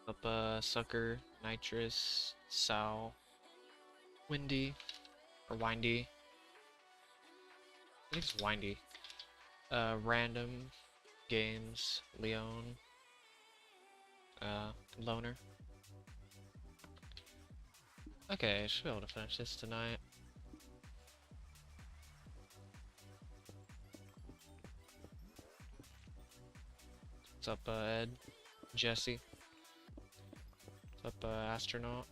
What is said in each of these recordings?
Up Sucker, Nitrous, Sal, Windy, or Windy. I think it's Windy. Random, Games, Leon, Loner. Okay, I should be able to finish this tonight. What's up, Ed? Jesse? What's up, Astronaut?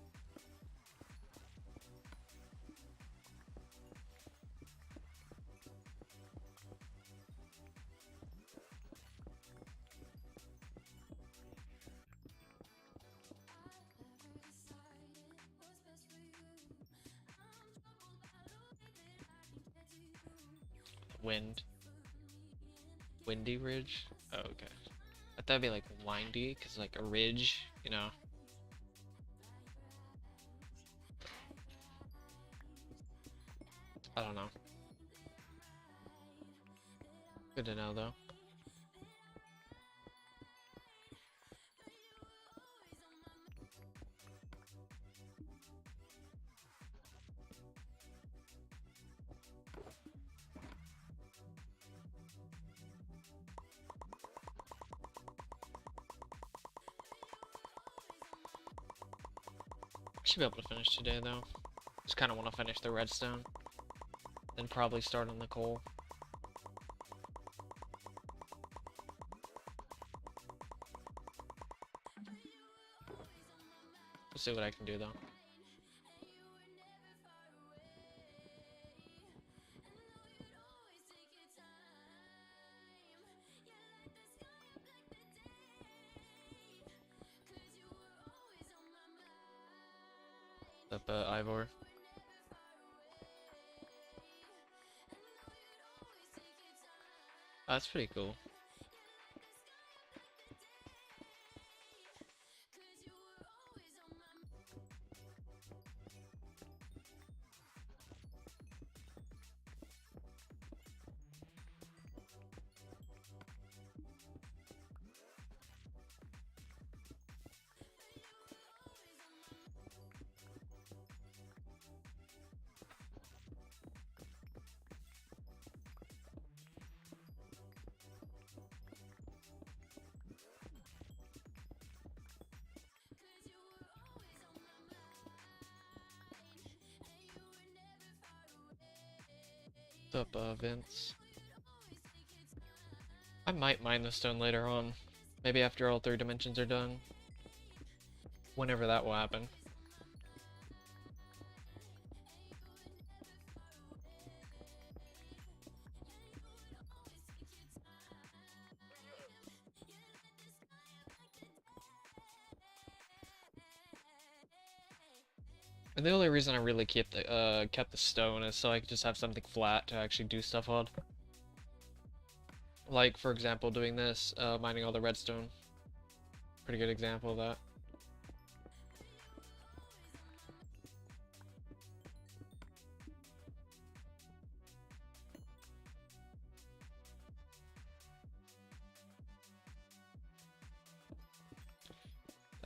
Wind. Windy Ridge? Oh, okay. I thought it'd be like windy, cause like a ridge, you know. I don't know. Good to know though. Should be able to finish today though. Just kind of want to finish the redstone, then probably start on the coal. Let's see what I can do though. Up Ivor. That's pretty cool. What's up, Vince? I might mine the stone later on. Maybe after all 3 dimensions are done. Whenever that will happen. And the only reason I really kept the stone is so I could just have something flat to actually do stuff on. Like, for example, doing this, mining all the redstone. Pretty good example of that.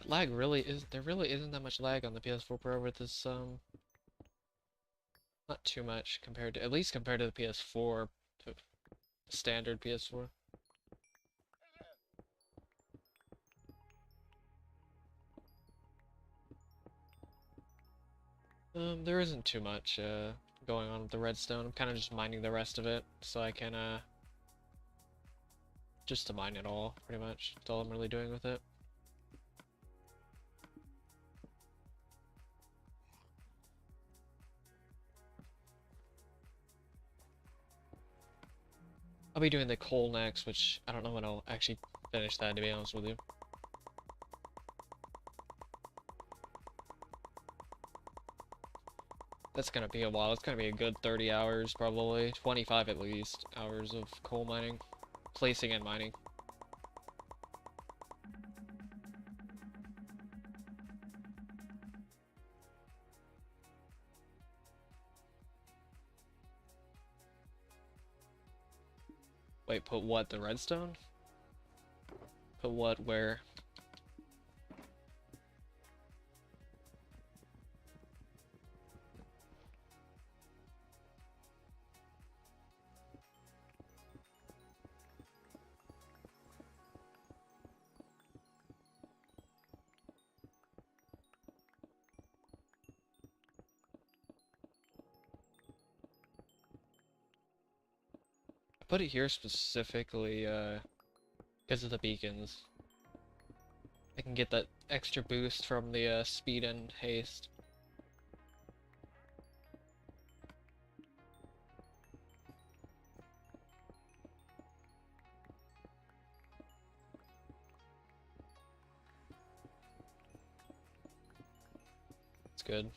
Lag really is, there really isn't that much lag on the PS4 Pro with this, not too much compared to, at least compared to the PS4, to the standard PS4. There isn't too much, going on with the redstone. I'm kind of just mining the rest of it, so I can, just to mine it all, pretty much. That's all I'm really doing with it. I'll be doing the coal next, which I don't know when I'll actually finish that, to be honest with you. That's gonna be a while. It's gonna be a good 30 hours, probably. 25 at least, hours of coal mining. Placing and mining. Wait, put what? The redstone? Put what? Where? put it here specifically because of the beacons. I can get that extra boost from the speed and haste. It's good.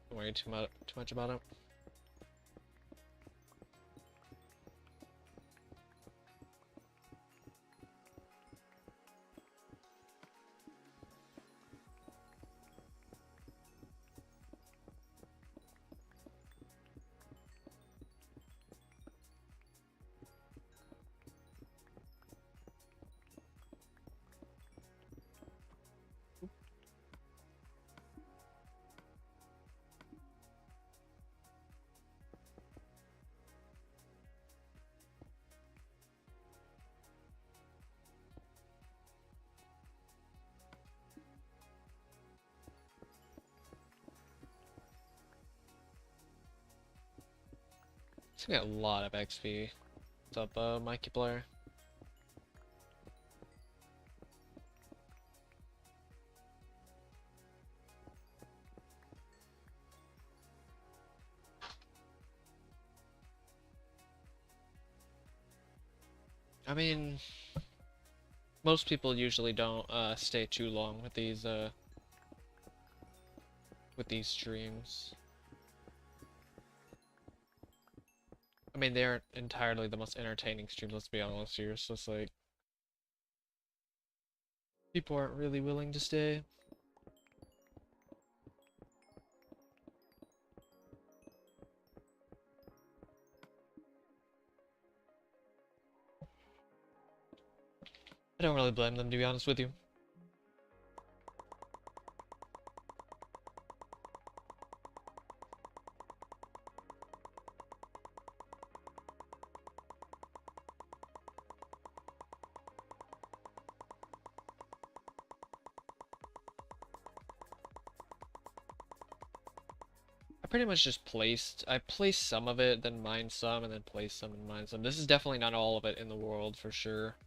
Don't worry too much about it. It's gonna get a lot of XP. What's up, Mikey Blair? I mean, most people usually don't stay too long with these streams. I mean, they aren't entirely the most entertaining streams, let's be honest here, so it's like people aren't really willing to stay. I don't really blame them, to be honest with you. I pretty much just I placed some of it, then mined some, and then placed some and mined some. This is definitely not all of it in the world, for sure.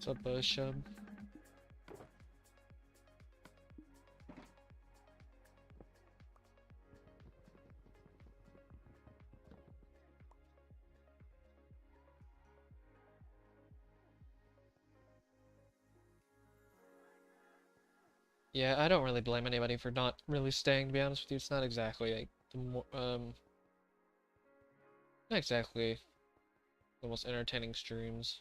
What's up, Shub? Yeah, I don't really blame anybody for not really staying, to be honest with you. It's not exactly like the not exactly the most entertaining streams.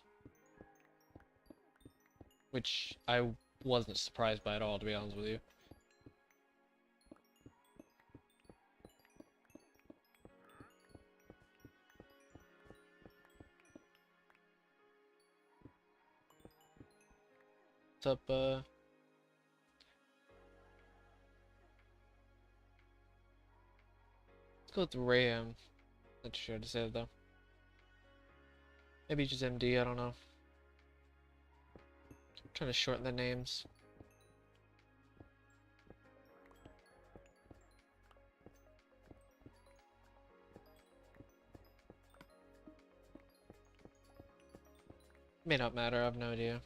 Which I wasn't surprised by at all, to be honest with you. What's up, let's go with Ram. Not sure how to say it though. Maybe just MD, I don't know. I'm trying to shorten the names. May not matter, I have no idea.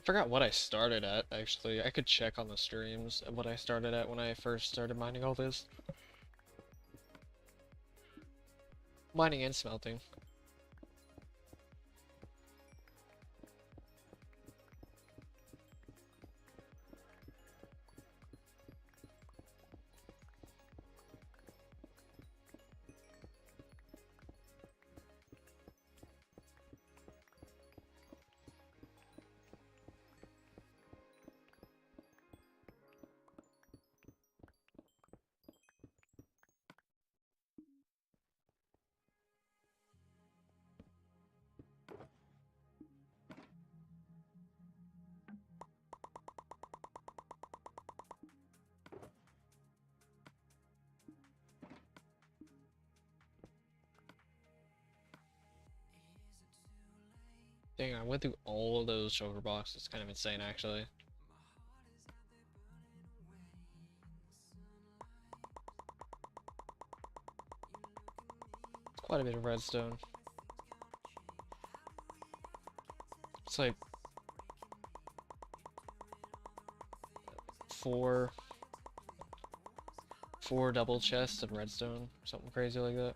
Forgot what I started at, actually. I could check on the streams what I started at when I first started mining all this. Mining and smelting. Dang, I went through all of those shulker blocks. It's kind of insane, actually. It's quite a bit of redstone. It's like four double chests of redstone, something crazy like that.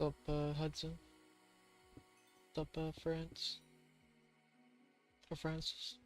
What's up, Hudson? What's up, France? Or Francis?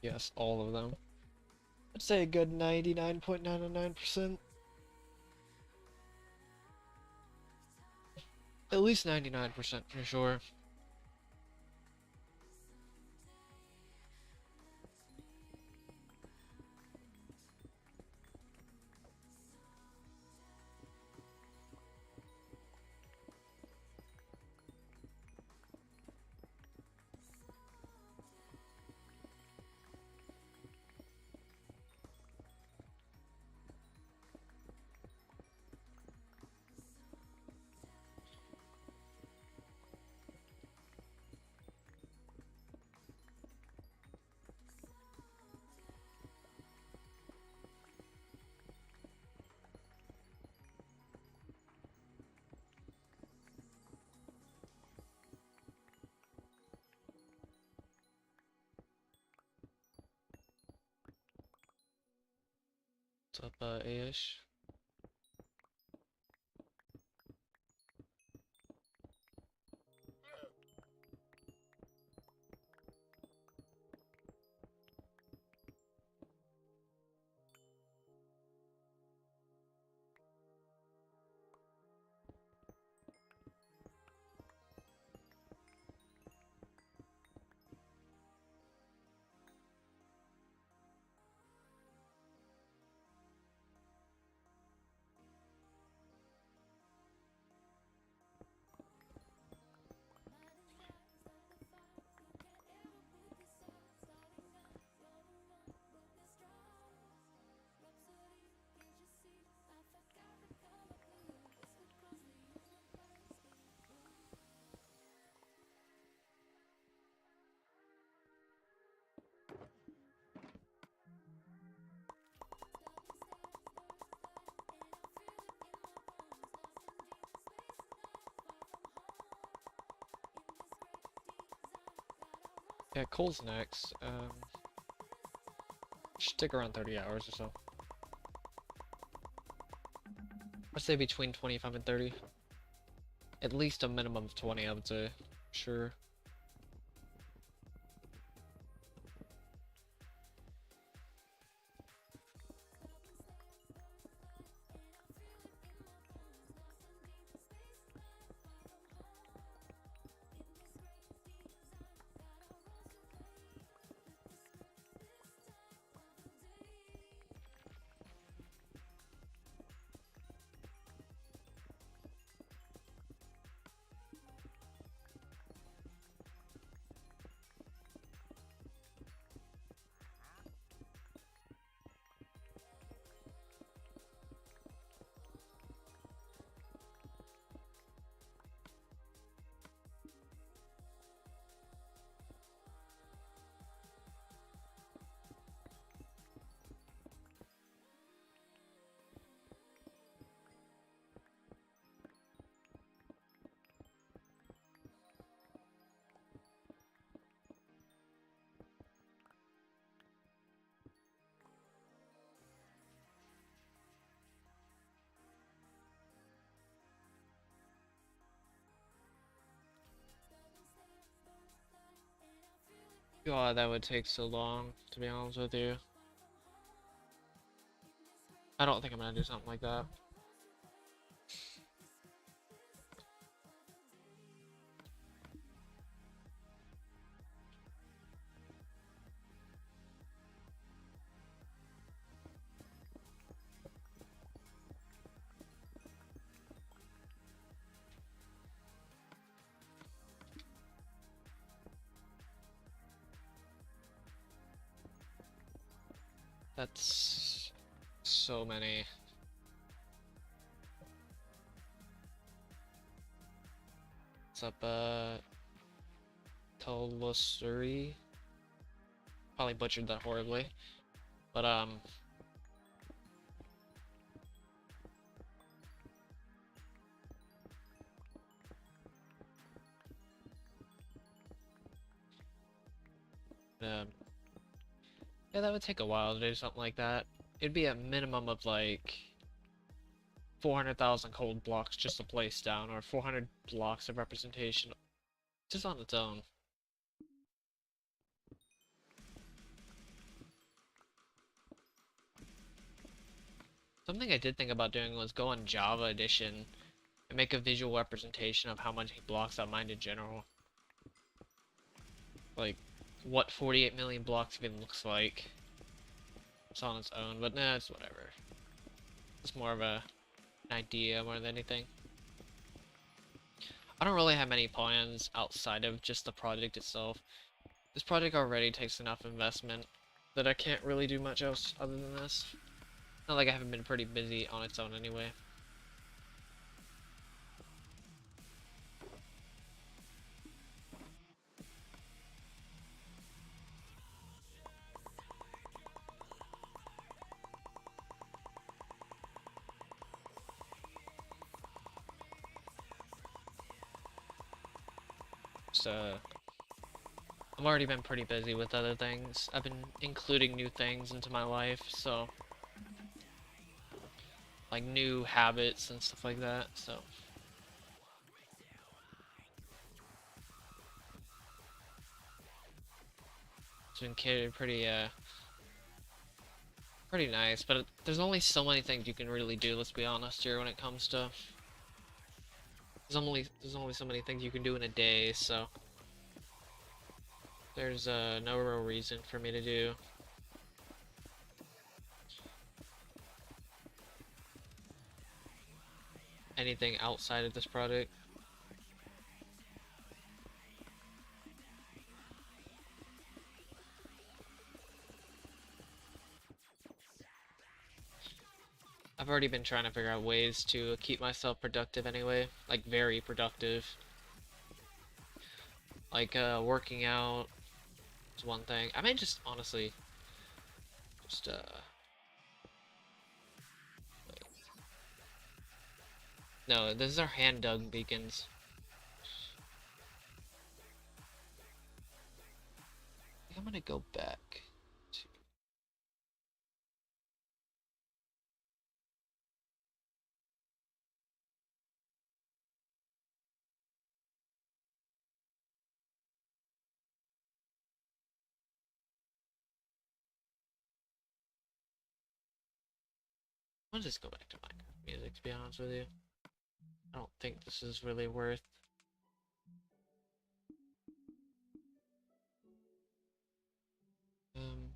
Yes, all of them. I'd say a good 99.999%. At least 99% for sure. What's up, Aish? Yeah, Cole's next. Stick around 30 hours or so. I'd say between 25 and 30. At least a minimum of 20, I would say. Sure. God, that would take so long, to be honest with you. I don't think I'm gonna do something like that. That's so many. What's up, Tulsuri? Probably butchered that horribly. But, um, yeah, that would take a while to do something like that. It'd be a minimum of like 400,000 cold blocks just to place down, or 400 blocks of representation just on its own. Something I did think about doing was go on Java Edition and make a visual representation of how many blocks I mined in general. Like, what 48 million blocks even looks like. It's on its own, but nah, it's whatever. It's more of an idea more than anything. I don't really have many plans outside of just the project itself. This project already takes enough investment that I can't really do much else other than this. Not like I haven't been pretty busy on its own anyway. So I've already been pretty busy with other things. I've been including new things into my life, so like new habits and stuff like that, so it's been pretty nice, but there's only so many things you can really do, let's be honest here, when it comes to there's only so many things you can do in a day, so there's no real reason for me to do anything outside of this project. I've already been trying to figure out ways to keep myself productive anyway, like very productive. Like working out is one thing. I may just honestly just no, these are hand dug beacons. I think I'm gonna go back to I'll just go back to Minecraft music, to be honest with you. I don't think this is really worth um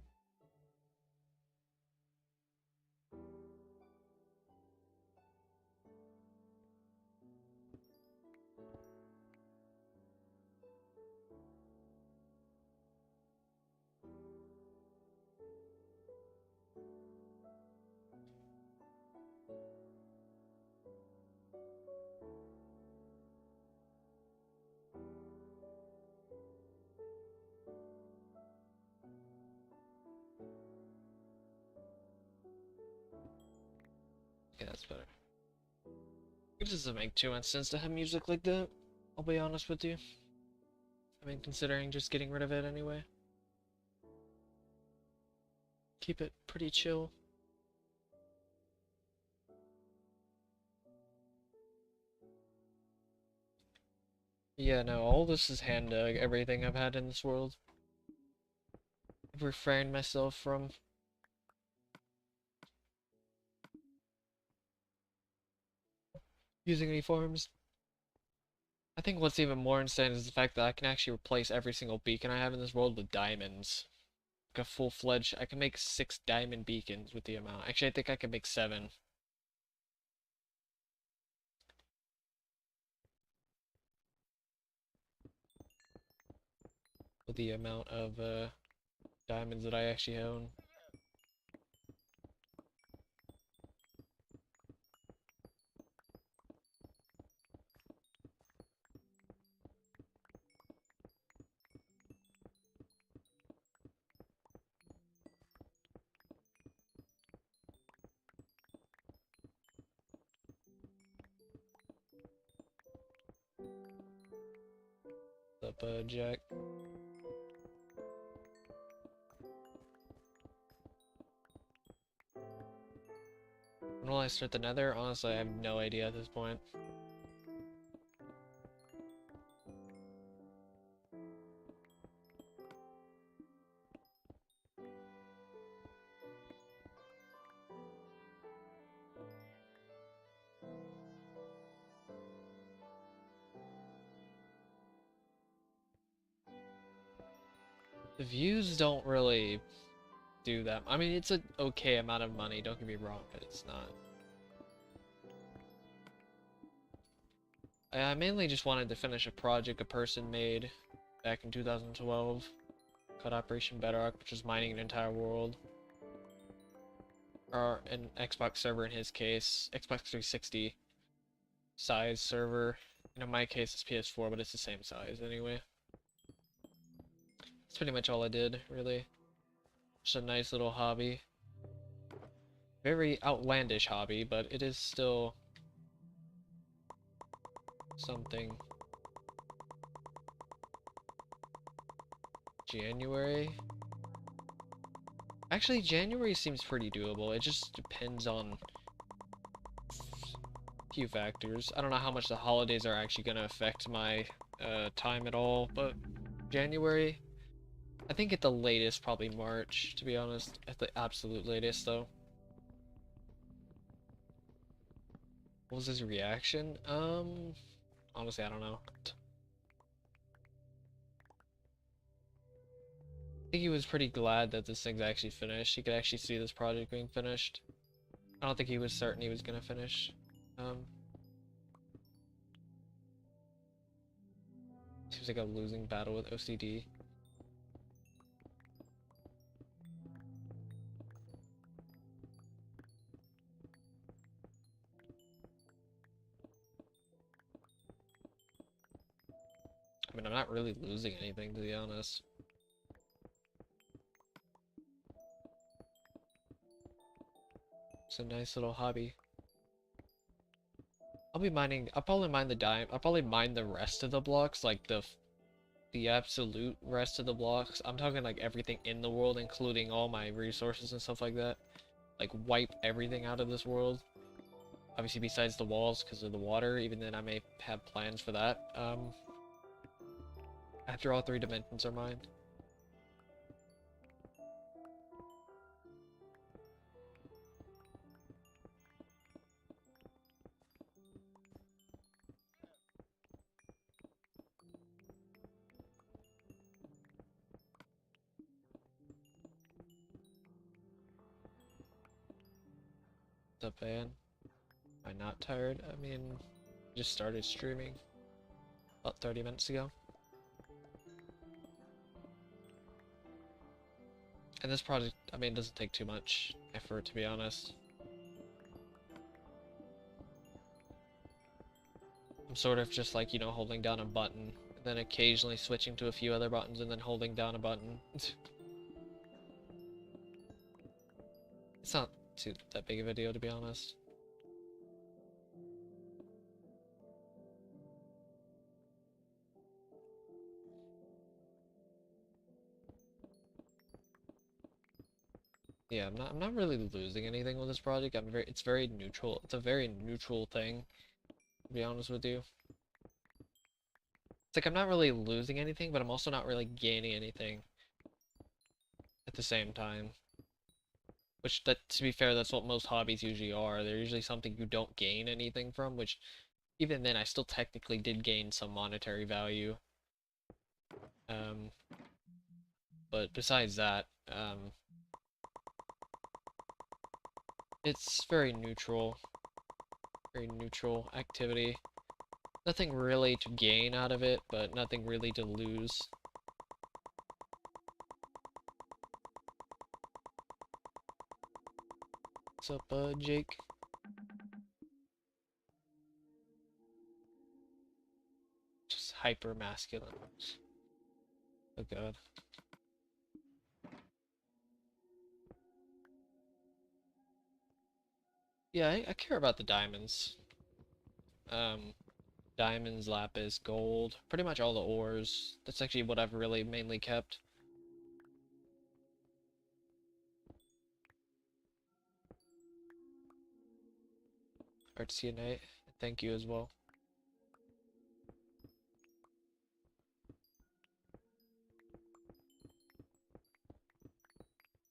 okay, that's better. It doesn't make too much sense to have music like that, I'll be honest with you. I mean, considering just getting rid of it anyway. Keep it pretty chill. Yeah, no, all this is hand dug, everything I've had in this world. refrain myself from using any farms. I think what's even more insane is the fact that I can actually replace every single beacon I have in this world with diamonds. Like a full-fledged, I can make 6 diamond beacons with the amount. Actually, I think I can make 7. With the amount of diamonds that I actually own. What's up, Jack? When will I start the nether? Honestly, I have no idea at this point. The views don't really do that. I mean, it's an okay amount of money, don't get me wrong, but it's not. I mainly just wanted to finish a project a person made back in 2012 called Operation Bedrock, which was mining an entire world. Or an Xbox server in his case, Xbox 360 size server. In my case, it's PS4, but it's the same size anyway. That's pretty much all I did, really. Just a nice little hobby. Very outlandish hobby, but it is still something. January? Actually, January seems pretty doable. It just depends on a few factors. I don't know how much the holidays are actually going to affect my time at all, but January, I think at the latest, probably March, to be honest. At the absolute latest, though. What was his reaction? Honestly, I don't know. I think he was pretty glad that this thing's actually finished. He could actually see this project being finished. I don't think he was certain he was gonna finish. Seems like a losing battle with OCD. I mean, I'm not really losing anything, to be honest. It's a nice little hobby. I'll probably mine I'll probably mine the rest of the blocks, like the absolute rest of the blocks. I'm talking like everything in the world, including all my resources and stuff like that. Like wipe everything out of this world. Obviously besides the walls because of the water, even then I may have plans for that. After all 3 dimensions are mined. What's up, man? Am I not tired? I mean, just started streaming about 30 minutes ago. And this project, I mean, doesn't take too much effort, to be honest. I'm sort of just like, you know, holding down a button, and then occasionally switching to a few other buttons, and then holding down a button. It's not that big of a deal, to be honest. Yeah, I'm not really losing anything with this project. It's very neutral. It's a very neutral thing, to be honest with you. It's like I'm not really losing anything, but I'm also not really gaining anything. at the same time. Which, that to be fair, that's what most hobbies usually are. They're usually something you don't gain anything from, which even then I still technically did gain some monetary value. Um, but besides that, it's very neutral activity. Nothing really to gain out of it, but nothing really to lose. What's up, Jake? Just hyper masculine. Oh god. Yeah, I care about the diamonds. Diamonds, lapis, gold, pretty much all the ores. That's actually what I've really mainly kept. Artsy Knight, thank you as well.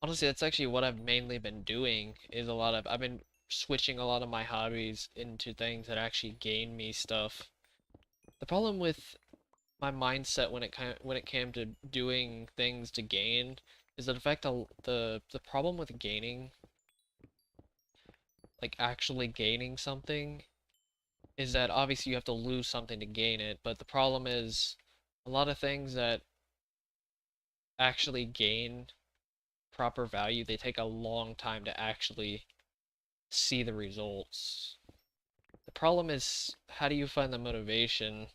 Honestly, that's actually what I've mainly been doing, is I've been switching a lot of my hobbies into things that actually gain me stuff. The problem with my mindset when it came to doing things to gain is that the problem with gaining, like actually gaining something, is that obviously you have to lose something to gain it, but the problem is a lot of things that actually gain proper value, they take a long time to actually see the results. The problem is, how do you find the motivation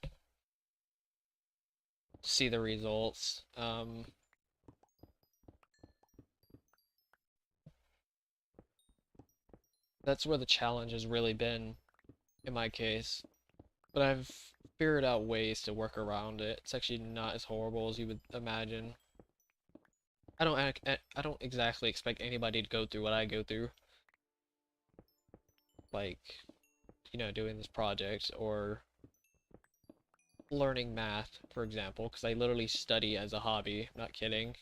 to see the results? That's where the challenge has really been in my case. But I've figured out ways to work around it. It's actually not as horrible as you would imagine. I don't exactly expect anybody to go through what I go through. Like, you know, doing this project or learning math, for example, because I literally study as a hobby, I'm not kidding.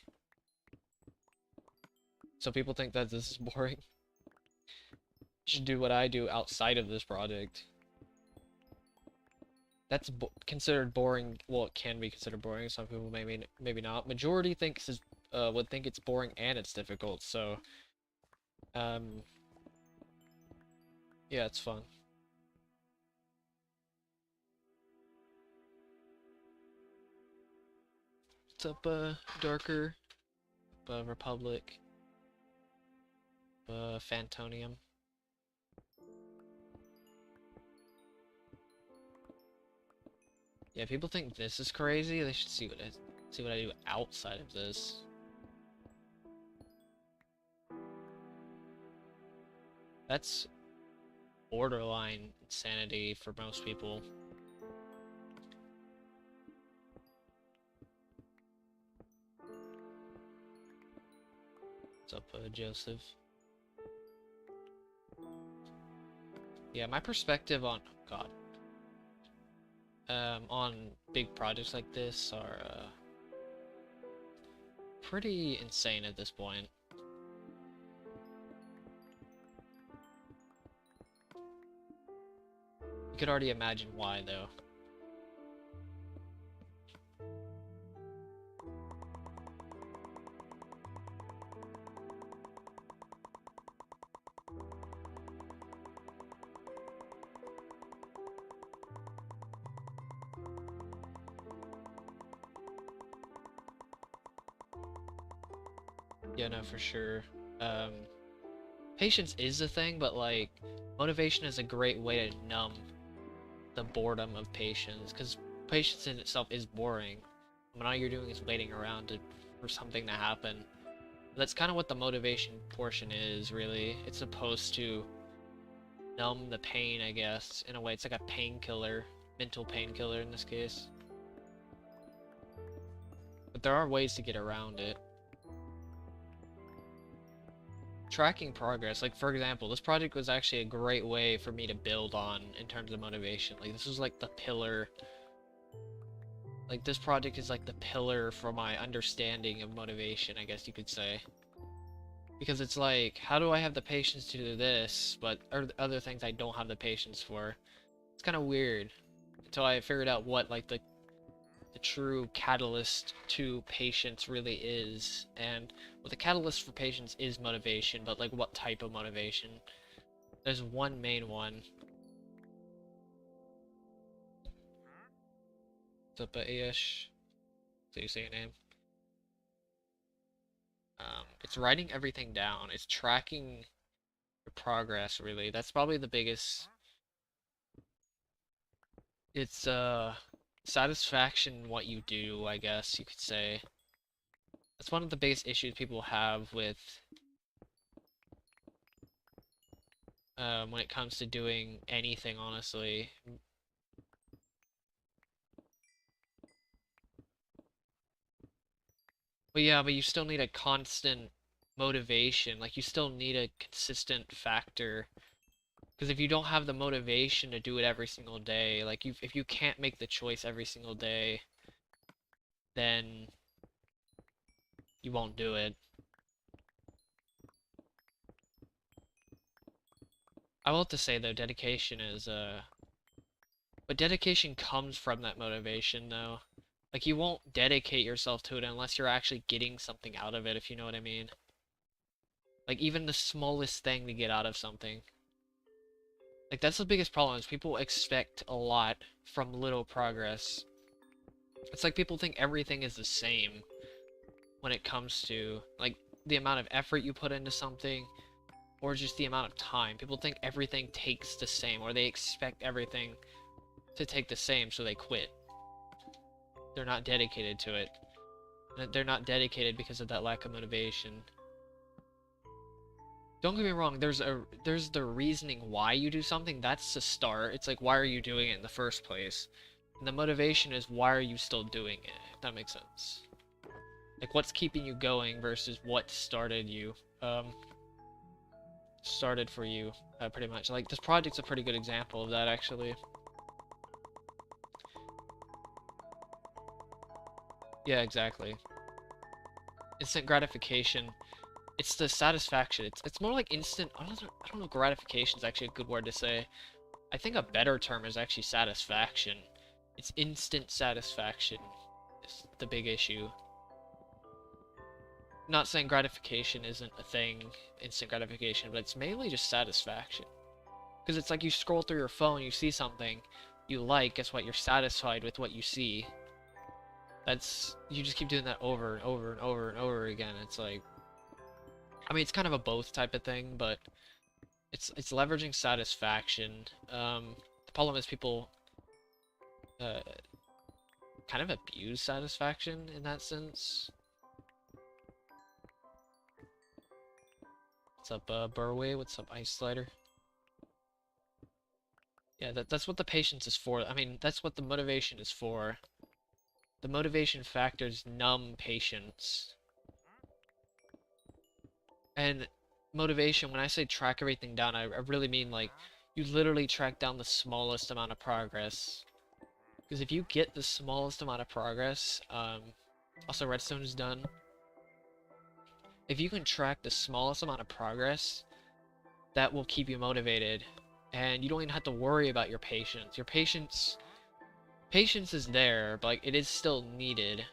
So people think that this is boring. You should do what I do outside of this project. That's considered boring. Well, it can be considered boring. Some people maybe not. Majority would think it's boring and it's difficult. So, um, yeah, it's fun. What's up, Darker, Republic, Fantonium? Yeah, people think this is crazy. They should see what I do outside of this. That's borderline insanity for most people. What's up, Joseph? Yeah, my perspective on on big projects like this are pretty insane at this point. You could already imagine why, though. Yeah, no, for sure. Um, Patience is a thing, but like, motivation is a great way to numb the boredom of patience, because patience in itself is boring. When all you're doing is waiting around for something to happen. That's kind of what the motivation portion is, really. It's supposed to numb the pain, I guess, in a way. It's like a painkiller, mental painkiller in this case. But there are ways to get around it. Tracking progress, like for example, this project was actually a great way for me to build on in terms of motivation. Like this was like the pillar Like, this project is like the pillar for my understanding of motivation, I guess you could say. Because it's like, how do I have the patience to do this, but other things I don't have the patience for? It's kind of weird. Until I figured out what, like, the true catalyst to patience really is. And well, the catalyst for patience is motivation, but like, what type of motivation? There's one main one. What's up, Aish? So you say your name? It's writing everything down. It's tracking your progress, really. That's probably the biggest. It's satisfaction in what you do, I guess you could say. That's one of the biggest issues people have with when it comes to doing anything, honestly. But yeah, but you still need a constant motivation. Like, you still need a consistent factor. Because if you don't have the motivation to do it every single day, like, if you can't make the choice every single day, then you won't do it. I will have to say, though, dedication is, but dedication comes from that motivation, though. Like, you won't dedicate yourself to it unless you're actually getting something out of it, if you know what I mean. Like, even the smallest thing to get out of something. Like, that's the biggest problem, is people expect a lot from little progress. It's like people think everything is the same when it comes to, like, the amount of effort you put into something, or just the amount of time. People think everything takes the same, or they expect everything to take the same, so they quit. They're not dedicated to it. They're not dedicated because of that lack of motivation. Don't get me wrong, there's the reasoning why you do something. That's the start. It's like, why are you doing it in the first place? And the motivation is, why are you still doing it? If that makes sense. Like, what's keeping you going versus what started you. Started for you, pretty much. Like, this project's a pretty good example of that, actually. Yeah, exactly. Instant gratification. It's the satisfaction. It's more like instant. I don't know. If gratification is actually a good word to say. I think a better term is actually satisfaction. It's instant satisfaction. Is the big issue. Not saying gratification isn't a thing, instant gratification, but it's mainly just satisfaction. Because it's like you scroll through your phone, you see something you like, guess what? You're satisfied with what you see. You just keep doing that over and over and over and over again. It's like, I mean, it's kind of a both type of thing, but it's leveraging satisfaction. The problem is people uh, kind of abuse satisfaction in that sense. What's up, Burway? What's up, Ice Slider? Yeah, that's what the patience is for. I mean, that's what the motivation is for. The motivation factors numb patience. And motivation, when I say track everything down, I really mean, like, you literally track down the smallest amount of progress. Because if you get the smallest amount of progress, also Redstone is done. If you can track the smallest amount of progress, that will keep you motivated. And you don't even have to worry about your patience. Patience is there, but like, it is still needed.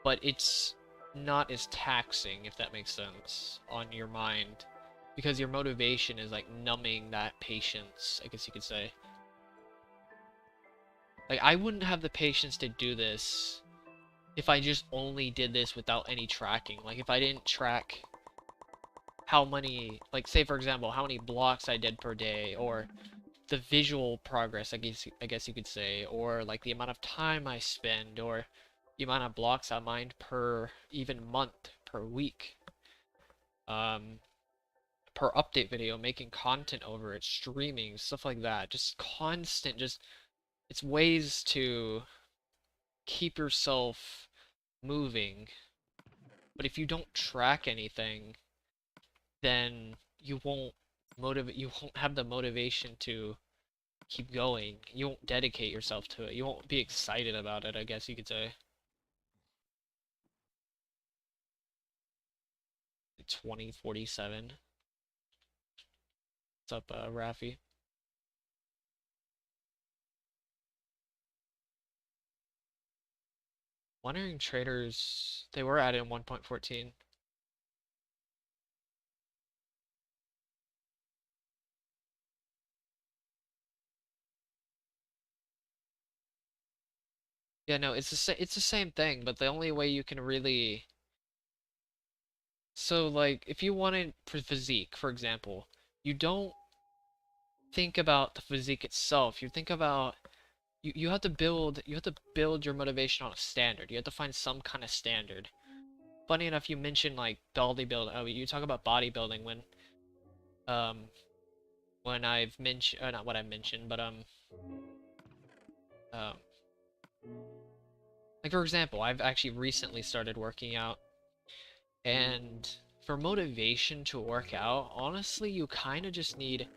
But it's not as taxing, if that makes sense, on your mind. Because your motivation is like numbing that patience, I guess you could say. Like, I wouldn't have the patience to do this if I just only did this without any tracking. Like, if I didn't track how many, like, say for example, how many blocks I did per day, or the visual progress, I guess you could say, or like the amount of time I spend, or the amount of blocks I mined per even month, per week, per update video, making content over it, streaming, stuff like that. Just constant, it's ways to keep yourself moving. But if you don't track anything, then you won't have the motivation to keep going. You won't dedicate yourself to it. You won't be excited about it, I guess you could say. 2047. What's up, Rafi? Wandering traders, they were added in 1.14. Yeah, no, it's the same thing, but the only way you can really so like if you wanted physique, for example, you don't think about the physique itself. You think about you have to build your motivation on a standard. You have to find some kind of standard. Funny enough, you mentioned like bodybuilding. Oh, you talk about bodybuilding um when I've mentioned not what I mentioned, but um like for example, I've actually recently started working out, and for motivation to work out, honestly, you kind of just need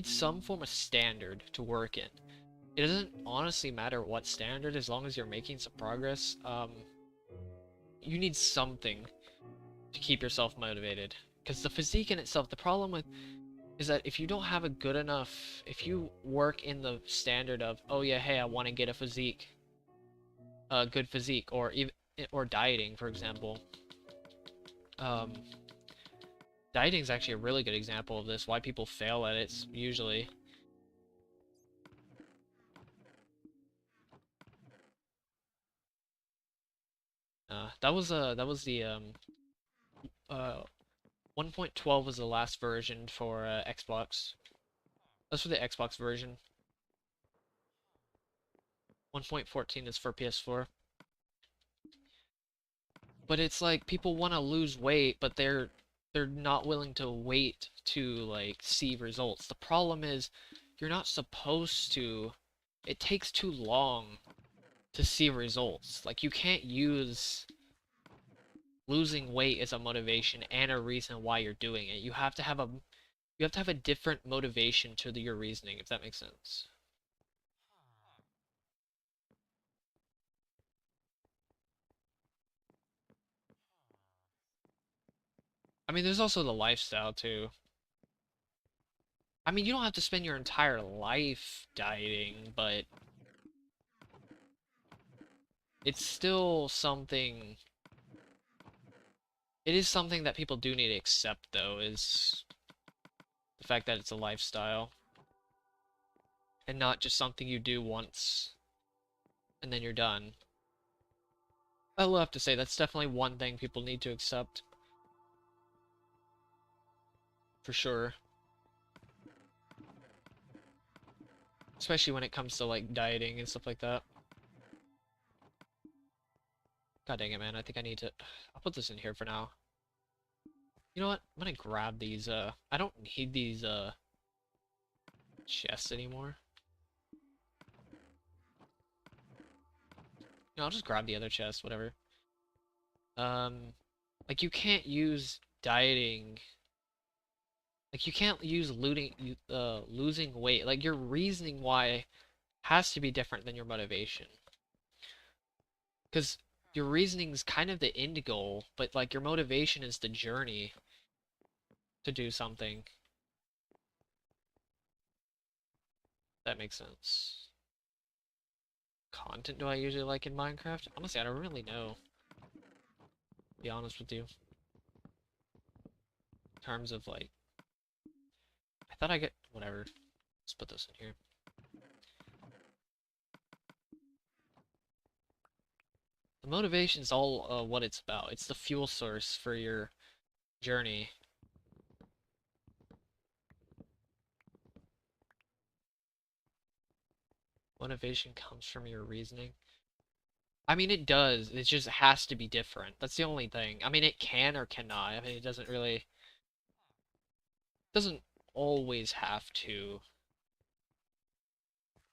some form of standard to work in. It doesn't honestly matter what standard, as long as you're making some progress. You need something to keep yourself motivated. Because the physique in itself, the problem with is that if you don't have a good enough, if you work in the standard of, oh yeah, hey, I want to get a physique, a good physique, or even or dieting, for example. Um, Dieting is actually a really good example of this. Why people fail at it usually. That was the 1.12 was the last version for Xbox. That's for the Xbox version. 1.14 is for PS4. But it's like people want to lose weight, but they're not willing to wait to like see results. The problem is you're not supposed to. It takes too long to see results. Like you can't use losing weight as a motivation and a reason why you're doing it. You have to have a different motivation to your reasoning, if that makes sense. I mean, there's also the lifestyle too. I mean, you don't have to spend your entire life dieting, but it's still something. It is something that people do need to accept, though, is the fact that it's a lifestyle and not just something you do once and then you're done. I'll have to say that's definitely one thing people need to accept for sure, especially when it comes to like dieting and stuff like that. God dang it, man! I think I need to. I'll put this in here for now. You know what? I'm gonna grab these. I don't need these chests anymore. No, I'll just grab the other chest, whatever. Um, like you can't use dieting. Like you can't use losing weight. Like your reasoning why has to be different than your motivation. Because your reasoning's kind of the end goal, but like your motivation is the journey to do something. That makes sense. Content do I usually like in Minecraft? Honestly, I don't really know. To be honest with you. In terms of like, I thought I get whatever. Let's put this in here. The motivation is all what it's about. It's the fuel source for your journey. Motivation comes from your reasoning. I mean, it does. It just has to be different. That's the only thing. I mean, it can or cannot. I mean, it doesn't always have to,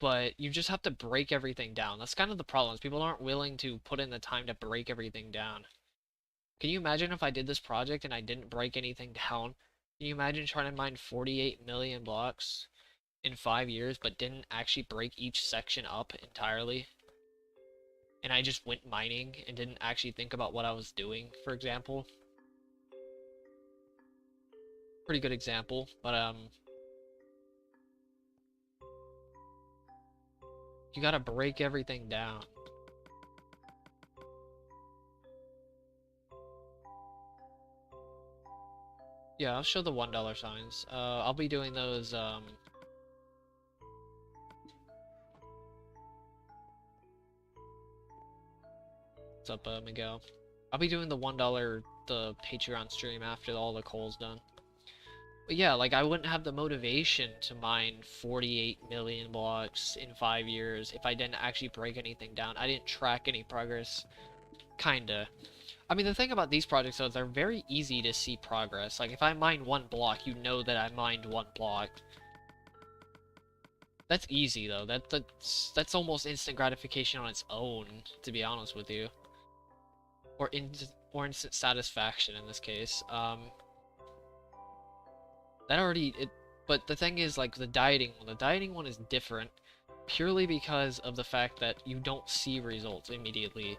but you just have to break everything down. That's kind of the problem. Is people aren't willing to put in the time to break everything down. Can you imagine if I did this project and I didn't break anything down? Can you imagine trying to mine 48 million blocks? in 5 years, but didn't actually break each section up entirely, and I just went mining and didn't actually think about what I was doing, for example. Pretty good example, but you gotta break everything down. Yeah, I'll show the $1 signs. I'll be doing those, what's up, Miguel? I'll be doing the $1, the Patreon stream after all the coal's done. But yeah, like, I wouldn't have the motivation to mine 48 million blocks in 5 years if I didn't actually break anything down. I didn't track any progress. Kinda. I mean, the thing about these projects, though, they're very easy to see progress. Like, if I mine 1 block, you know that I mined 1 block. That's easy, though. That's almost instant gratification on its own, to be honest with you. Or instant satisfaction in this case. That already but the thing is, like, the dieting one is different purely because of the fact that you don't see results immediately.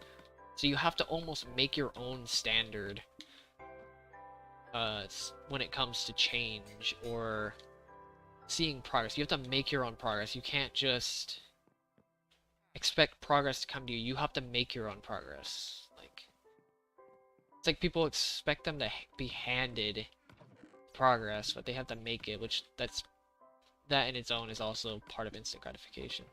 So you have to almost make your own standard when it comes to change or seeing progress. You have to make your own progress. You can't just expect progress to come to you. You have to make your own progress. Like, it's like people expect them to be handed progress, but they have to make it, which that in its own is also part of instant gratification.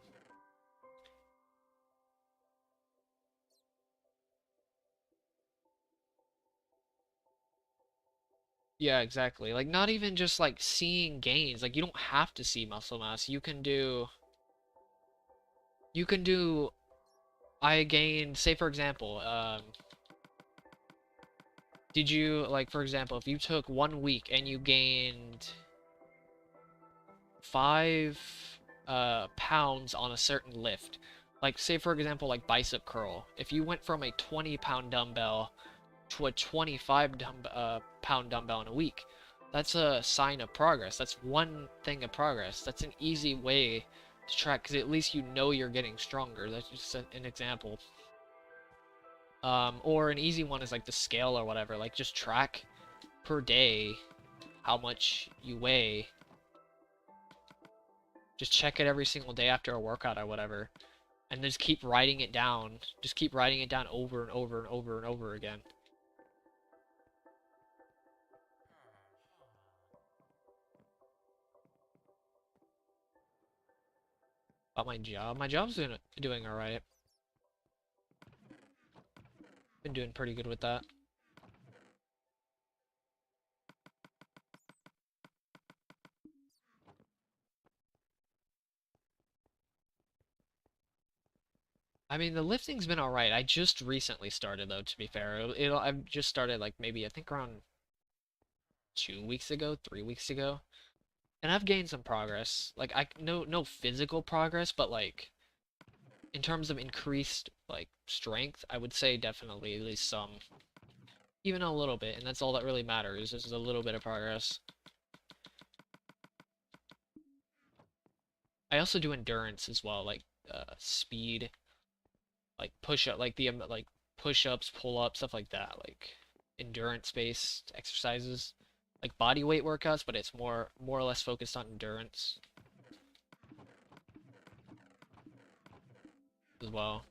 Yeah, exactly. Like, not even just like seeing gains. Like, you don't have to see muscle mass. You can do I gained, say for example, did you, like, for example, if you took 1 week and you gained 5 pounds on a certain lift, like, say for example, like bicep curl, if you went from a 20-pound dumbbell to a 25-pound dumbbell in a week, that's a sign of progress. That's one thing of progress. That's an easy way to track, because at least you know you're getting stronger. That's just an example. Or an easy one is like the scale or whatever. Like, just track per day how much you weigh. Just check it every single day after a workout or whatever. And just keep writing it down. Just keep writing it down over and over and over and over again. About my job. My job's doing alright. Been doing pretty good with that. I mean, the lifting's been alright. I just recently started, though, to be fair. I've just started, like, maybe, I think around 2 weeks ago, 3 weeks ago. And I've gained some progress. Like, no physical progress, but, like, in terms of increased, like, strength, I would say definitely at least some. Even a little bit, and that's all that really matters, is a little bit of progress. I also do endurance as well, like, speed, like push-up, like like push-ups, pull-ups, stuff like that, like endurance-based exercises, like body weight workouts, but it's more or less focused on endurance as well.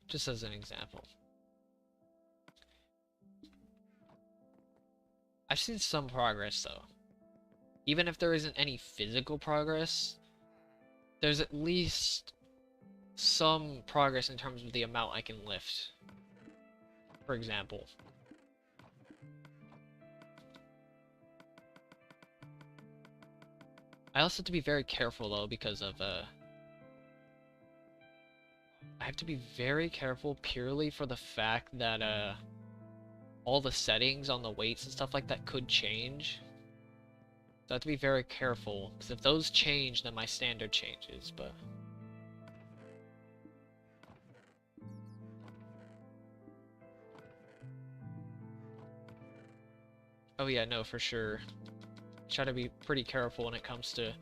Just as an example. I've seen some progress though. Even if there isn't any physical progress, there's at least some progress in terms of the amount I can lift. For example. I also have to be very careful though because of I have to be very careful purely for the fact that all the settings on the weights and stuff like that could change. So I have to be very careful, because if those change, then my standard changes, but... Oh yeah, no, for sure. Try to be pretty careful when it comes to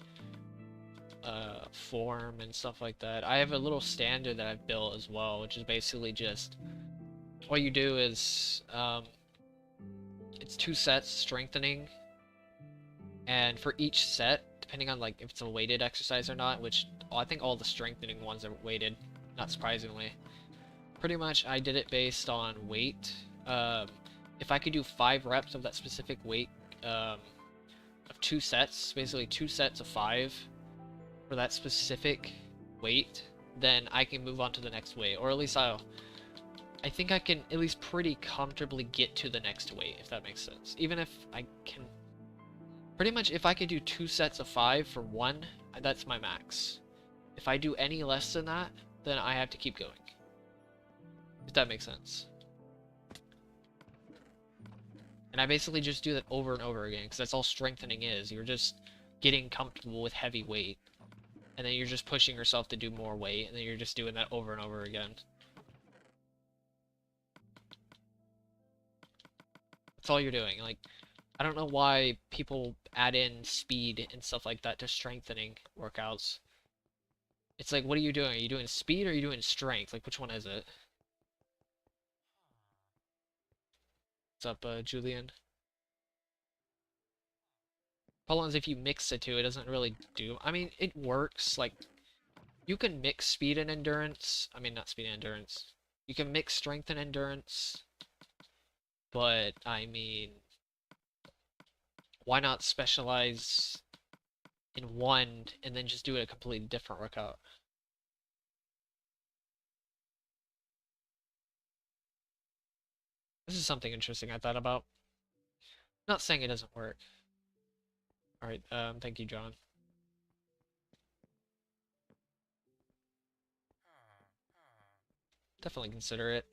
form and stuff like that. I have a little standard that I've built as well, which is basically just all you do is it's 2 sets strengthening, and for each set, depending on like if it's a weighted exercise or not, which I think all the strengthening ones are weighted, not surprisingly. Pretty much I did it based on weight. If I could do 5 reps of that specific weight of 2 sets, basically 2 sets of 5 for that specific weight, then I can move on to the next weight, or at least I think I can at least pretty comfortably get to the next weight, if that makes sense. Even if I can, pretty much if I could do 2 sets of 5 for 1, that's my max. If I do any less than that, then I have to keep going. If that makes sense. And I basically just do that over and over again, because that's all strengthening is. You're just getting comfortable with heavy weight. And then you're just pushing yourself to do more weight, and then you're just doing that over and over again. That's all you're doing. Like, I don't know why people add in speed and stuff like that to strengthening workouts. It's like, what are you doing? Are you doing speed or are you doing strength? Like, which one is it? What's up, Julian? Problem is, if you mix the two, it doesn't really do... I mean, it works. Like, you can mix speed and endurance. I mean, not speed and endurance. You can mix strength and endurance. But, I mean... why not specialize in one and then just do a completely different workout? This is something interesting I thought about. Not saying it doesn't work. Alright, thank you, John. Definitely consider it.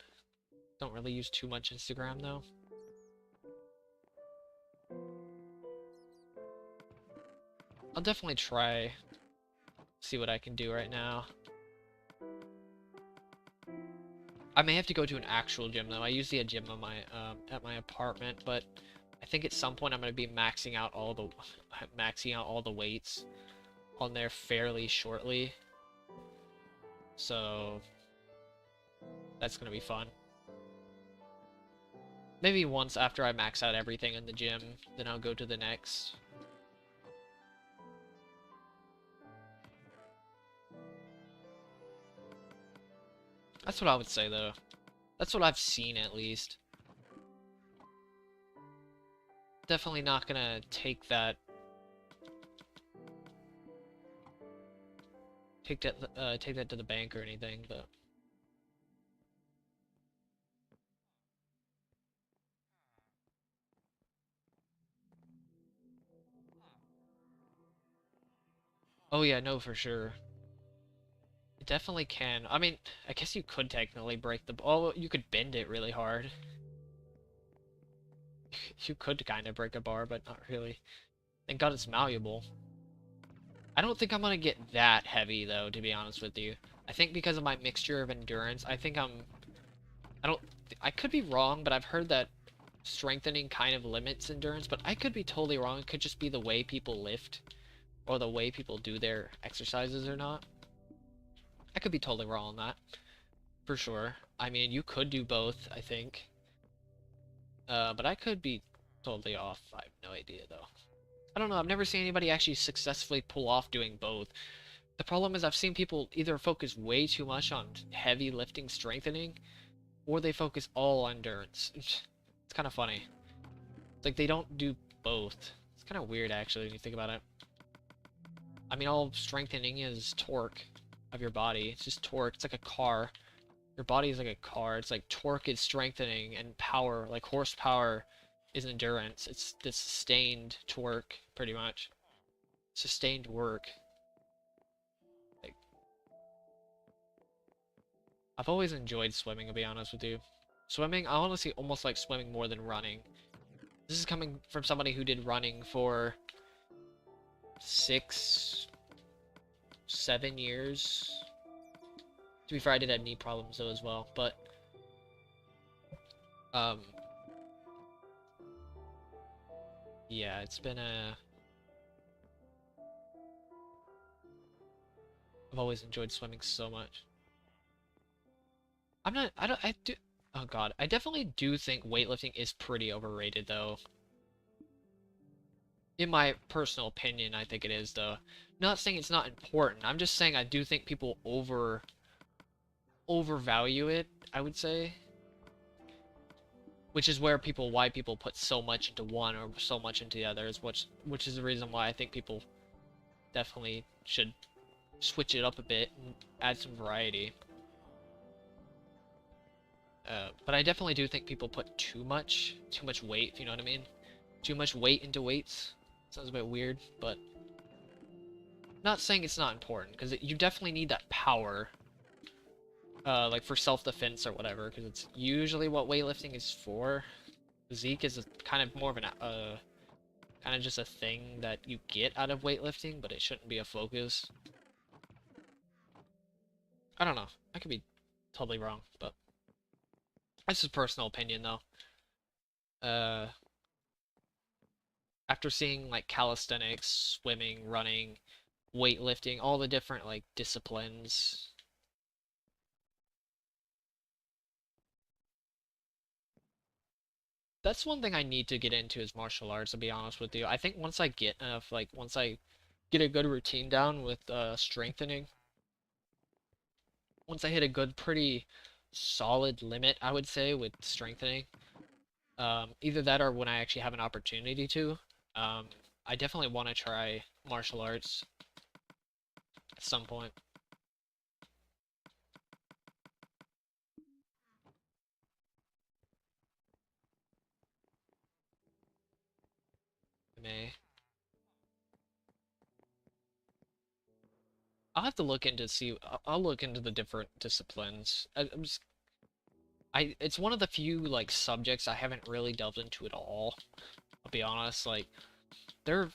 Don't really use too much Instagram, though. I'll definitely try. See what I can do right now. I may have to go to an actual gym, though. I usually a gym on my, at my apartment, but I think at some point I'm going to be maxing out all the weights on there fairly shortly. So that's going to be fun. Maybe once after I max out everything in the gym, then I'll go to the next. That's what I would say, though. That's what I've seen, at least. Definitely not gonna take that... take that to the bank or anything, but... Oh yeah, no, for sure. It definitely can. I mean, I guess you could technically break the... oh, you could bend it really hard. You could kind of break a bar, but not really. Thank God it's malleable. I don't think I'm gonna get that heavy, though, to be honest with you. I think because of my mixture of endurance, I think I could be wrong, but I've heard that strengthening kind of limits endurance, but I could be totally wrong. It could just be the way people lift, or the way people do their exercises or not. I could be totally wrong on that, for sure. I mean, you could do both, I think. But I could be totally off. I have no idea, though. I don't know, I've never seen anybody actually successfully pull off doing both. The problem is I've seen people either focus way too much on heavy lifting strengthening, or they focus all on endurance. It's kind of funny. It's like they don't do both. It's kind of weird, actually, when you think about it. I mean, all strengthening is torque of your body. It's just torque. It's like a car. Your body is like a car. It's like torque is strengthening, and power, like horsepower, is endurance. It's the sustained torque, pretty much. Sustained work. Like, I've always enjoyed swimming, to be honest with you. Swimming, I honestly almost like swimming more than running. This is coming from somebody who did running for 6, 7 years. To be fair, I did have knee problems though as well, but Yeah, it's been a... I've always enjoyed swimming so much. I'm not, I don't, I do, oh god, I definitely do think weightlifting is pretty overrated though. In my personal opinion, I think it is though. Not saying it's not important, I'm just saying I do think people overvalue it, I would say. Which is why people put so much into one or so much into the others, which is the reason why I think people definitely should switch it up a bit and add some variety. But I definitely do think people put too much weight, if you know what I mean. Too much weight into weights. Sounds a bit weird, but not saying it's not important, because you definitely need that power, like for self-defense or whatever, because it's usually what weightlifting is for. Physique is kind of more of an, kind of just a thing that you get out of weightlifting, but it shouldn't be a focus. I don't know. I could be totally wrong, but that's just personal opinion, though. After seeing like calisthenics, swimming, running, weightlifting, all the different like disciplines. That's one thing I need to get into is martial arts, to be honest with you. I think once I get enough, like once I get a good routine down with strengthening, once I hit a good, pretty solid limit, I would say, with strengthening, either that or when I actually have an opportunity to, um, I definitely want to try martial arts at some point. I may. I'll have to look into see. I'll look into the different disciplines. I'm just, it's one of the few like subjects I haven't really delved into at all. I'll be honest. Like there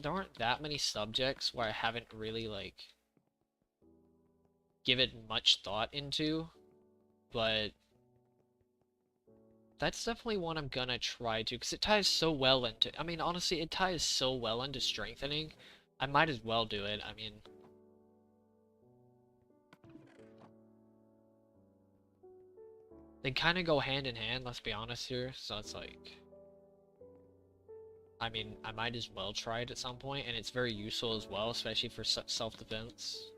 aren't that many subjects where I haven't really like given much thought into, but that's definitely one I'm gonna try to, because it ties so well into. I mean, honestly, it ties so well into strengthening. I might as well do it. I mean, they kind of go hand in hand, let's be honest here. So it's like, I mean, I might as well try it at some point, and it's very useful as well, especially for self-defense.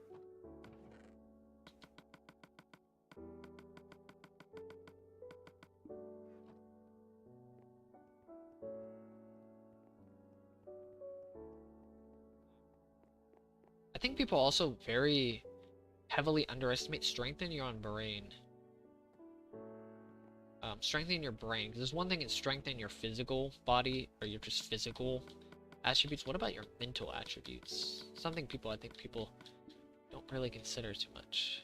I think people also very heavily underestimate strength in your own brain. Strengthening your brain, because there's one thing in strengthening your physical body, or your just physical attributes. What about your mental attributes? Something I think people don't really consider too much.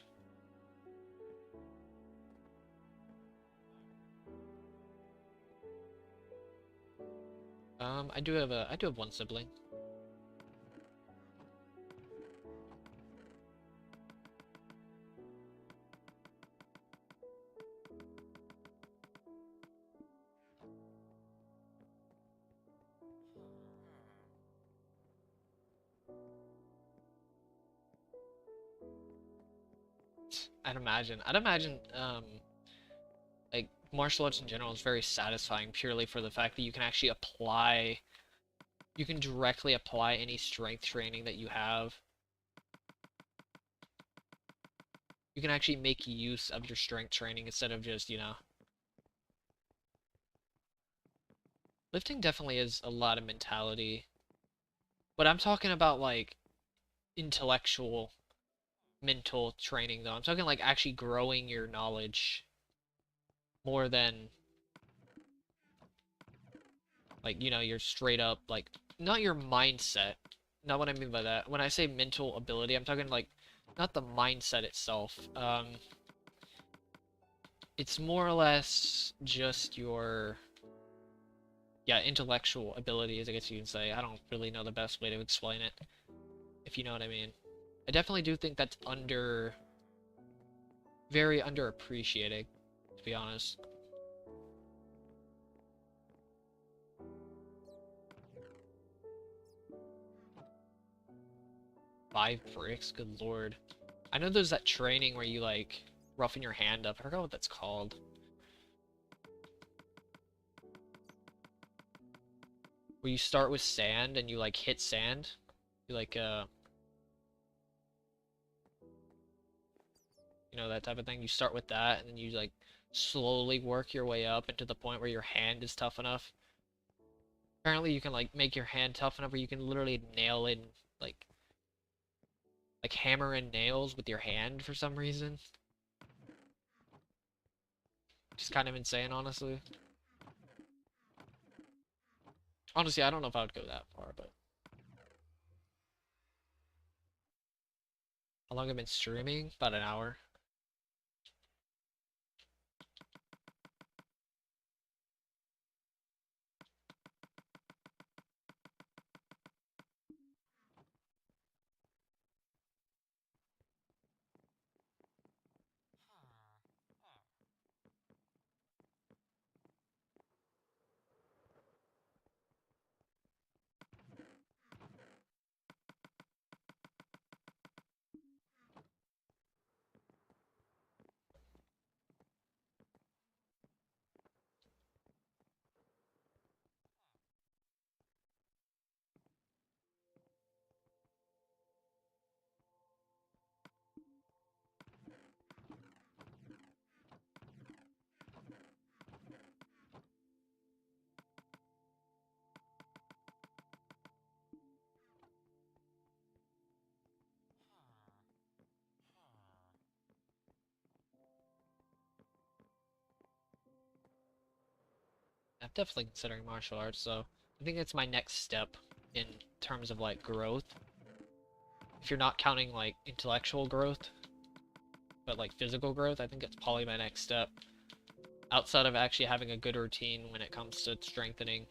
I do have one sibling. I'd imagine, like, martial arts in general is very satisfying purely for the fact that you can actually you can directly apply any strength training that you have. You can actually make use of your strength training instead of just, lifting definitely is a lot of mentality. But I'm talking about, like, intellectual, mental training, though. I'm talking, like, actually growing your knowledge more than, like, your straight up, like, not your mindset. Not what I mean by that. When I say mental ability, I'm talking, like, not the mindset itself. It's more or less just your, yeah, intellectual abilities, I guess you can say. I don't really know the best way to explain it, if you know what I mean. I definitely do think that's very underappreciated, to be honest. 5 bricks? Good lord. I know there's that training where you, like, roughen your hand up. I forgot what that's called. Where you start with sand and you, like, hit sand. You, like, you know, that type of thing. You start with that, and then you, like, slowly work your way up into the point where your hand is tough enough. Apparently you can, like, make your hand tough enough where you can literally nail in, like hammer in nails with your hand for some reason. Which is kind of insane, honestly. Honestly, I don't know if I would go that far, but... How long have I been streaming? About an hour. I'm definitely considering martial arts, so I think it's my next step in terms of, like, growth. If you're not counting, like, intellectual growth, but, like, physical growth, I think it's probably my next step. Outside of actually having a good routine when it comes to strengthening.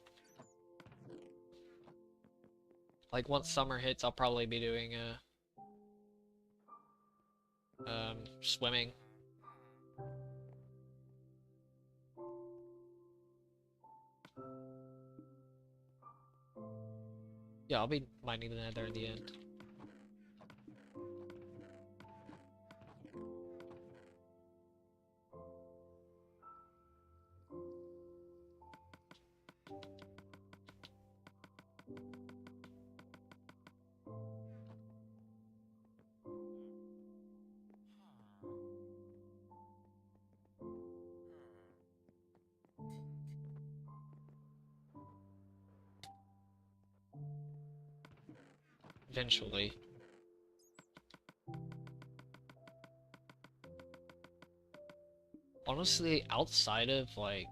Like, once summer hits, I'll probably be doing, swimming. Yeah, I'll be mining the nether in the end. Eventually. Honestly, outside of, like,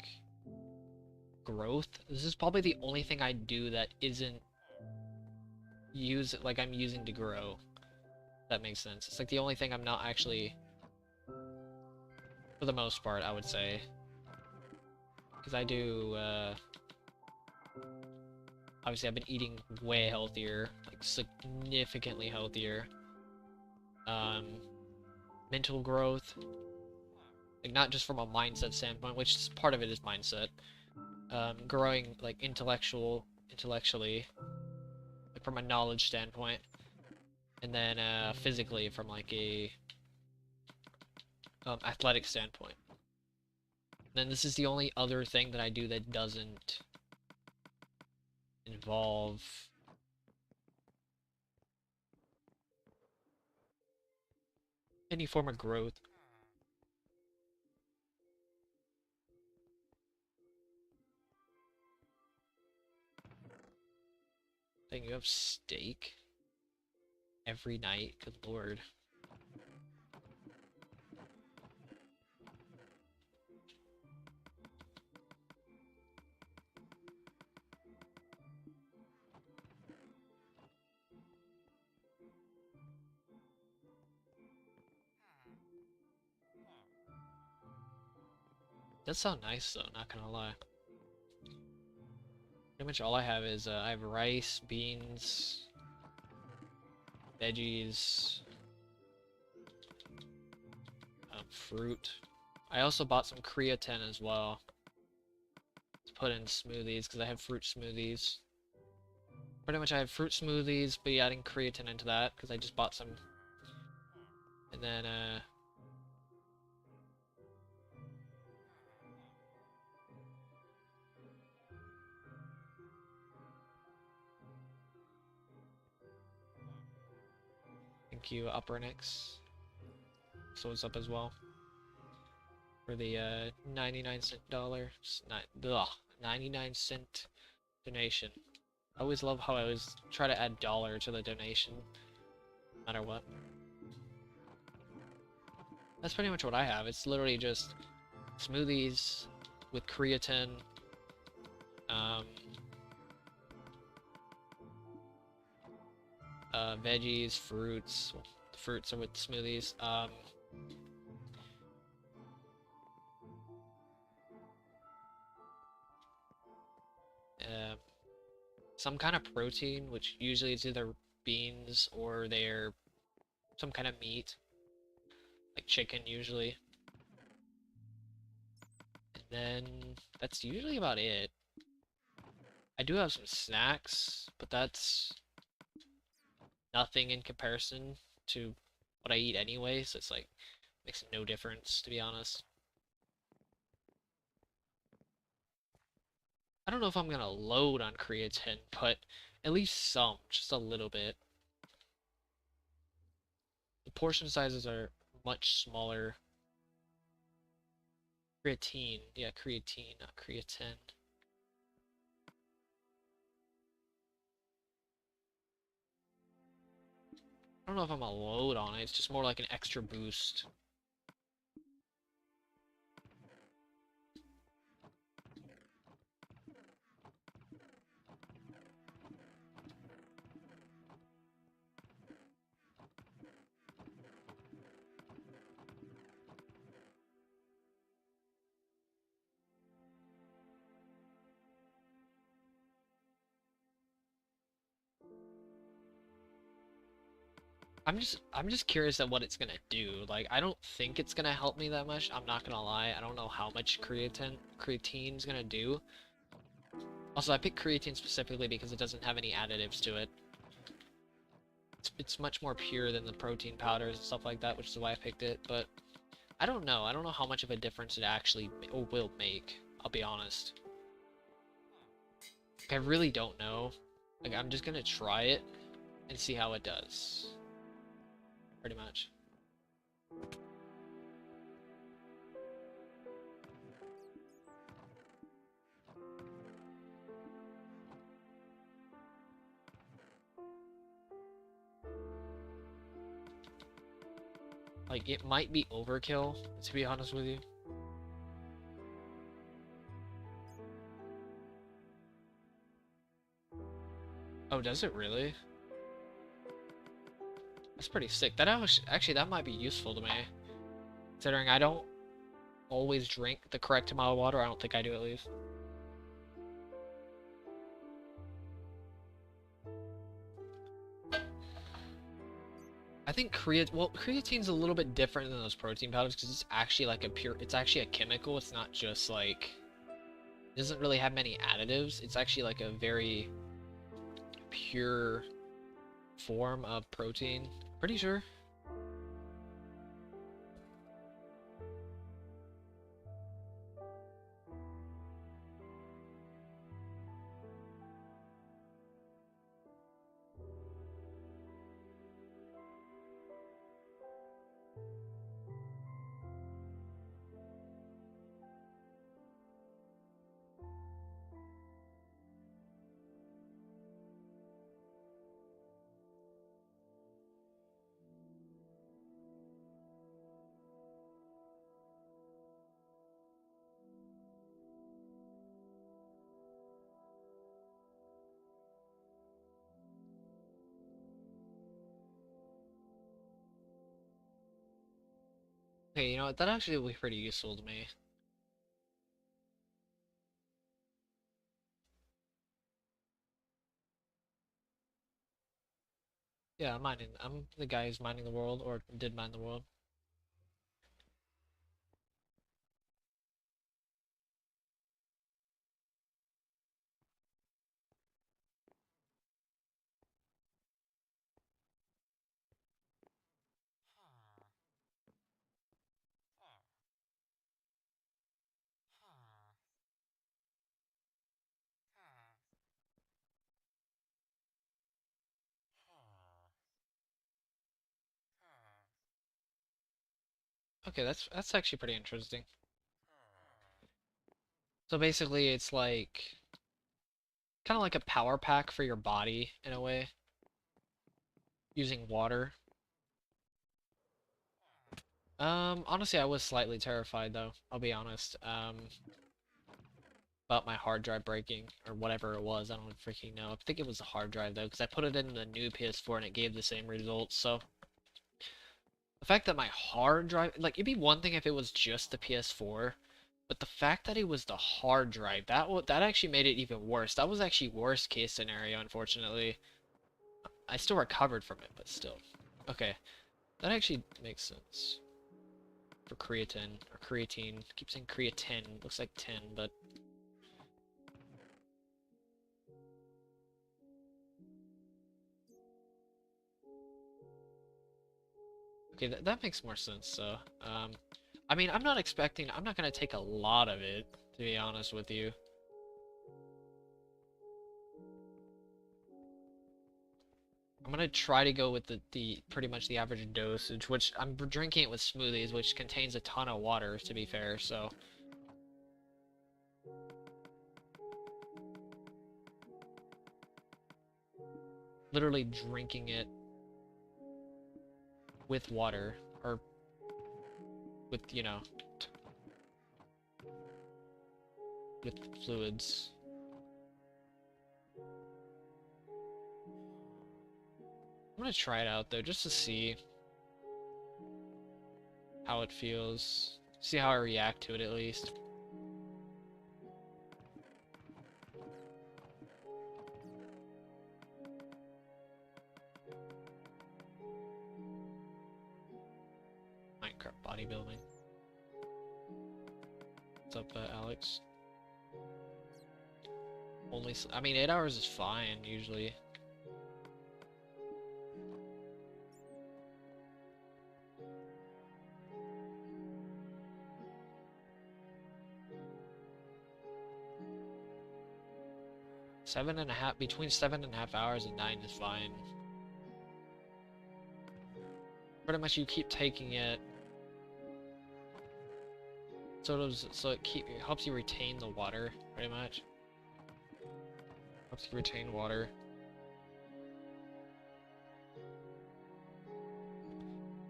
growth, this is probably the only thing I do that isn't like I'm using to grow. If that makes sense. It's like the only thing I'm not actually, for the most part, I would say. Because I do, obviously I've been eating way healthier, like significantly healthier. Mental growth, like not just from a mindset standpoint, which is part of it is mindset. Growing like intellectually, like from a knowledge standpoint, and then physically from like a athletic standpoint. And then this is the only other thing that I do that doesn't involve any form of growth. Dang, you have steak every night? Good lord. That sounds nice though, not gonna lie. Pretty much all I have is I have rice, beans, veggies, fruit. I also bought some creatine as well to put in smoothies because I have fruit smoothies. Pretty much I have fruit smoothies, but adding creatine into that because I just bought some. And then thank you, Upper Nix. So it's up as well for the 99-cent dollar, 99-cent donation. I always love how I always try to add dollar to the donation, no matter what. That's pretty much what I have. It's literally just smoothies with creatine, um, veggies, fruits. Well, the fruits are with smoothies. Uh, some kind of protein, which usually is either beans or they're some kind of meat, like chicken usually. And then that's usually about it. I do have some snacks, but that's nothing in comparison to what I eat anyway, so it's like makes no difference to be honest. I don't know if I'm gonna load on creatine, but at least some, just a little bit. The portion sizes are much smaller. Creatine, yeah, creatine, not creatine. I don't know if I'm gonna load on it, it's just more like an extra boost. I'm just curious at what it's gonna do. Like, I don't think it's gonna help me that much. I'm not gonna lie. I don't know how much creatine's gonna do. Also, I picked creatine specifically because it doesn't have any additives to it. It's much more pure than the protein powders and stuff like that, which is why I picked it. But I don't know. I don't know how much of a difference it actually will make. I'll be honest. Like, I really don't know. Like, I'm just gonna try it and see how it does. Pretty much. Like, it might be overkill, to be honest with you. Oh, does it really? That's pretty sick. Actually, that might be useful to me. Considering I don't always drink the correct amount of water. I don't think I do, at least. I think creatine's a little bit different than those protein powders because it's actually like it's actually a chemical. It's not just like, it doesn't really have many additives. It's actually like a very pure form of protein. Pretty sure. Okay, you know what? That actually will be pretty useful to me. Yeah, I'm the guy who's mining the world, or did mine the world. Okay, that's actually pretty interesting. So basically, it's like kind of like a power pack for your body in a way, using water. Honestly, I was slightly terrified though. I'll be honest. About my hard drive breaking or whatever it was. I don't freaking know. I think it was the hard drive though, because I put it in the new PS4 and it gave the same results. So the fact that my hard drive, like, it'd be one thing if it was just the PS4, but the fact that it was the hard drive, that actually made it even worse. That was actually worst case scenario, unfortunately. I still recovered from it, but still. Okay, that actually makes sense. For creatine, or creatine. I keep saying creatine, looks like tin, but... Okay, that makes more sense, so, I mean, I'm not gonna take a lot of it, to be honest with you. I'm gonna try to go with the pretty much the average dosage, which I'm drinking it with smoothies, which contains a ton of water, to be fair, so... Literally drinking it with water, or with, you know, with fluids. I'm gonna try it out though, just to see how it feels. See how I react to it at least. Minecraft bodybuilding. What's up, Alex? I mean, 8 hours is fine, usually. Between 7.5 hours and 9 is fine. Pretty much you keep taking it. So it helps you retain the water, pretty much. Helps you retain water.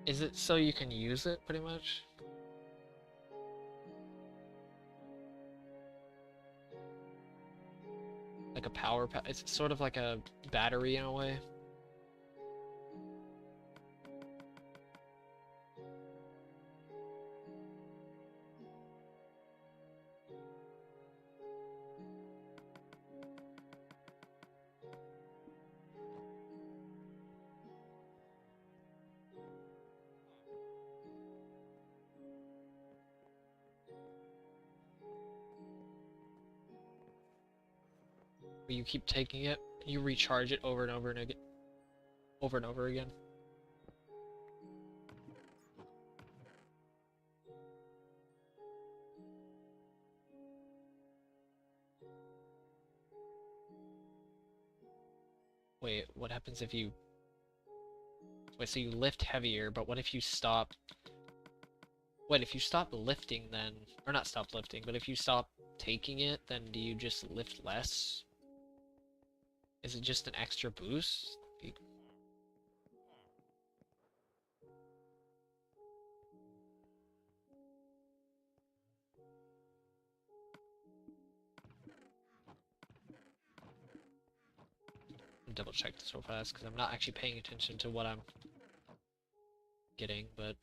Is it so you can use it, pretty much? Like a power pack? It's sort of like a battery in a way. You keep taking it, you recharge it over and over and again. Over and over again. Wait, what happens if you... Wait, so you lift heavier, but what if you stop... Wait, if you stop lifting then... Or not stop lifting, but if you stop taking it, then do you just lift less? Is it just an extra boost? Double check this real fast, because I'm not actually paying attention to what I'm getting, but...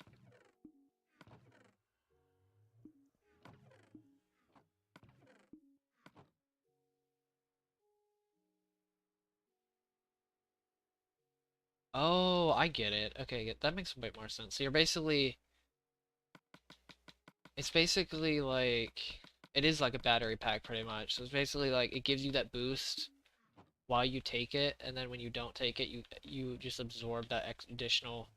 Oh, I get it. Okay, that makes a bit more sense. So you're basically... It's basically like... It is like a battery pack, pretty much. So it's basically like, it gives you that boost while you take it, and then when you don't take it, you just absorb that additional...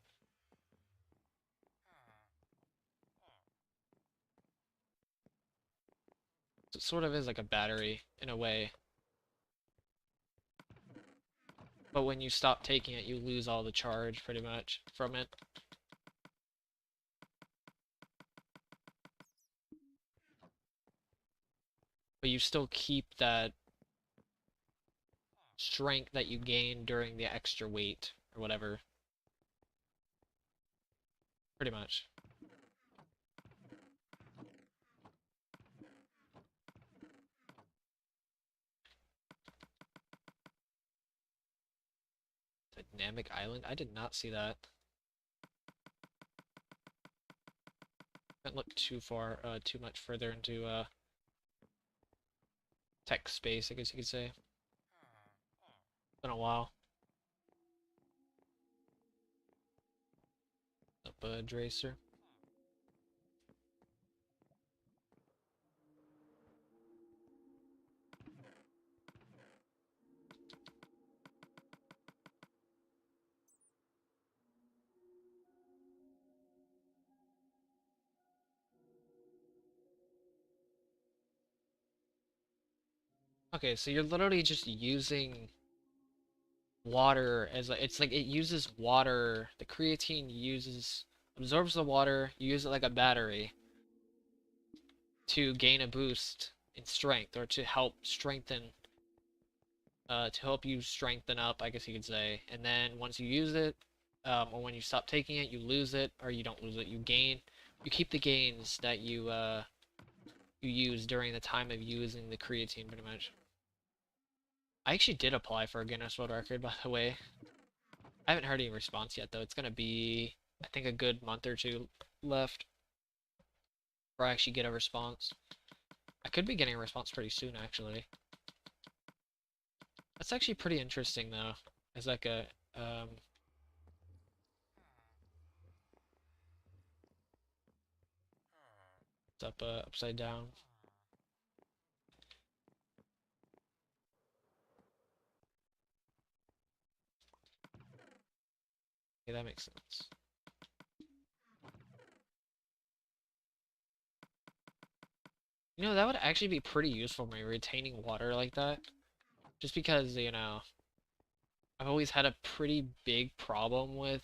It sort of is like a battery, in a way. But when you stop taking it, you lose all the charge, pretty much, from it. but you still keep that strength that you gain during the extra weight or whatever. Pretty much. Dynamic Island? I did not see that. Didn't look too far, too much further into tech space, I guess you could say. Been a while. A Bud Racer. Okay, so you're literally just using water as a, it's like it uses water. The creatine absorbs the water, you use it like a battery to gain a boost in strength or to help you strengthen up, I guess you could say. And then once you use it, or when you stop taking it, you lose it, or you don't lose it, you keep the gains that you use during the time of using the creatine, pretty much. I actually did apply for a Guinness World Record, by the way. I haven't heard any response yet, though. It's gonna be, I think, a good month or two left before I actually get a response. I could be getting a response pretty soon, actually. That's actually pretty interesting, though. As like a, it's up, upside down. Okay, that makes sense. You know, that would actually be pretty useful for me, retaining water like that. Just because, you know, I've always had a pretty big problem with...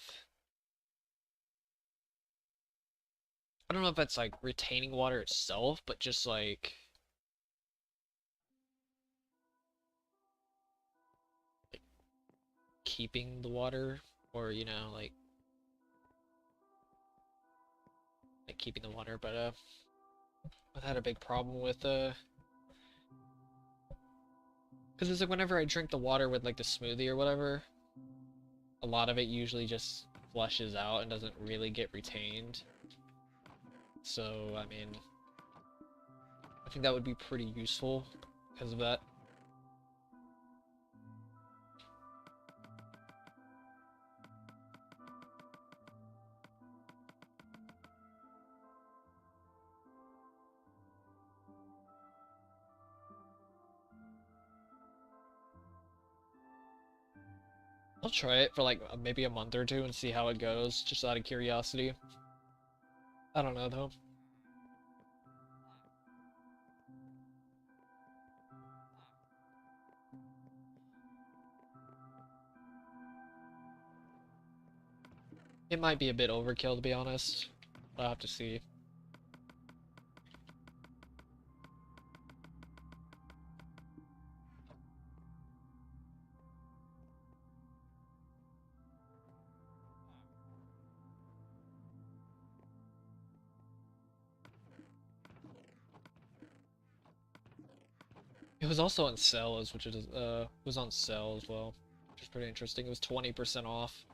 I don't know if that's like retaining water itself, but just like keeping the water, or you know, like keeping the water. But I've had a big problem with because it's like whenever I drink the water with like the smoothie or whatever, a lot of it usually just flushes out and doesn't really get retained. So I mean, I think that would be pretty useful because of that. I'll try it for like maybe a month or two and see how it goes, just out of curiosity. I don't know though. It might be a bit overkill to be honest. I'll have to see. It was also on sale, which it is, was on sale as well, which is pretty interesting. It was 20% off.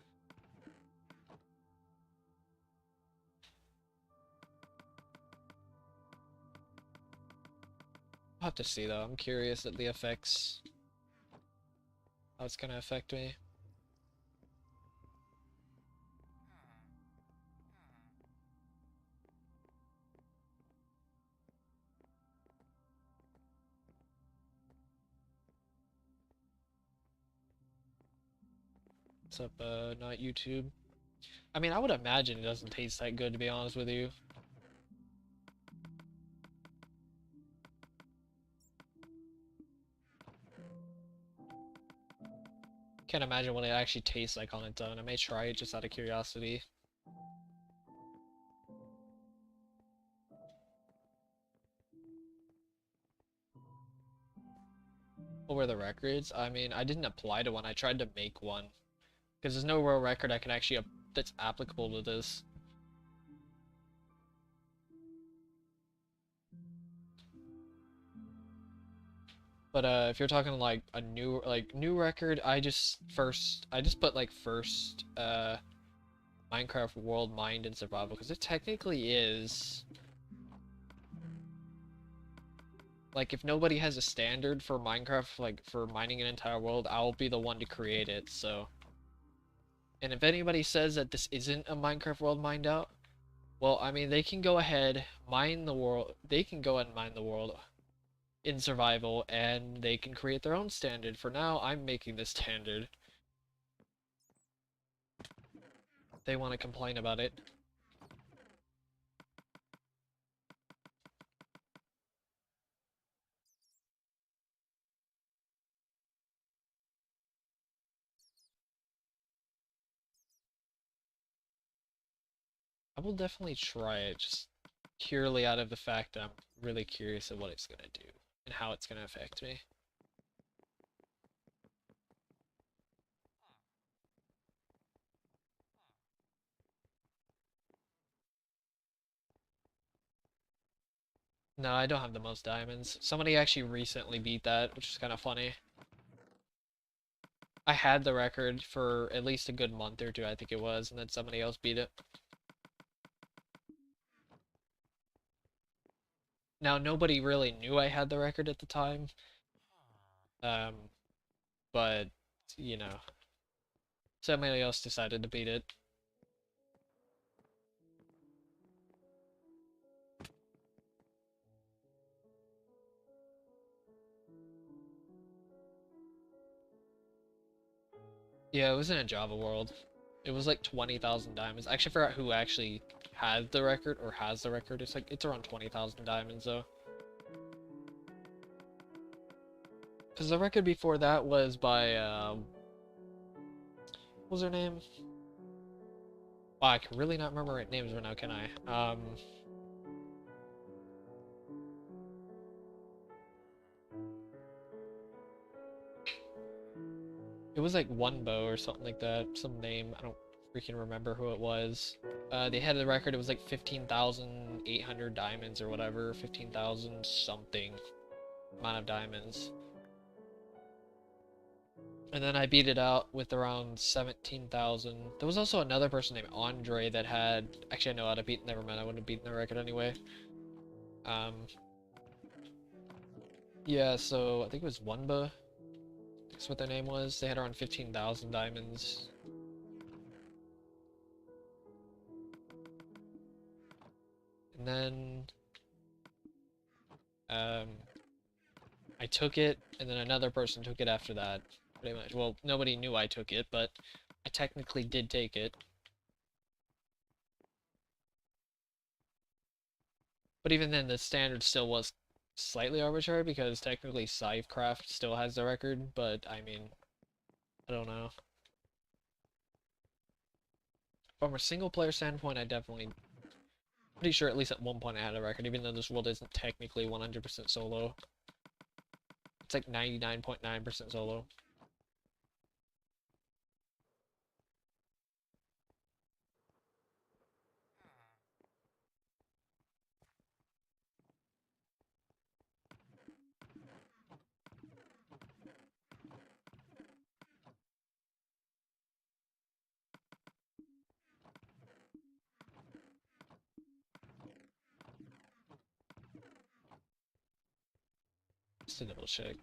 I'll have to see though. I'm curious at the effects, how it's gonna affect me. What's up, not YouTube? I mean, I would imagine it doesn't taste that good, to be honest with you. Can't imagine what it actually tastes like on its own. I may try it just out of curiosity. What were the records? I mean, I didn't apply to one. I tried to make one. Because there's no world record I can actually that's applicable to this. But if you're talking like a new record, I just put like first Minecraft world mined and survival because it technically is like if nobody has a standard for Minecraft like for mining an entire world, I'll be the one to create it. So, and if anybody says that this isn't a Minecraft world mined out, well, I mean they can go ahead mine the world. They can go ahead and mine the world in survival and they can create their own standard. For now, I'm making this standard. They want to complain about it. I will definitely try it, just purely out of the fact that I'm really curious of what it's going to do and how it's going to affect me. No, I don't have the most diamonds. Somebody actually recently beat that, which is kind of funny. I had the record for at least a good month or two, I think it was, and then somebody else beat it. Now, nobody really knew I had the record at the time, um, but, you know, somebody else decided to beat it. Yeah, it was in a Java world. It was like 20,000 diamonds. I actually forgot who actually had the record or has the record. It's like it's around 20,000 diamonds though. Because the record before that was by what was her name? Wow, I can really not remember names right now, can I? It was like One Bow or something like that. Some name. I don't freaking remember who it was. They had the record. It was like 15,800 diamonds or whatever. 15,000 something amount of diamonds. And then I beat it out with around 17,000. There was also another person named Andre that had... Actually, I know how to beat... Never mind, I wouldn't have beaten the record anyway. Yeah, so I think it was Wunba. That's what their name was. They had around 15,000 diamonds. And then... I took it, and then another person took it after that. Pretty much. Well, nobody knew I took it, but I technically did take it. But even then, the standard still was slightly arbitrary because technically Scythecraft still has the record, but I mean, I don't know. From a single player standpoint, I definitely pretty sure at least at one point I had a record, even though this world isn't technically 100% solo. It's like 99.9% solo. Just to double check.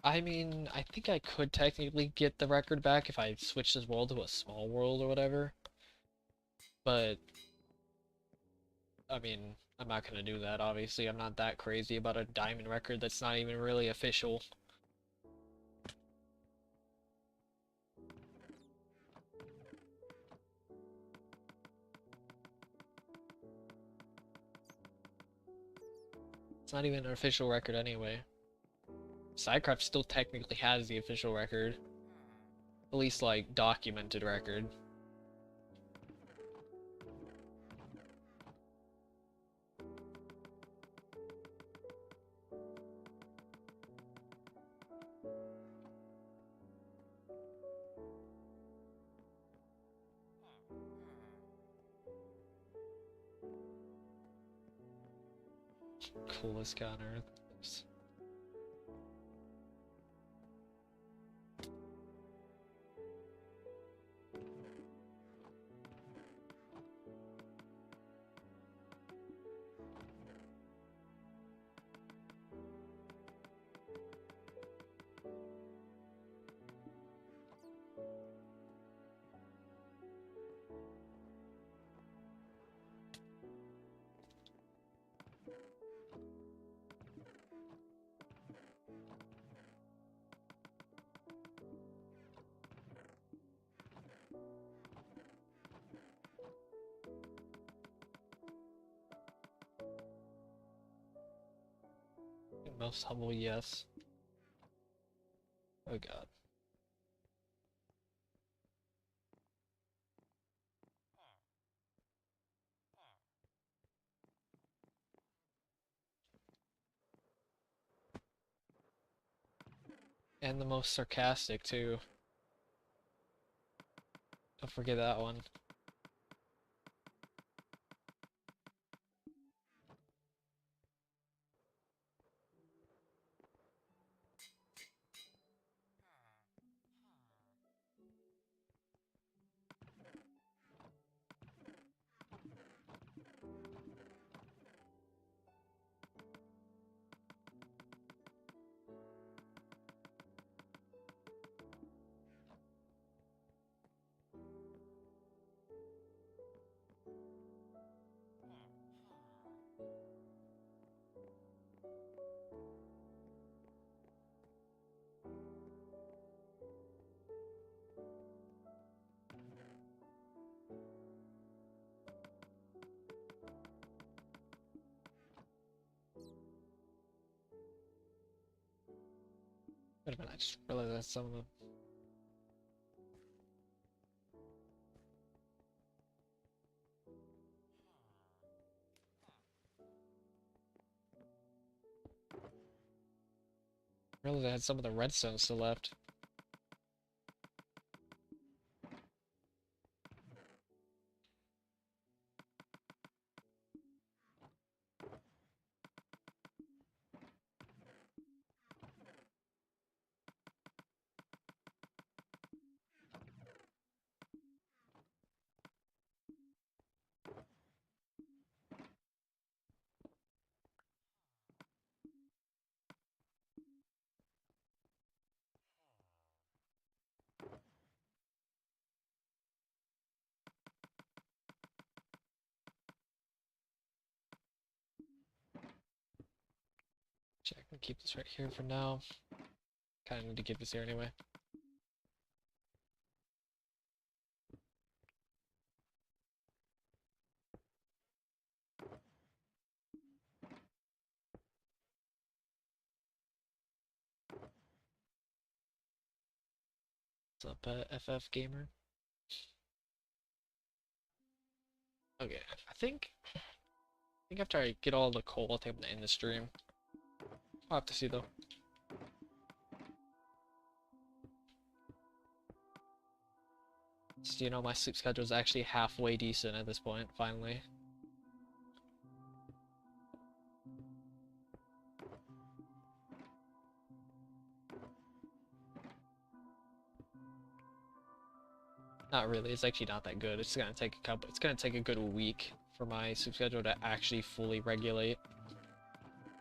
I mean, I think I could technically get the record back if I switched this world to a small world or whatever. But, I mean, I'm not gonna do that, obviously. I'm not that crazy about a diamond record that's not even really official. It's not even an official record anyway. Sidecraft still technically has the official record. At least, like, documented record. Coolest guy on earth. Most humble, yes. Oh god. And the most sarcastic, too. Don't forget that one. Wait a minute, I just realized that some of them. I realized I had some of the redstone still left. Check and keep this right here for now. Kinda need to keep this here anyway. What's up, FF Gamer? Okay, I think after I get all the coal, I think I'm gonna end the stream. I'll have to see though. So, you know, my sleep schedule is actually halfway decent at this point, finally. Not really, it's actually not that good. It's gonna take a good week for my sleep schedule to actually fully regulate.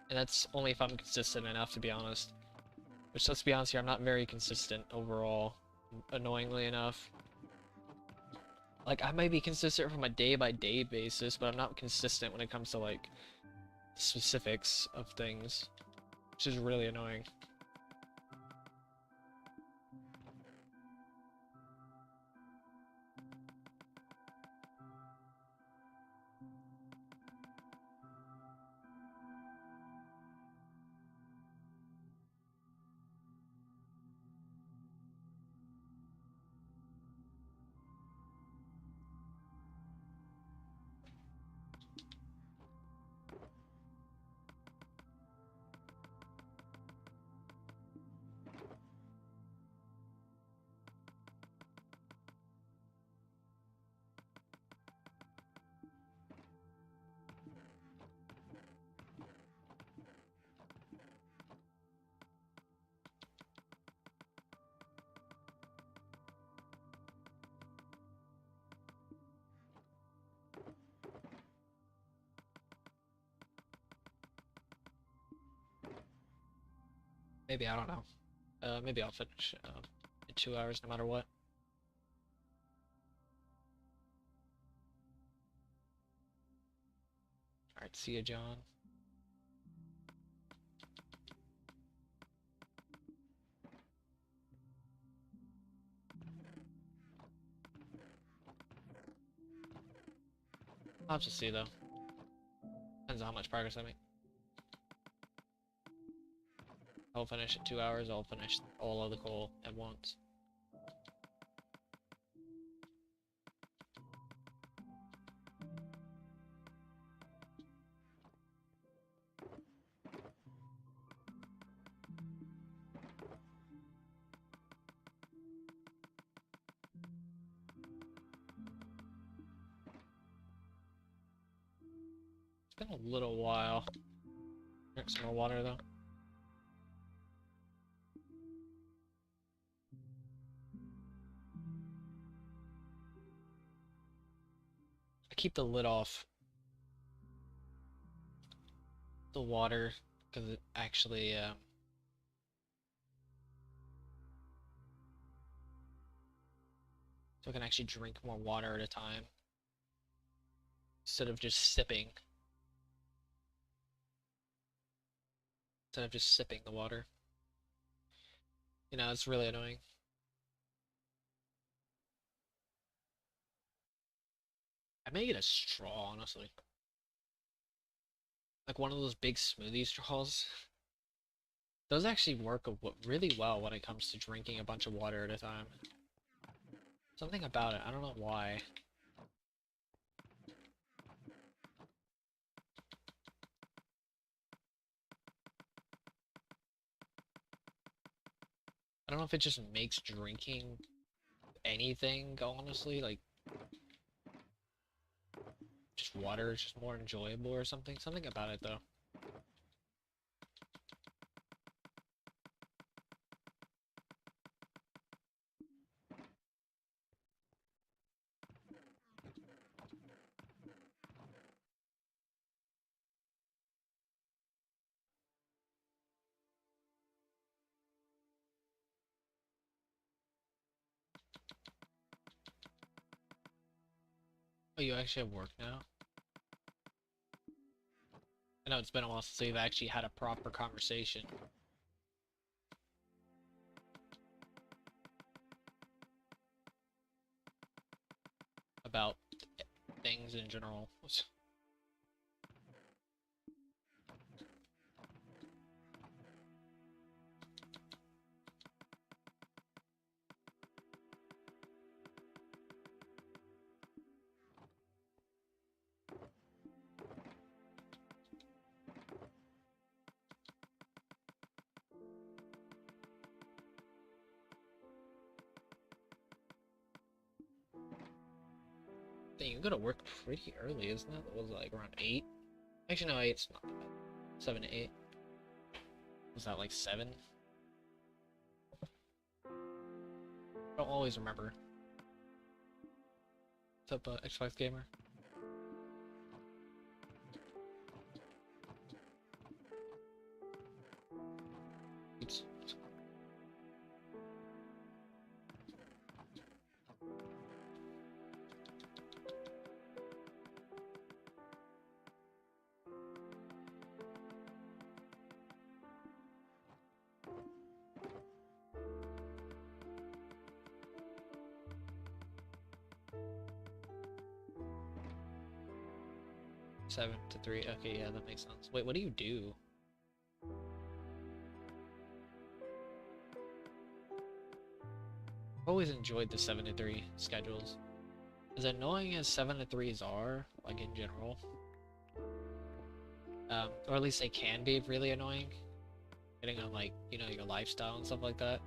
And that's only if I'm consistent enough, to be honest. Which, let's be honest here, I'm not very consistent overall, annoyingly enough. Like, I might be consistent from a day-by-day basis, but I'm not consistent when it comes to, like, specifics of things. Which is really annoying. Maybe, I don't know. Maybe I'll finish in 2 hours no matter what. Alright, see ya, John. I'll have to see though. Depends on how much progress I make. I'll finish in 2 hours, I'll finish all of the coal at once. It's been a little while. Drink some more water though. I keep the lid off the water because it actually so I can actually drink more water at a time instead of just sipping. Instead of just sipping the water. You know, it's really annoying. I may get a straw, honestly. Like one of those big smoothie straws. Those actually work really well when it comes to drinking a bunch of water at a time. Something about it, I don't know why. I don't know if it just makes drinking anything, honestly, like just water is just more enjoyable or something. Something about it though. Oh, you actually have work now? I know it's been a while since we've actually had a proper conversation about things in general. Dang, you go to work pretty early, isn't it? It was like around 8? Actually, no, 8's not bad. 7 to 8. Was that like 7? I don't always remember. What's up, Xbox Gamer? Oops. Seven to 3. Okay, yeah, that makes sense. Wait, what do you do? I've always enjoyed the 7 to 3 schedules. As annoying as 7 to 3s are, like in general, or at least they can be really annoying, depending on like, you know, your lifestyle and stuff like that.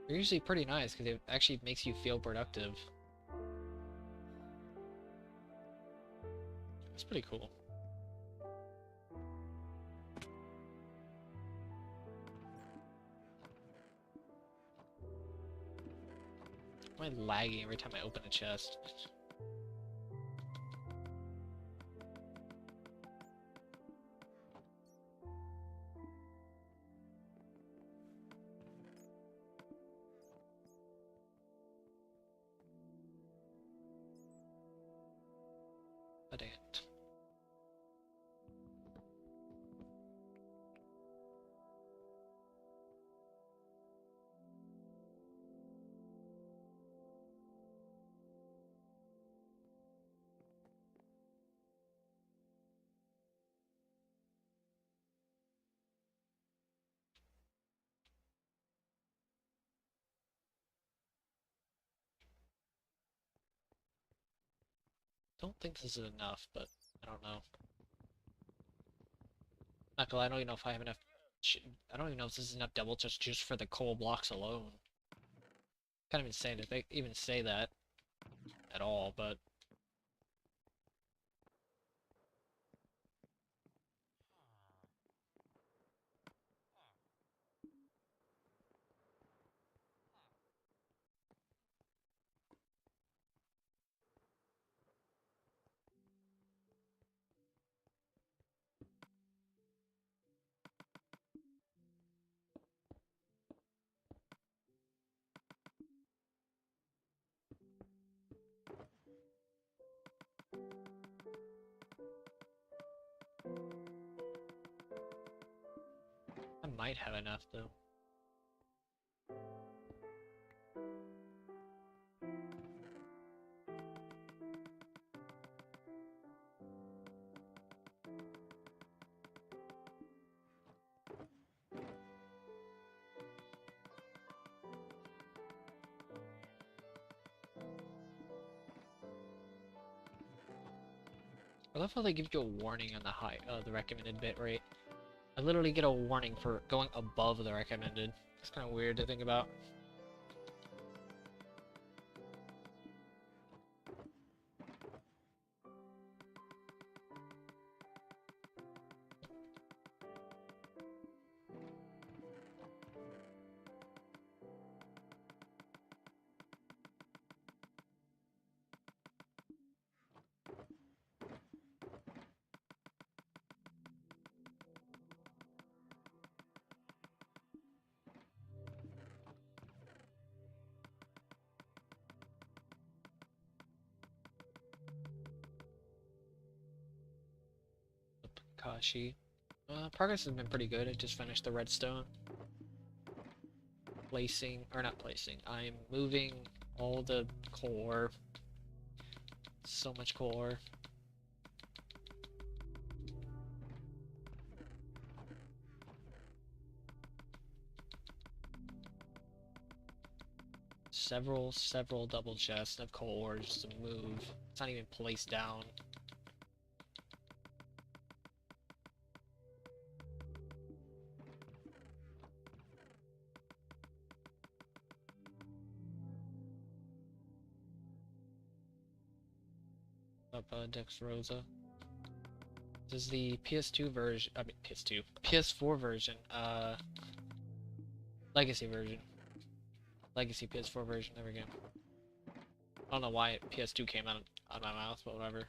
They're usually pretty nice because it actually makes you feel productive. It's pretty cool. Why am I lagging every time I open a chest? Oh, dang it. Don't think this is enough, but I don't know. Not gonna lie, I don't even know if I have enough. I don't even know if this is enough double just for the coal blocks alone. Kind of insane if they even say that at all, but I might have enough though. I love how they give you a warning on the recommended bit rate. I literally get a warning for going above the recommended. It's kind of weird to think about. Kashi. Progress has been pretty good. I just finished the redstone. Placing, or not placing, I'm moving all the coal ore. So much coal ore. Several double chests of coal ore just to move. It's not even placed down. Up Dex Rosa. This is the PS2 version. I mean PS2, PS4 version. Legacy version. Legacy PS4 version. There we go. I don't know why PS2 came out of my mouth, but whatever.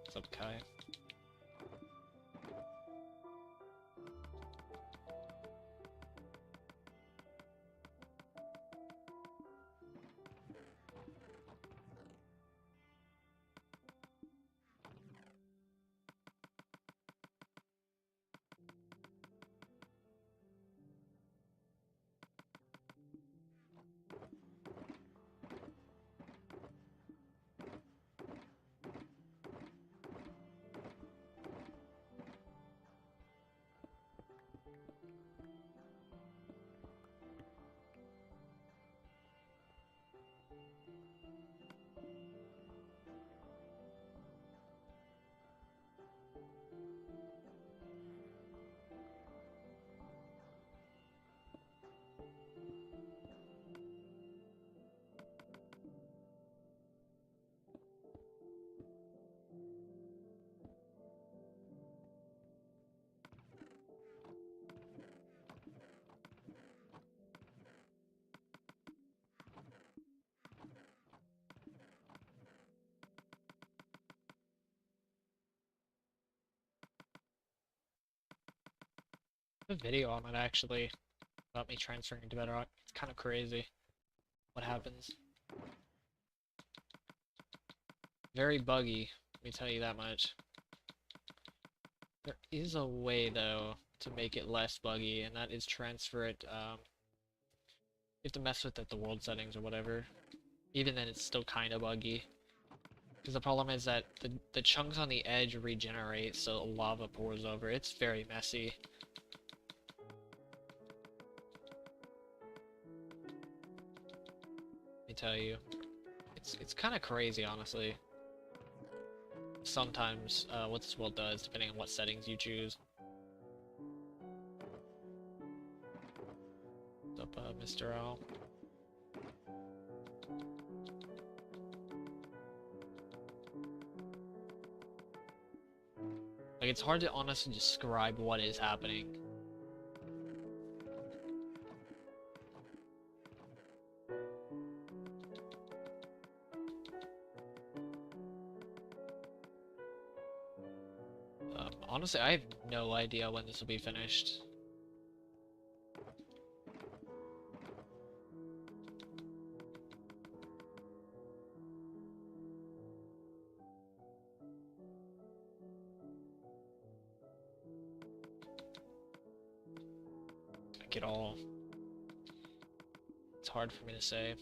What's up, Kai? A video on it actually about me transferring to Bedrock. It's kind of crazy what happens. Very buggy, let me tell you that much. There is a way though to make it less buggy, and that is transfer it. You have to mess with the world settings or whatever. Even then, it's still kind of buggy. Because the problem is that the chunks on the edge regenerate, so lava pours over. It's very messy. Let me tell you, it's kind of crazy, honestly. Sometimes what this world does, depending on what settings you choose. What's up, Mr. Owl? Like, it's hard to honestly describe what is happening. Honestly, I have no idea when this will be finished. Like it all. It's hard for me to say.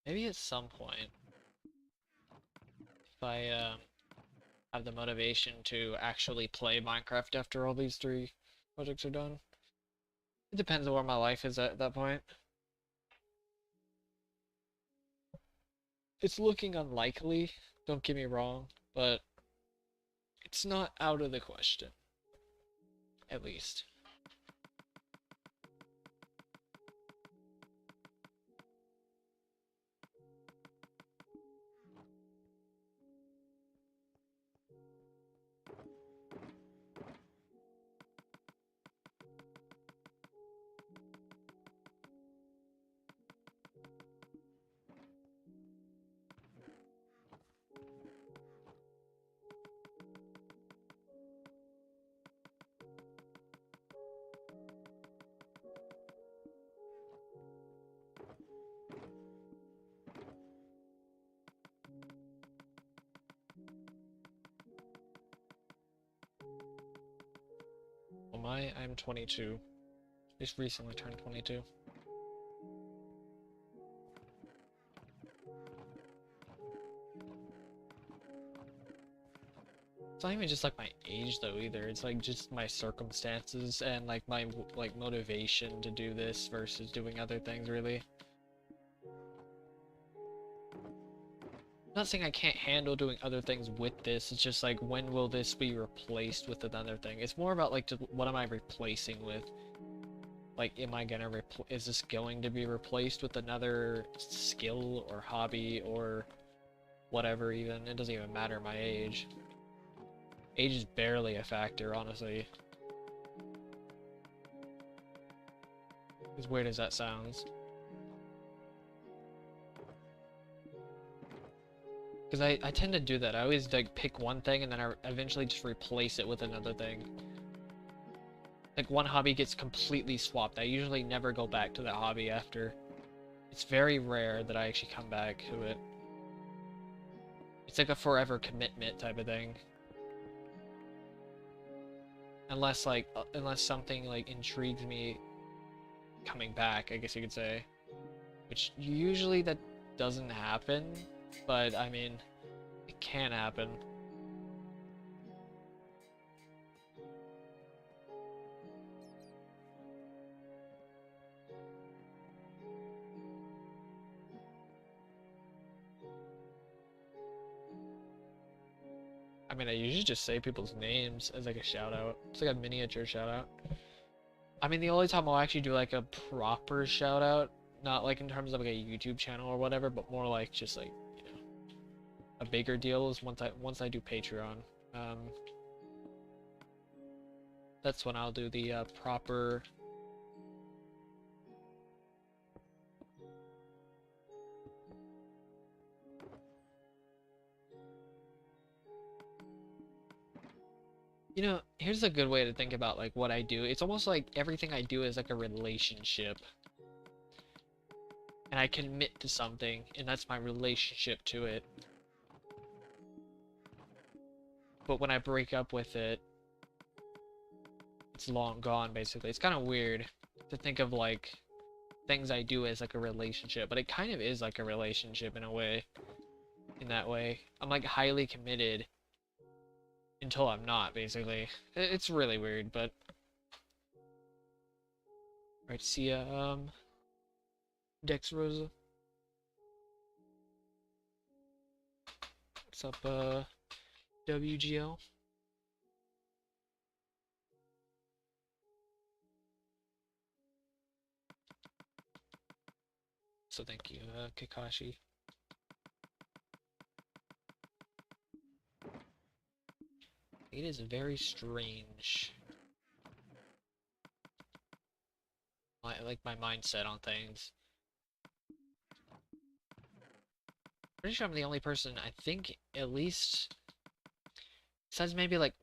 Maybe at some point, if I have the motivation to actually play Minecraft after all these 3 projects are done. It depends on where my life is at that point. It's looking unlikely, don't get me wrong, but it's not out of the question. At least. Well, I'm 22. Just recently turned 22. It's not even just like my age though either. It's like just my circumstances and like my motivation to do this versus doing other things really. I'm not saying I can't handle doing other things with this, it's just like when will this be replaced with another thing? It's more about like what am I replacing with? Like is this going to be replaced with another skill or hobby or whatever even? It doesn't even matter my age. Age is barely a factor, honestly. As weird as that sounds. Because I tend to do that. I always like pick one thing and then I eventually just replace it with another thing. Like one hobby gets completely swapped. I usually never go back to that hobby after. It's very rare that I actually come back to it. It's like a forever commitment type of thing. Unless something like intrigues me coming back, I guess you could say. Which usually that doesn't happen, but I mean, it can happen. I mean, I usually just say people's names as like a shout out. It's like a miniature shout out. I mean, the only time I'll actually do like a proper shout out, not like in terms of like a YouTube channel or whatever, but more like just like, you know, a bigger deal is once I do Patreon. Um, that's when I'll do the proper. You know, here's a good way to think about like what I do. It's almost like everything I do is like a relationship. And I commit to something, and that's my relationship to it. But when I break up with it, it's long gone, basically. It's kind of weird to think of like things I do as like a relationship, but it kind of is like a relationship in a way. In that way, I'm like highly committed until I'm not, basically. It's really weird, but right, see ya, Dex Rosa. What's up, WGL? So thank you, Kakashi. It is very strange. Like my mindset on things. Pretty sure I'm the only person, I think, at least, besides maybe like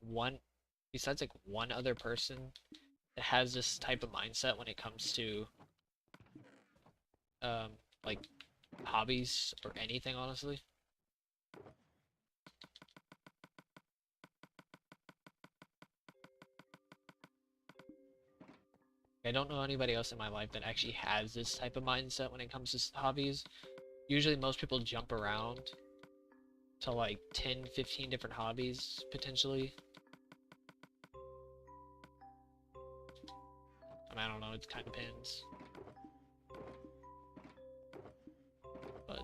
besides like one other person that has this type of mindset when it comes to, like, hobbies or anything, honestly. I don't know anybody else in my life that actually has this type of mindset when it comes to hobbies. Usually most people jump around to like 10, 15 different hobbies, potentially. I mean, I don't know, it kind of depends. But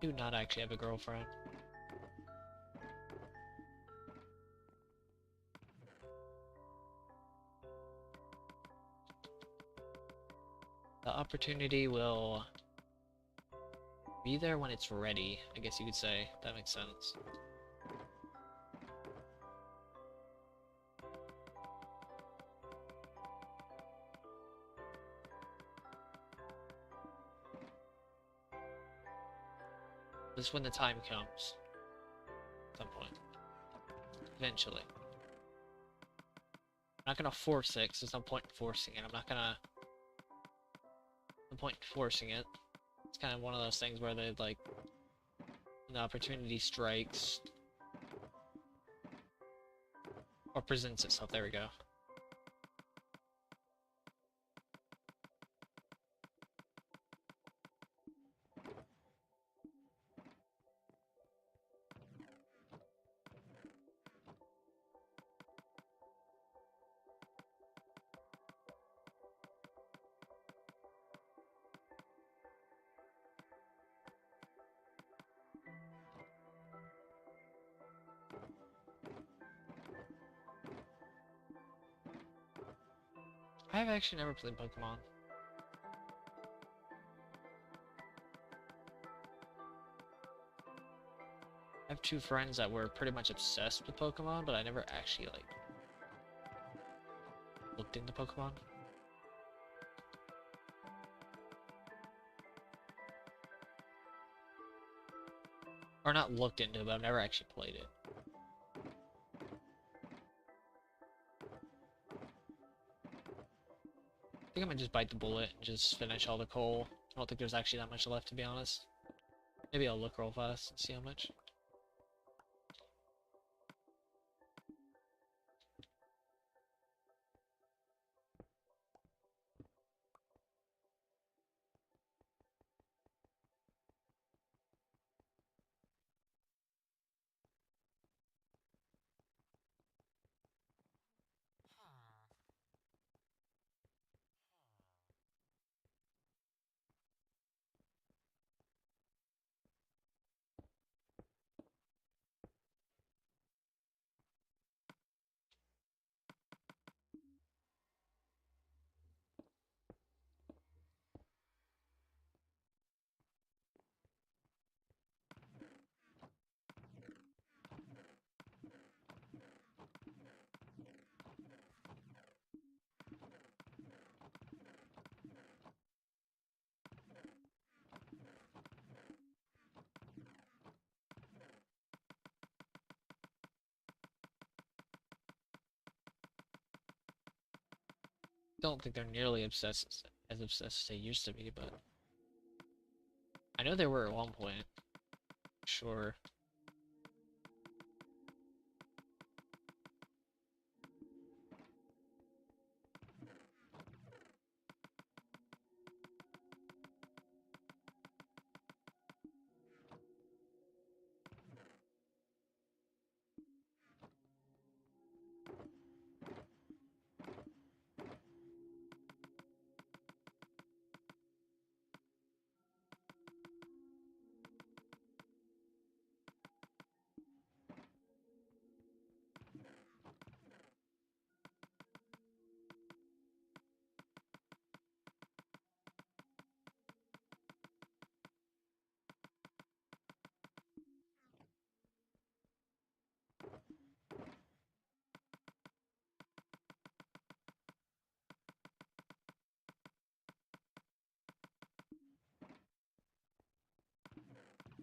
I do not actually have a girlfriend. The opportunity will be there when it's ready, I guess you could say. That makes sense. Just when the time comes. At some point. Eventually. I'm not gonna force it, 'cause there's no point in forcing it. I'm not gonna... No point in forcing it. It's kind of one of those things where they, like... When the opportunity strikes... Or presents itself, there we go. I've actually never played Pokemon. I have two friends that were pretty much obsessed with Pokemon, but I never actually, like, looked into Pokemon. Or not looked into it, but I've never actually played it. I think I might just bite the bullet and just finish all the coal. I don't think there's actually that much left, to be honest. Maybe I'll look real fast and see how much. don't think they're nearly obsessed as obsessed as they used to be, but I know they were at one point. Sure.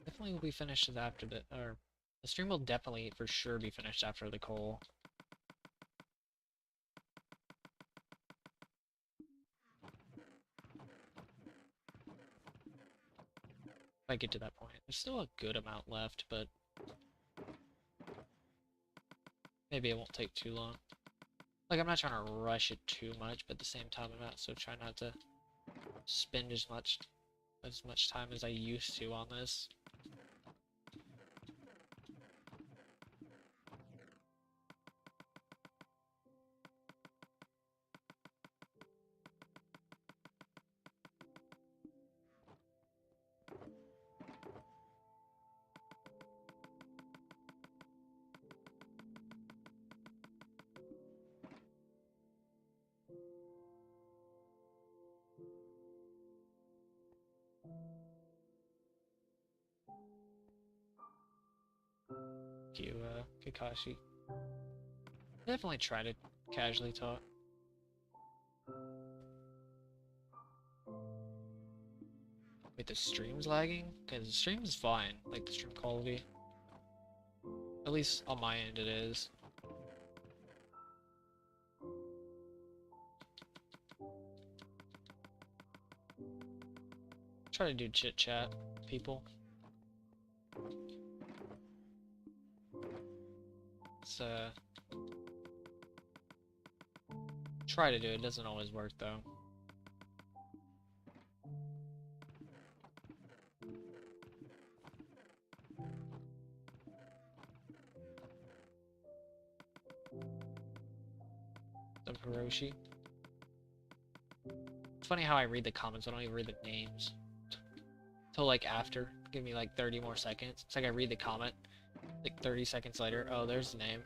Definitely will be finished after or the stream will definitely for sure be finished after the coal. If I get to that point. There's still a good amount left, but maybe it won't take too long. Like, I'm not trying to rush it too much, but at the same time, I'm also trying not to spend as much time as I used to on this. Thank you, Kakashi. Definitely try to casually talk. Wait, the stream's lagging? Because the stream's fine, like the stream quality. At least on my end it is. Try to do chit chat, people. It's try to do it, doesn't always work though. The Hiroshi. It's funny how I read the comments, I don't even read the names. Till like after. Give me like 30 more seconds. It's like I read the comment, like 30 seconds later, oh, there's the name.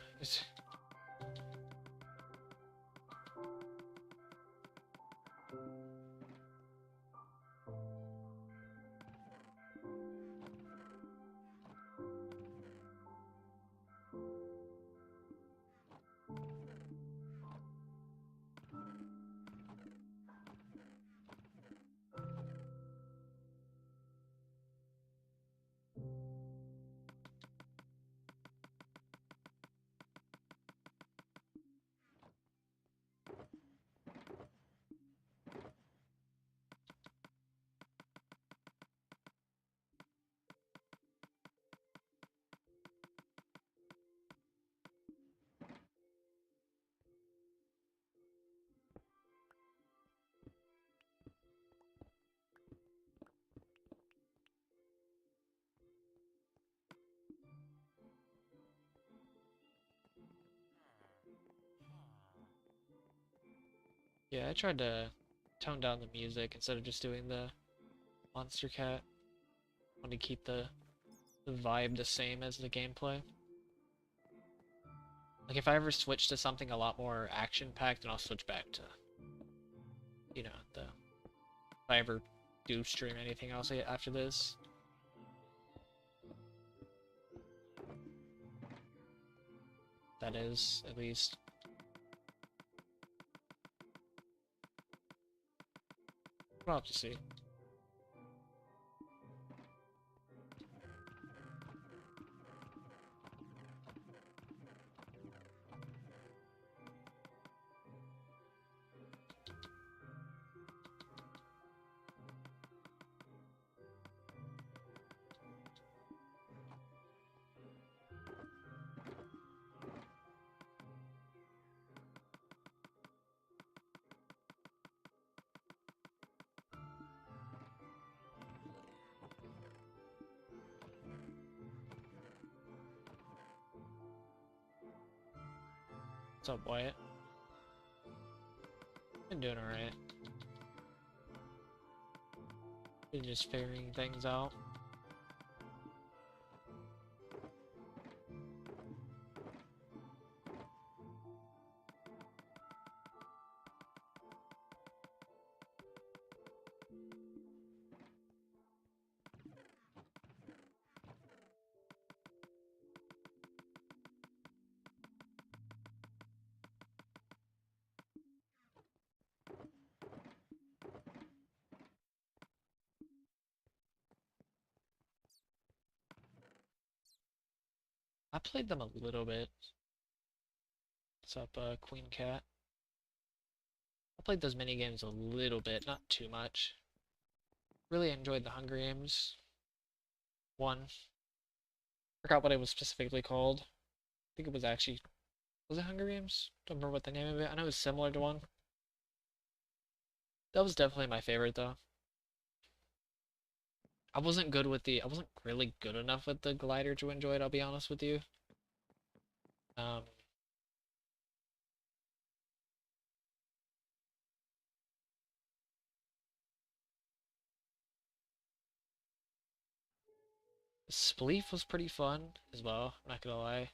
Yeah, I tried to tone down the music instead of just doing the monster cat. I want to keep the vibe the same as the gameplay. Like if I ever switch to something a lot more action-packed, then I'll switch back to, you know, if I ever do stream anything else after this. That is, at least. We'll have to see. What's up, Wyatt? Been doing alright. Been just figuring things out. I played them a little bit. What's up, Queen Cat? I played those mini games a little bit, not too much. Really enjoyed the Hunger Games one. Forgot what it was specifically called. I think it was actually, was it Hunger Games? Don't remember what the name of it. I know it was similar to one. That was definitely my favorite though. I wasn't really good enough with the glider to enjoy it, I'll be honest with you. Um, Spleef was pretty fun as well, I'm not gonna lie.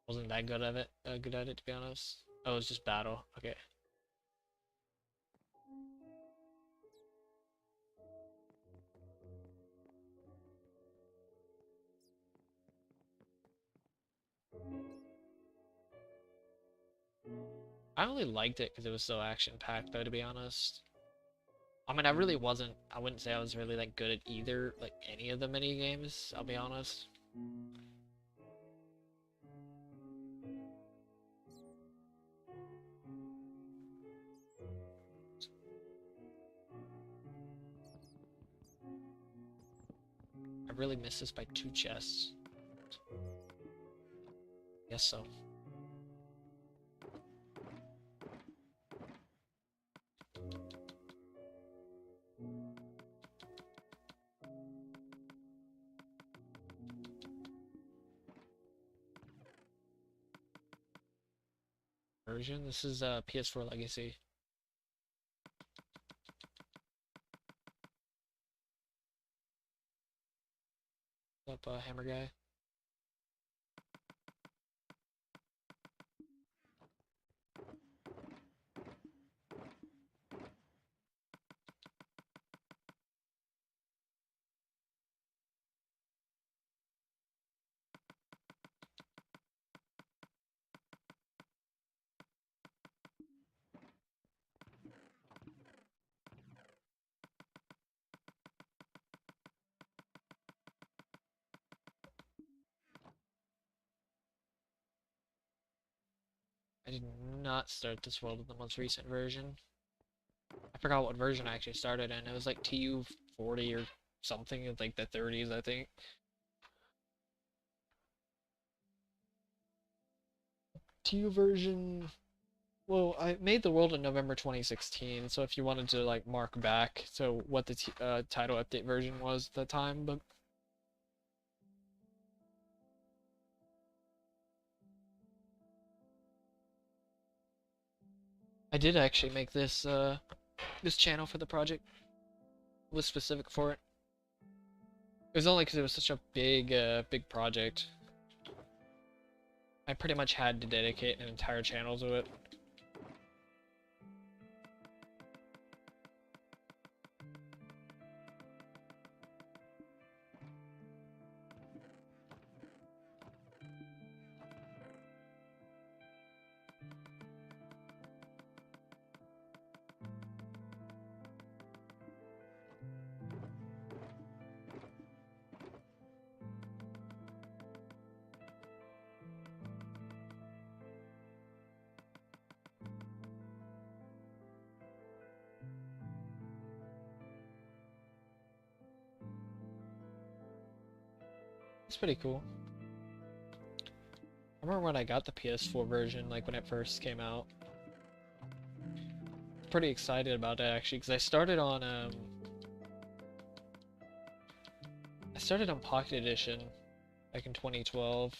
Wasn't that good at it to be honest. Oh, it was just battle, okay. I only liked it because it was so action-packed though, to be honest. I mean, I wouldn't say I was really like good at either, like any of the mini games, I'll be honest. I really missed this by 2 chests. Guess so. Version. This is PS4 Legacy. What's up, Hammer Guy? I did not start this world in the most recent version. I forgot what version I actually started in. It was like TU40 or something, in like the 30s, I think. TU version. Well, I made the world in November 2016, so if you wanted to like mark back to what the title update version was at the time, but I did actually make this this channel for the project. It was specific for it. It was only because it was such a big project. I pretty much had to dedicate an entire channel to it. It's pretty cool. I remember when I got the PS4 version, like when it first came out. Pretty excited about it actually, because I started on Pocket Edition back in 2012.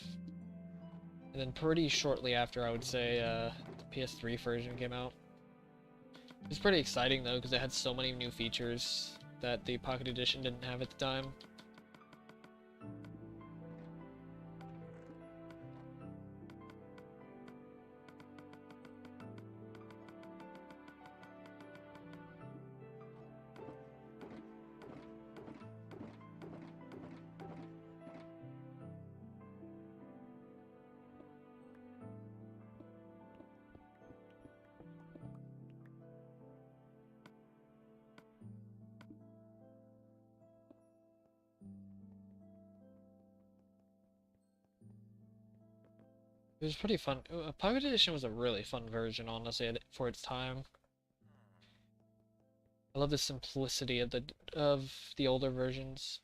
And then pretty shortly after, I would say, the PS3 version came out. It was pretty exciting though, because it had so many new features that the Pocket Edition didn't have at the time. It was pretty fun. Pocket Edition was a really fun version, honestly, for its time. I love the simplicity of the older versions.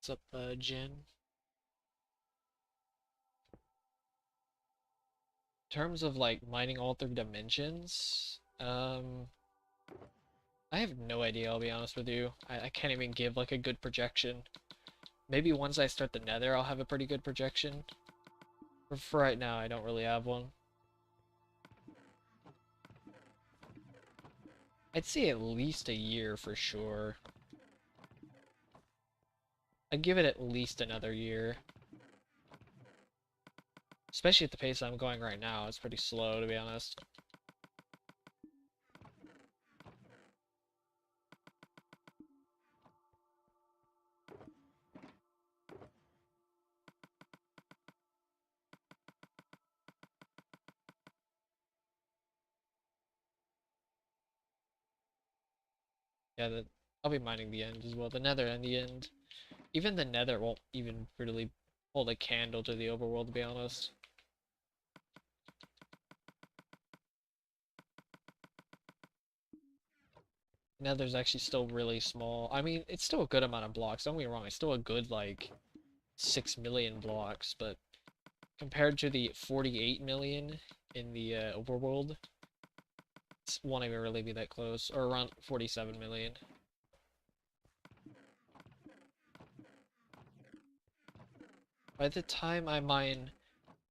What's up, Jen? In terms of like mining all three dimensions, I have no idea, I'll be honest with you. I can't even give like a good projection. Maybe once I start the nether, I'll have a pretty good projection. But for right now, I don't really have one. I'd say at least a year for sure. I'd give it at least another year. Especially at the pace I'm going right now, it's pretty slow, to be honest. Yeah, I'll be mining the end as well. The nether and the end. Even the nether won't even really hold a candle to the overworld, to be honest. Nether's actually still really small. I mean, it's still a good amount of blocks, don't get me wrong, it's still a good, like, 6 million blocks, but compared to the 48 million in the overworld, it won't even really be that close, or around 47 million. By the time I mine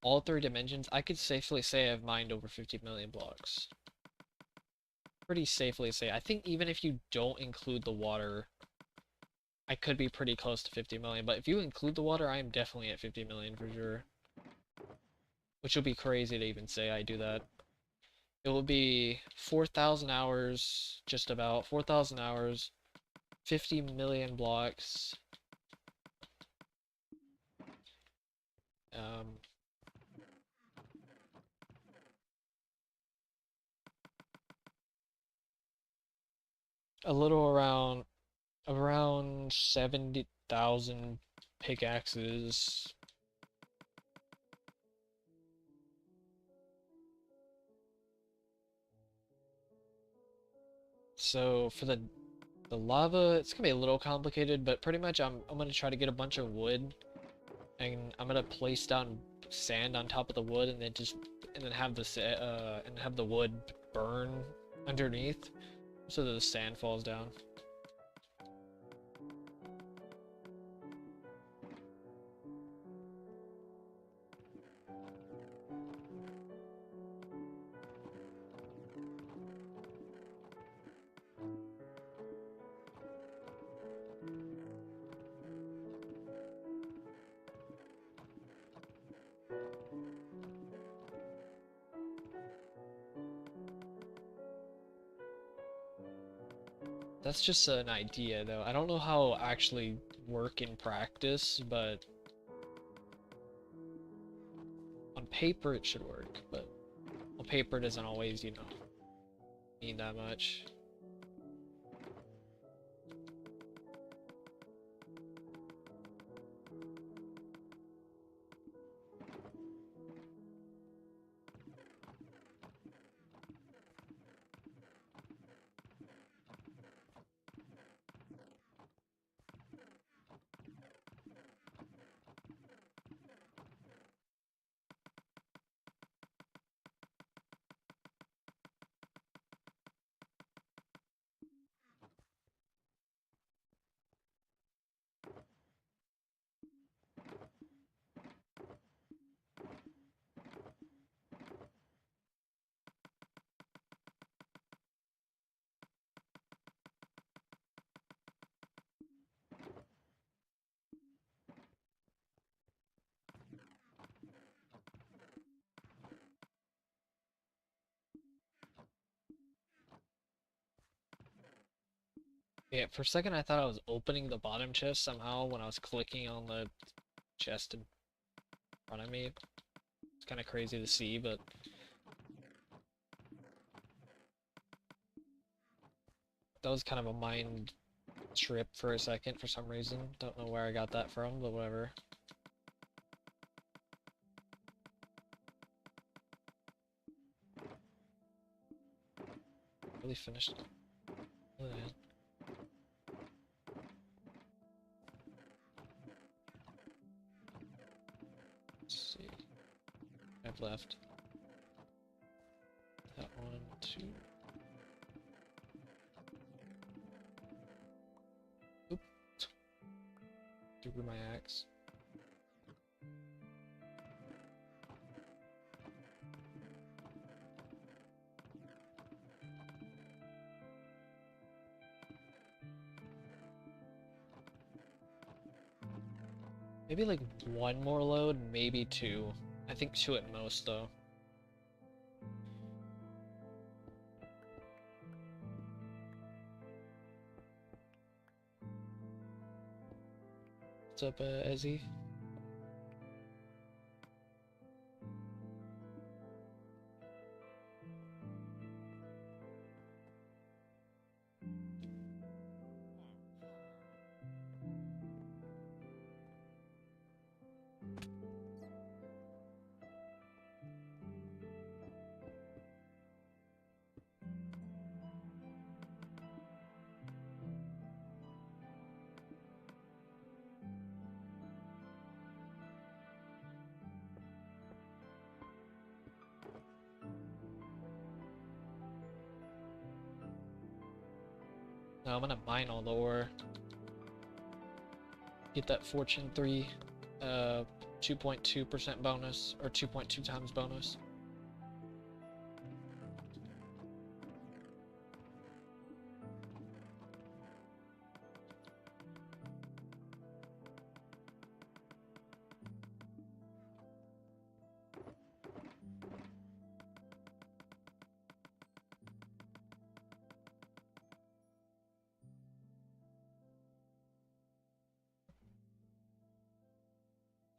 all three dimensions, I could safely say I've mined over 50 million blocks. Pretty safely say. I think even if you don't include the water, I could be pretty close to 50 million, but if you include the water, I am definitely at 50 million for sure. Which will be crazy to even say I do that. It will be 4,000 hours, just about 4,000 hours, 50 million blocks. Um, a little around 70,000 pickaxes. So for the lava, it's gonna be a little complicated, but pretty much I'm gonna try to get a bunch of wood, and I'm gonna place down sand on top of the wood, and then have the wood burn underneath, so that the sand falls down. That's just an idea, though. I don't know how it'll actually work in practice, but paper it should work, but well, paper doesn't always, you know, mean that much. Yeah, for a second I thought I was opening the bottom chest somehow when I was clicking on the chest in front of me. It's kind of crazy to see, but that was kind of a mind trip for a second for some reason. Don't know where I got that from, but whatever. Really finished. Oh, yeah. Let's see. I've left that one, two. Oop. Threw my axe. Maybe like one more load, maybe two. I think two at most, though. What's up, Ezzy? No, I'm gonna mine all the ore. Get that Fortune 3, 2.2% bonus, or 2.2 times bonus.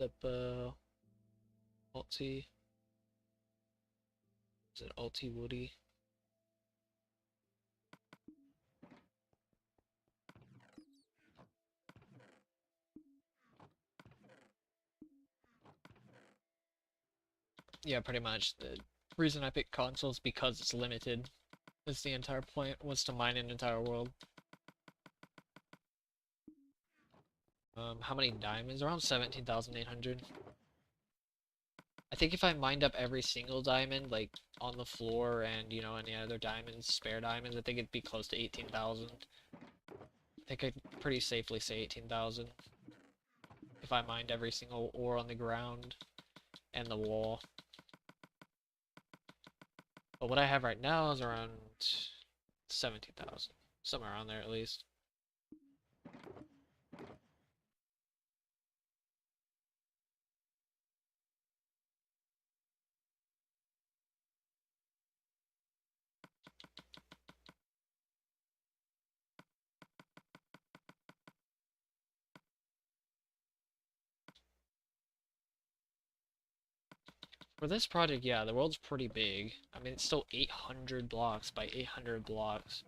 Up, Alti. Is it Alti Woody? Yeah, pretty much. The reason I picked consoles because it's limited. That's the entire point, was to mine an entire world. How many diamonds? Around 17,800. I think if I mined up every single diamond, like, on the floor and, you know, any other diamonds, spare diamonds, I think it'd be close to 18,000. I think I'd pretty safely say 18,000. If I mined every single ore on the ground and the wall. But what I have right now is around 17,000. Somewhere around there at least. For this project, yeah, the world's pretty big. I mean, it's still 800 blocks by 800 blocks,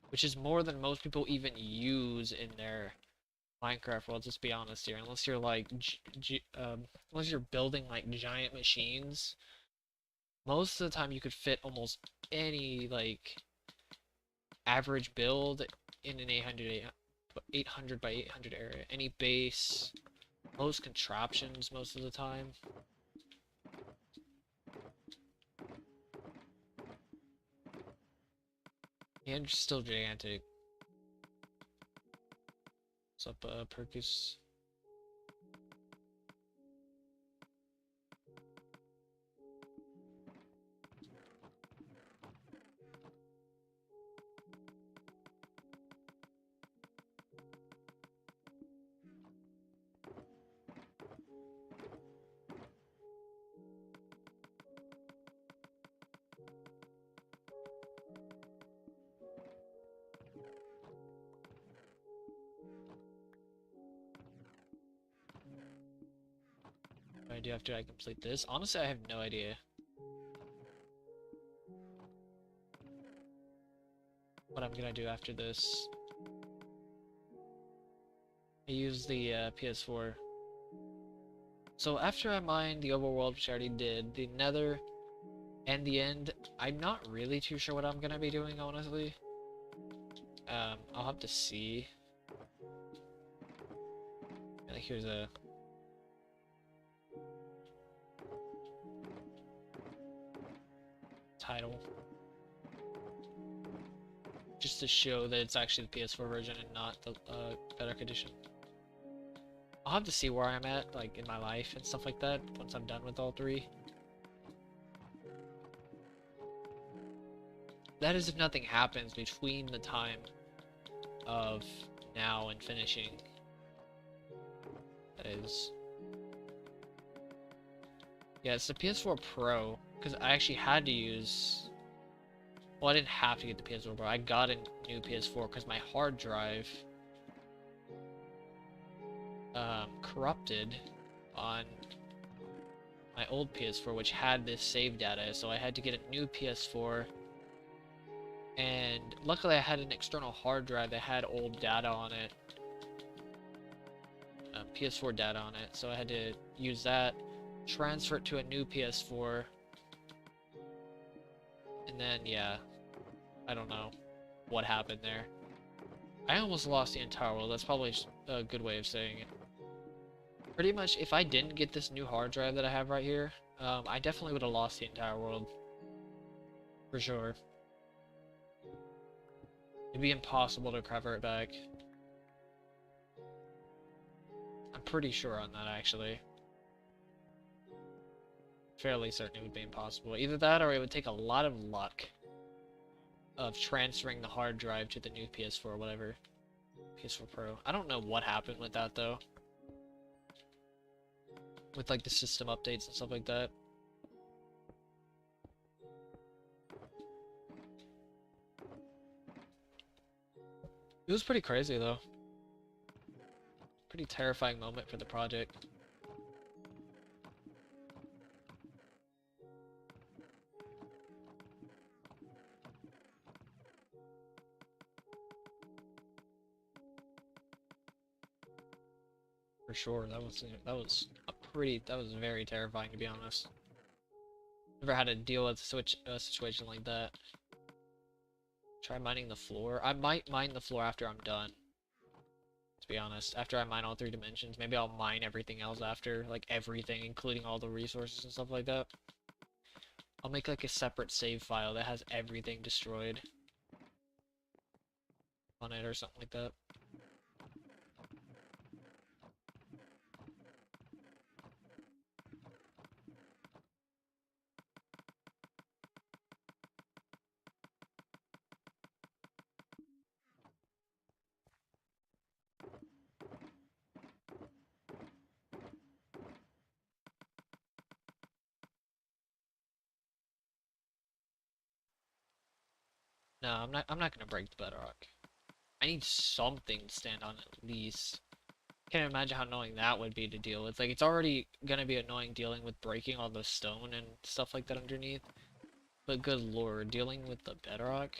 which is more than most people even use in their Minecraft world. Let's be honest here. Unless you're like, unless you're building like giant machines, most of the time you could fit almost any like average build in an 800 by 800 area. Any base, most contraptions most of the time. And still gigantic. What's up, Perkus? What do I do after I complete this? Honestly, I have no idea what I'm gonna do after this. I use the PS4. So after I mine the overworld, which I already did, the nether and the end, I'm not really too sure what I'm gonna be doing, honestly. I'll have to see. Like, here's a title. Just to show that it's actually the PS4 version and not the Bedrock edition. I'll have to see where I'm at, like, in my life and stuff like that, once I'm done with all three. That is if nothing happens between the time of now and finishing. That is... Yeah, it's the PS4 Pro, because I actually had to use... Well, I didn't have to get the PS4 Pro. I got a new PS4 because my hard drive corrupted on my old PS4, which had this save data, so I had to get a new PS4. And luckily I had an external hard drive that had old data on it, PS4 data on it, so I had to use that, transfer it to a new PS4, and then, yeah, I don't know what happened there. I almost lost the entire world. That's probably a good way of saying it. Pretty much, if I didn't get this new hard drive that I have right here, I definitely would have lost the entire world. For sure. It'd be impossible to recover it back. I'm pretty sure on that, actually. Fairly certain it would be impossible. Either that, or it would take a lot of luck of transferring the hard drive to the new PS4 or whatever. PS4 Pro. I don't know what happened with that, though. With, like, the system updates and stuff like that. It was pretty crazy, though. Pretty terrifying moment for the project. For sure, that was very terrifying, to be honest. Never had to deal with a situation like that. Try mining the floor. I might mine the floor after I'm done. To be honest, after I mine all 3 dimensions, maybe I'll mine everything else after, like everything, including all the resources and stuff like that. I'll make like a separate save file that has everything destroyed on it or something like that. No, I'm not gonna break the bedrock. I need something to stand on at least. Can't imagine how annoying that would be to deal with. Like, it's already gonna be annoying dealing with breaking all the stone and stuff like that underneath. But good lord, dealing with the bedrock?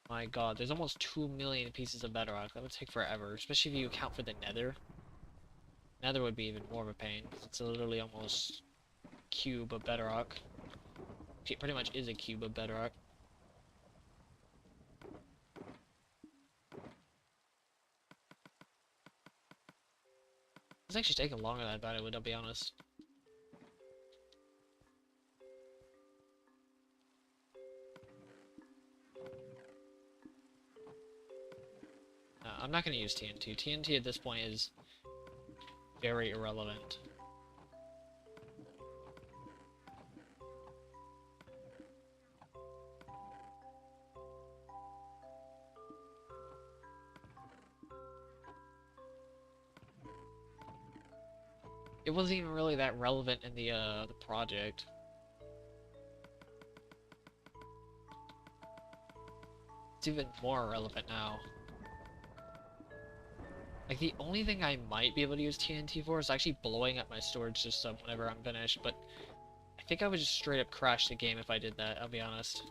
My god, there's almost 2 million pieces of bedrock. That would take forever, especially if you account for the nether. Nether would be even more of a pain. It's literally almost cube of bedrock. It pretty much is a cube of bedrock. It's actually taking longer than I thought it would, I'll be honest. I'm not going to use TNT. TNT at this point is very irrelevant. It wasn't even really that relevant in the project. It's even more relevant now. Like, the only thing I might be able to use TNT for is actually blowing up my storage system whenever I'm finished, but I think I would just straight up crash the game if I did that, I'll be honest.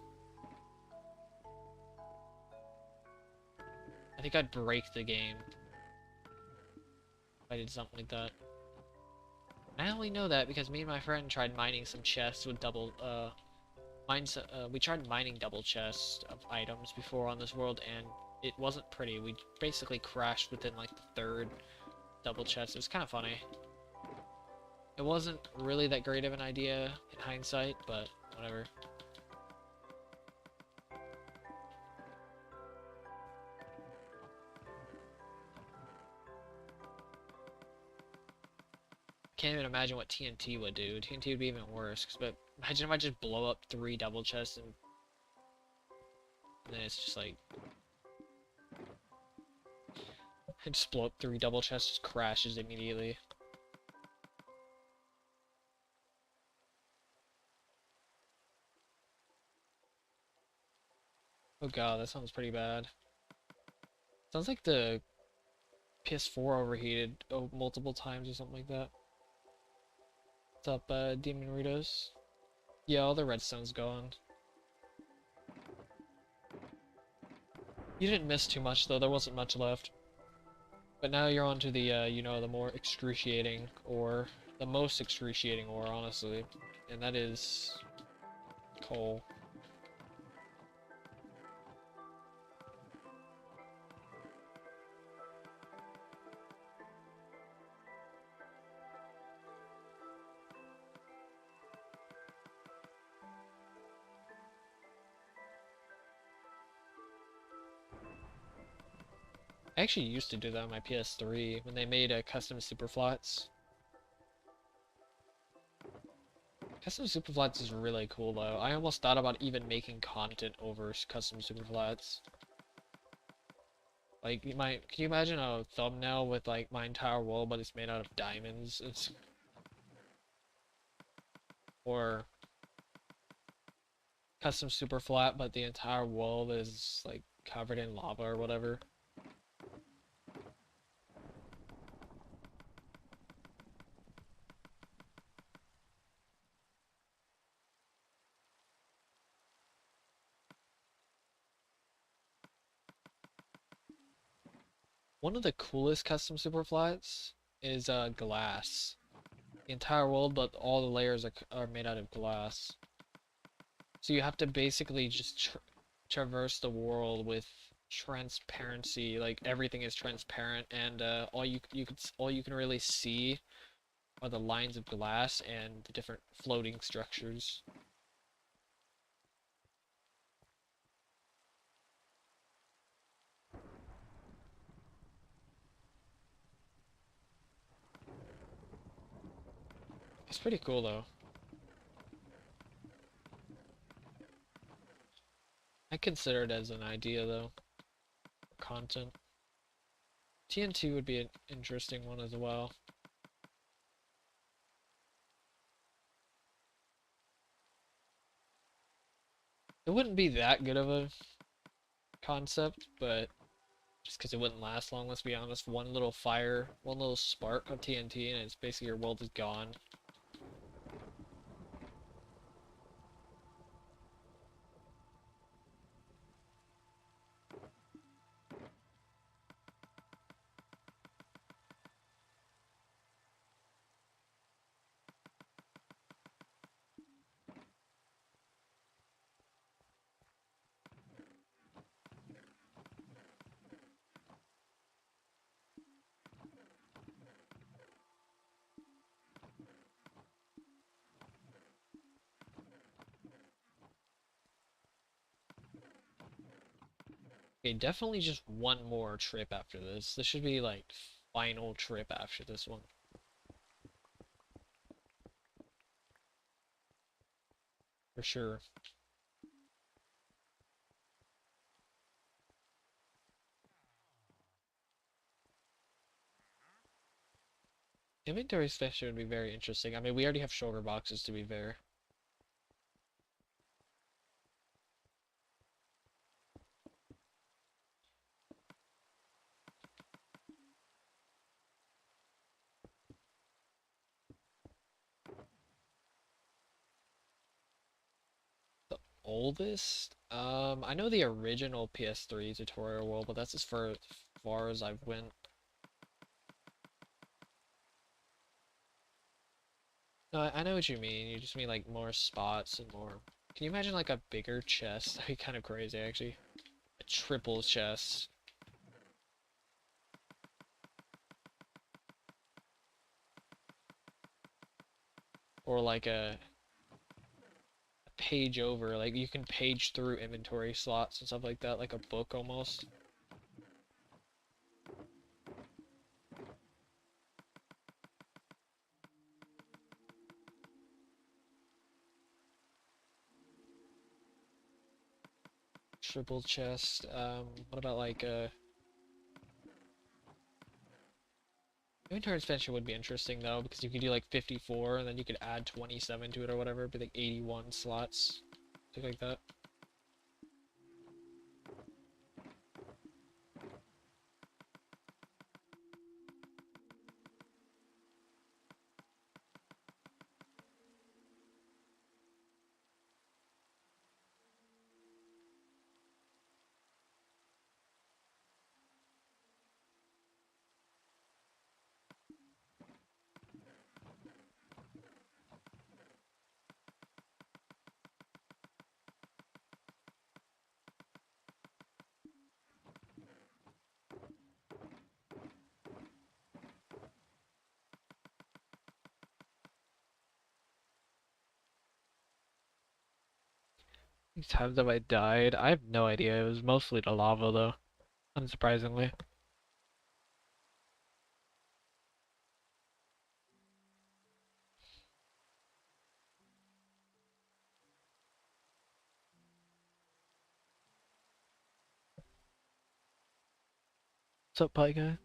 I think I'd break the game if I did something like that. I only know that because me and my friend tried mining some chests with we tried mining double chests of items before on this world, and it wasn't pretty. We basically crashed within like the third double chest. It was kind of funny. It wasn't really that great of an idea in hindsight, but whatever. Can't even imagine what TNT would do. TNT would be even worse. But imagine if I just blow up 3 double chests and then it's just like... I just blow up 3 double chests, just crashes immediately. Oh god, that sounds pretty bad. Sounds like the PS4 overheated multiple times or something like that. What's up, Demon Ritos? Yeah, all the redstone's gone. You didn't miss too much though, there wasn't much left. But now you're on to the, you know, the more excruciating ore. The most excruciating ore, honestly. And that is... coal. I actually used to do that on my PS3 when they made custom superflots. Custom superflots is really cool though. I almost thought about even making content over custom superflots. Like, can you imagine a thumbnail with like my entire world, but it's made out of diamonds? Or custom super flat, but the entire world is like covered in lava or whatever. One of the coolest custom super flats is glass. The entire world, but all the layers are made out of glass. So you have to basically just traverse the world with transparency. Like everything is transparent, and all you can really see are the lines of glass and the different floating structures. It's pretty cool though. I consider it as an idea though. Content. TNT would be an interesting one as well. It wouldn't be that good of a concept, but Just because it wouldn't last long, let's be honest. One little fire, one little spark of TNT, and it's basically your world is gone. Okay, definitely just one more trip after this. This should be like final trip after this one. For sure. Inventory space would be very interesting. I mean, we already have shulker boxes to be fair. The oldest? I know the original PS3 tutorial world, but that's as far as I've went. No, I know what you mean. You just mean like more spots and more. Can you imagine like a bigger chest? That'd be kind of crazy, actually. A triple chest. Or like a page over. Like you can page through inventory slots and stuff like that, like a book almost. Triple chest. What about like inventory expansion would be interesting though, because you could do like 54 and then you could add 27 to it or whatever, be like 81 slots. Something like that. These times have I died? I have no idea. It was mostly the lava though, unsurprisingly. What's up, bye guy?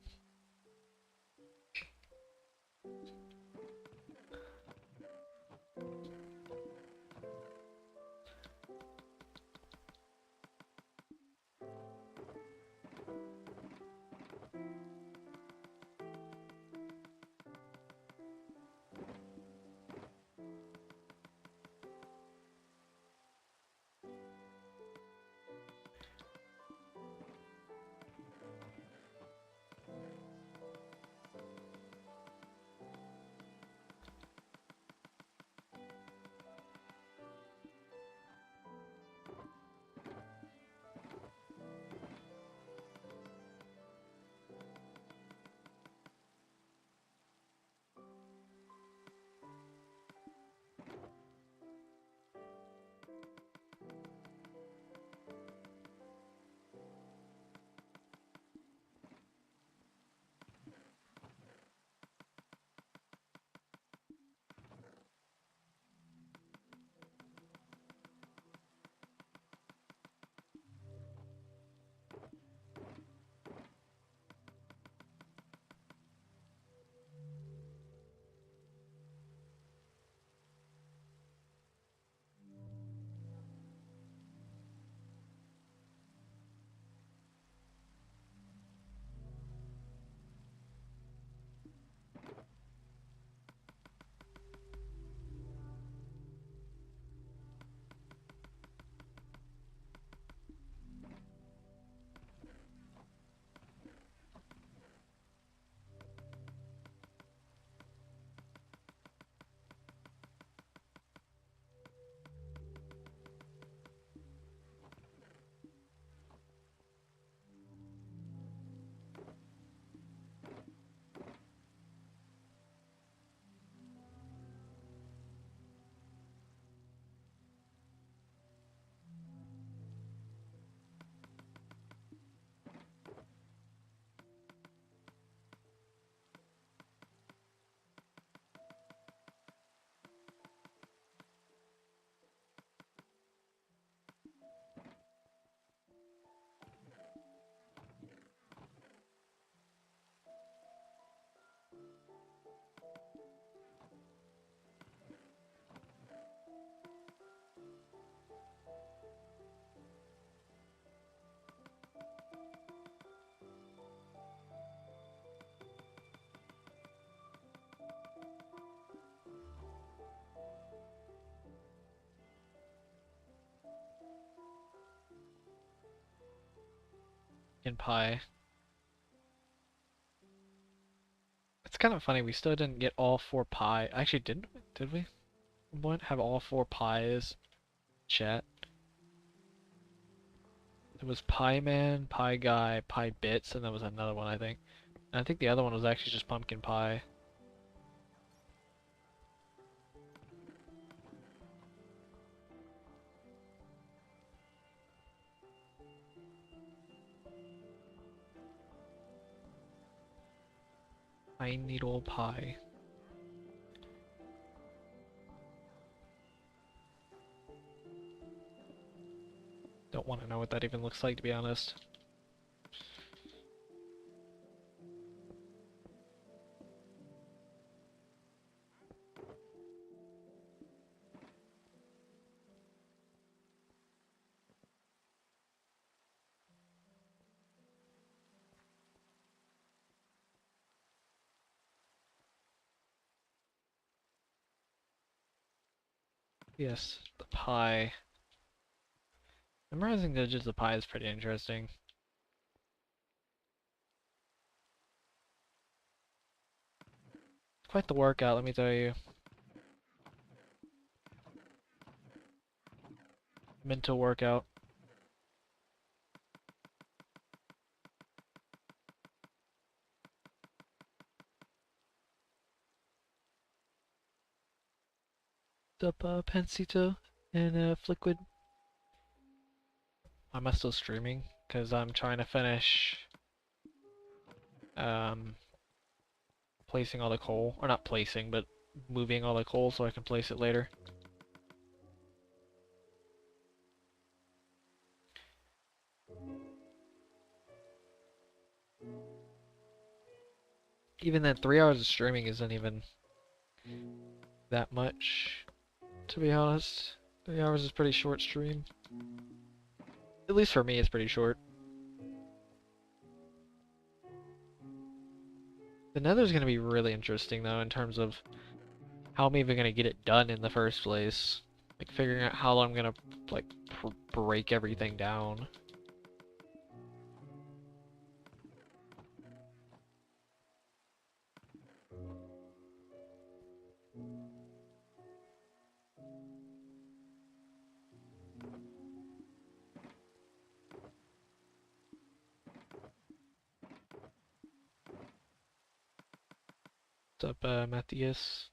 pumpkin pie. It's kind of funny, we still didn't get all 4 pie. Actually, didn't we? Did we? What? Have all 4 pies? Chat. There was Pie Man, Pie Guy, Pie Bits, and there was another one, I think. And I think the other one was actually just pumpkin pie. Pine Needle Pie. Don't want to know what that even looks like, to be honest. Yes, the pie. Memorizing the digits of pie is pretty interesting. Quite the workout, let me tell you. Mental workout. What's up, Pensito and Fliquid? Am I still streaming? Because I'm trying to finish placing all the coal. Or not placing, but moving all the coal so I can place it later. Even then, 3 hours of streaming isn't even that much, to be honest. 3 hours is pretty short stream. At least for me, it's pretty short. The nether's gonna be really interesting, though, in terms of how I'm even gonna get it done in the first place. Like, figuring out how I'm gonna, like, break everything down. What's up, Matthias?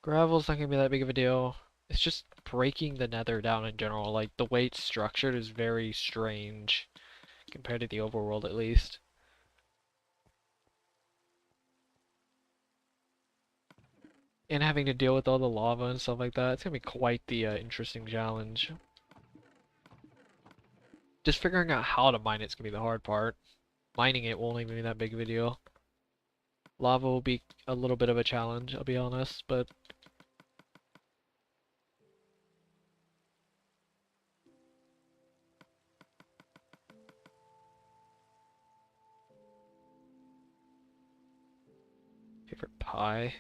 Gravel's not gonna be that big of a deal. It's just breaking the nether down in general. Like, the way it's structured is very strange compared to the overworld, at least. And having to deal with all the lava and stuff like that, it's gonna be quite the interesting challenge. Just figuring out how to mine it's gonna be the hard part. Mining it won't even be that big of a deal. Lava will be a little bit of a challenge, I'll be honest, but favorite pie?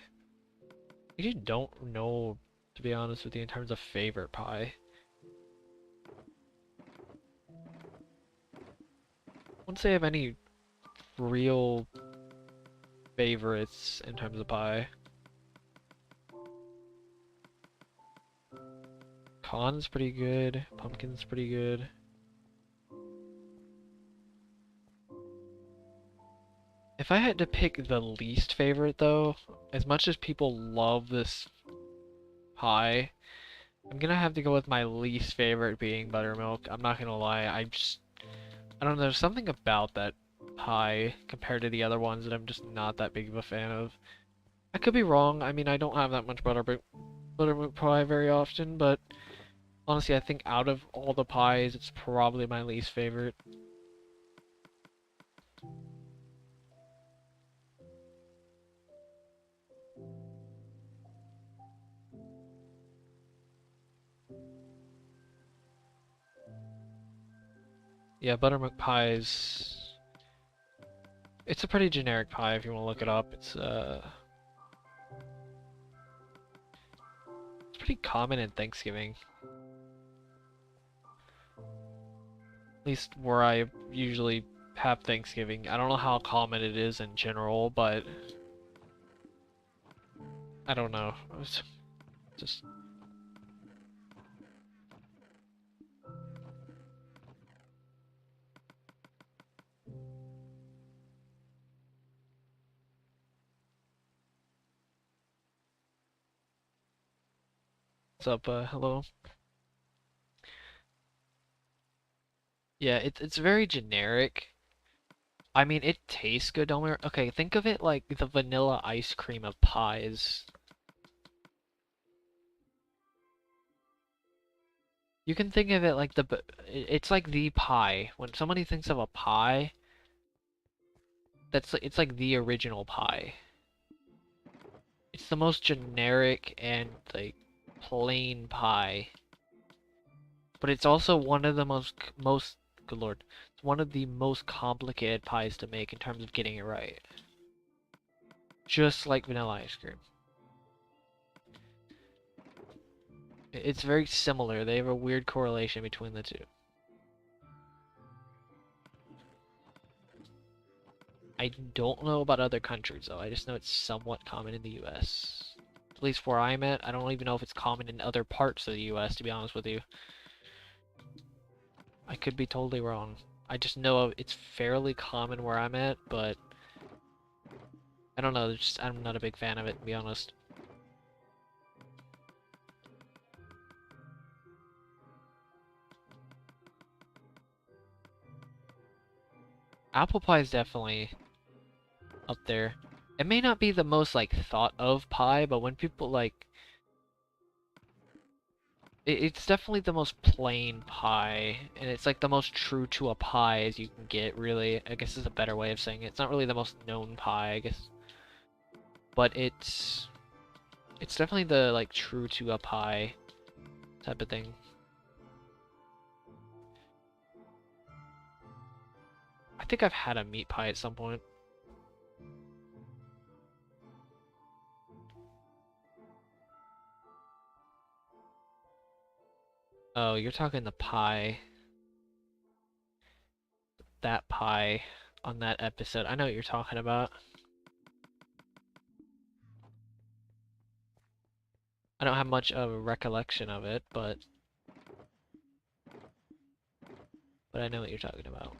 I actually don't know, to be honest with you, in terms of favorite pie. I wouldn't say I have any real favorites in terms of pie. Con's pretty good, pumpkin's pretty good. If I had to pick the least favorite though, as much as people love this pie, I'm gonna have to go with my least favorite being buttermilk. I'm not gonna lie, I don't know, there's something about that pie compared to the other ones that I'm just not that big of a fan of. I could be wrong, I mean I don't have that much buttermilk pie very often, but honestly I think out of all the pies, it's probably my least favorite. Yeah, buttermilk pies. It's a pretty generic pie if you want to look it up. It's pretty common in Thanksgiving. At least where I usually have Thanksgiving. I don't know how common it is in general, but I don't know. It's just what's up, hello? Yeah, it's very generic. I mean, it tastes good, don't we? Okay, think of it like the vanilla ice cream of pies. You can think of it like it's like the pie. When somebody thinks of a pie, it's like the original pie. It's the most generic and like plain pie. But it's also one of the most good lord. It's one of the most complicated pies to make in terms of getting it right. Just like vanilla ice cream. It's very similar. They have a weird correlation between the two. I don't know about other countries though. I just know it's somewhat common in the US. At least where I'm at, I don't even know if it's common in other parts of the US, to be honest with you. I could be totally wrong. I just know it's fairly common where I'm at, but I don't know, I'm not a big fan of it, to be honest. Apple pie is definitely up there. It may not be the most like thought of pie, but when people like it's definitely the most plain pie, and it's like the most true to a pie as you can get, really. I guess is a better way of saying it. It's not really the most known pie, I guess. But it's definitely the like true to a pie type of thing. I think I've had a meat pie at some point. Oh, you're talking the pie. That pie on that episode. I know what you're talking about. I don't have much of a recollection of it, but I know what you're talking about.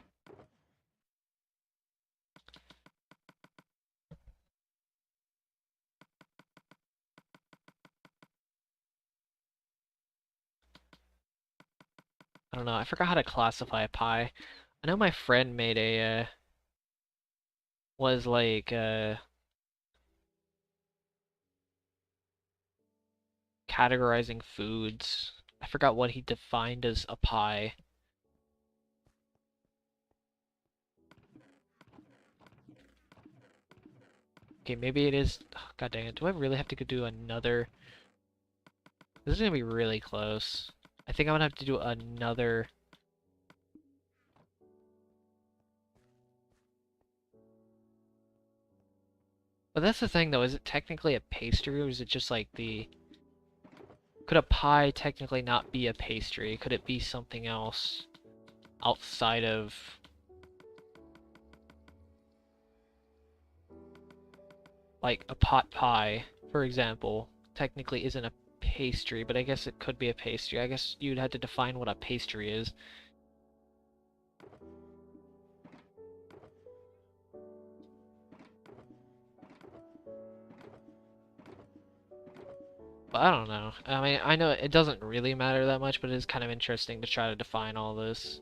I don't know. I forgot how to classify a pie. I know my friend made a was like categorizing foods. I forgot what he defined as a pie. Okay, maybe it is. Oh, God dang it! Do I really have to go do another? This is gonna be really close. I think I'm gonna have to do another. But that's the thing, though. Is it technically a pastry, or is it just like the? Could a pie technically not be a pastry? Could it be something else outside of? Like a pot pie, for example, technically isn't a pastry, but I guess it could be a pastry. I guess you'd have to define what a pastry is. But I don't know. I mean, I know it doesn't really matter that much, but it is kind of interesting to try to define all this.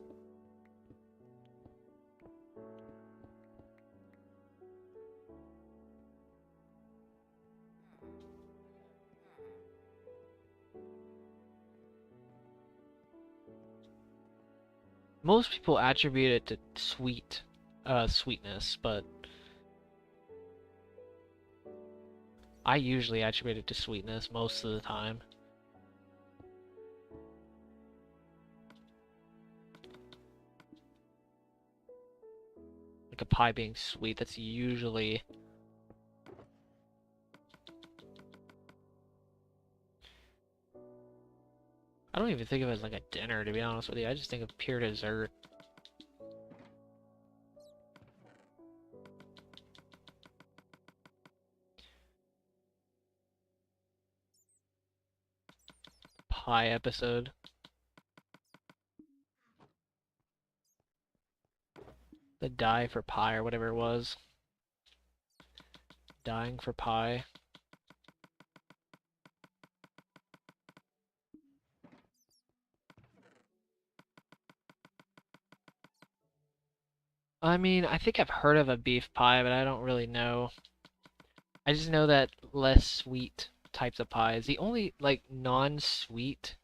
Most people attribute it to sweetness, but I usually attribute it to sweetness most of the time. Like a pie being sweet, that's usually... I don't even think of it as like a dinner, to be honest with you. I just think of pure dessert. pie episode. The die for pie or whatever it was. Dying for pie. I mean, I think I've heard of a beef pie, but I don't really know. I just know that less sweet types of pies. The only, like, non-sweet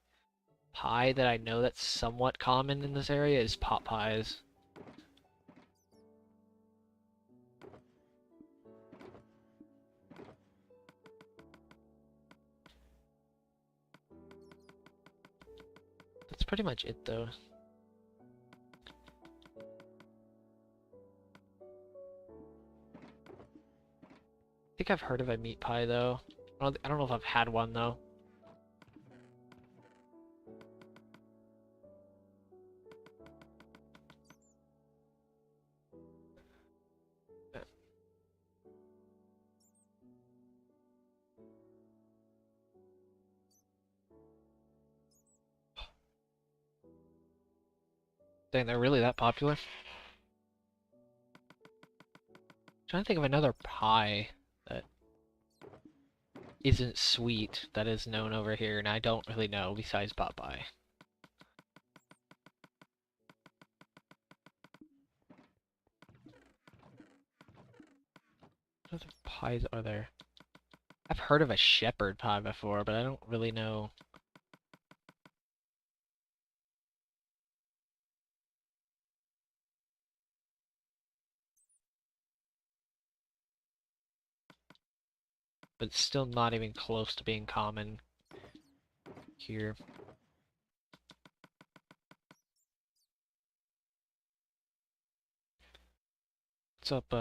pie that I know that's somewhat common in this area is pot pies. That's pretty much it, though. I think I've heard of a meat pie, though. I don't know if I've had one, though. Dang, they're really that popular? Trying to think of another pie that isn't sweet that is known over here, and I don't really know besides pot pie. What other pies are there? I've heard of a shepherd pie before, but I don't really know. But it's still not even close to being common here. What's up,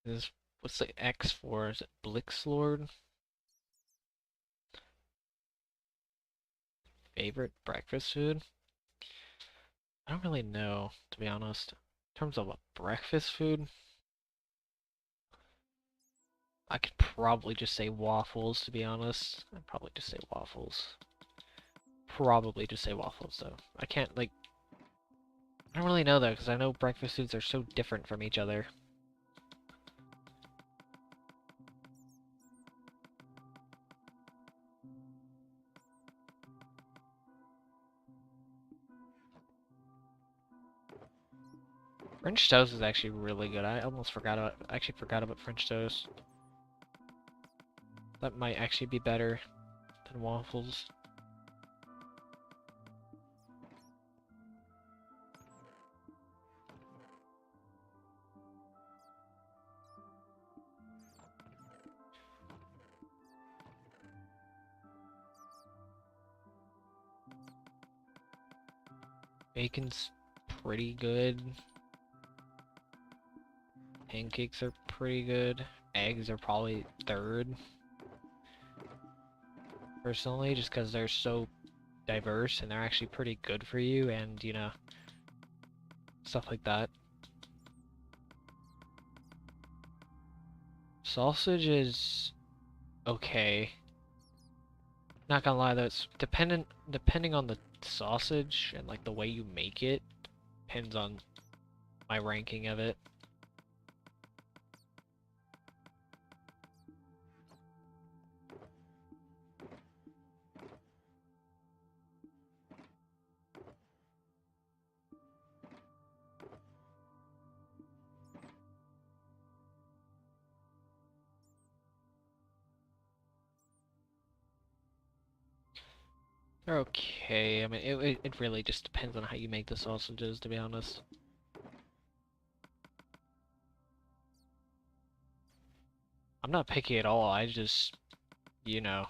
what's the X for? Is it Blixlord? Favorite breakfast food? I don't really know, to be honest. In terms of a breakfast food, I could probably just say waffles, to be honest. I'd probably just say waffles. Probably just say waffles, though. I can't, like... I don't really know, though, because I know breakfast foods are so different from each other. French toast is actually really good. I almost forgot about... I actually forgot about French toast. That might actually be better than waffles. Bacon's pretty good. Pancakes are pretty good. Eggs are probably third. Personally, just because they're so diverse and they're actually pretty good for you and, you know, stuff like that. Sausage is okay. Not gonna lie though, it's depending on the sausage and like the way you make it, depends on my ranking of it. They're okay. I mean, it really just depends on how you make the sausages, to be honest. I'm not picky at all. I just, you know,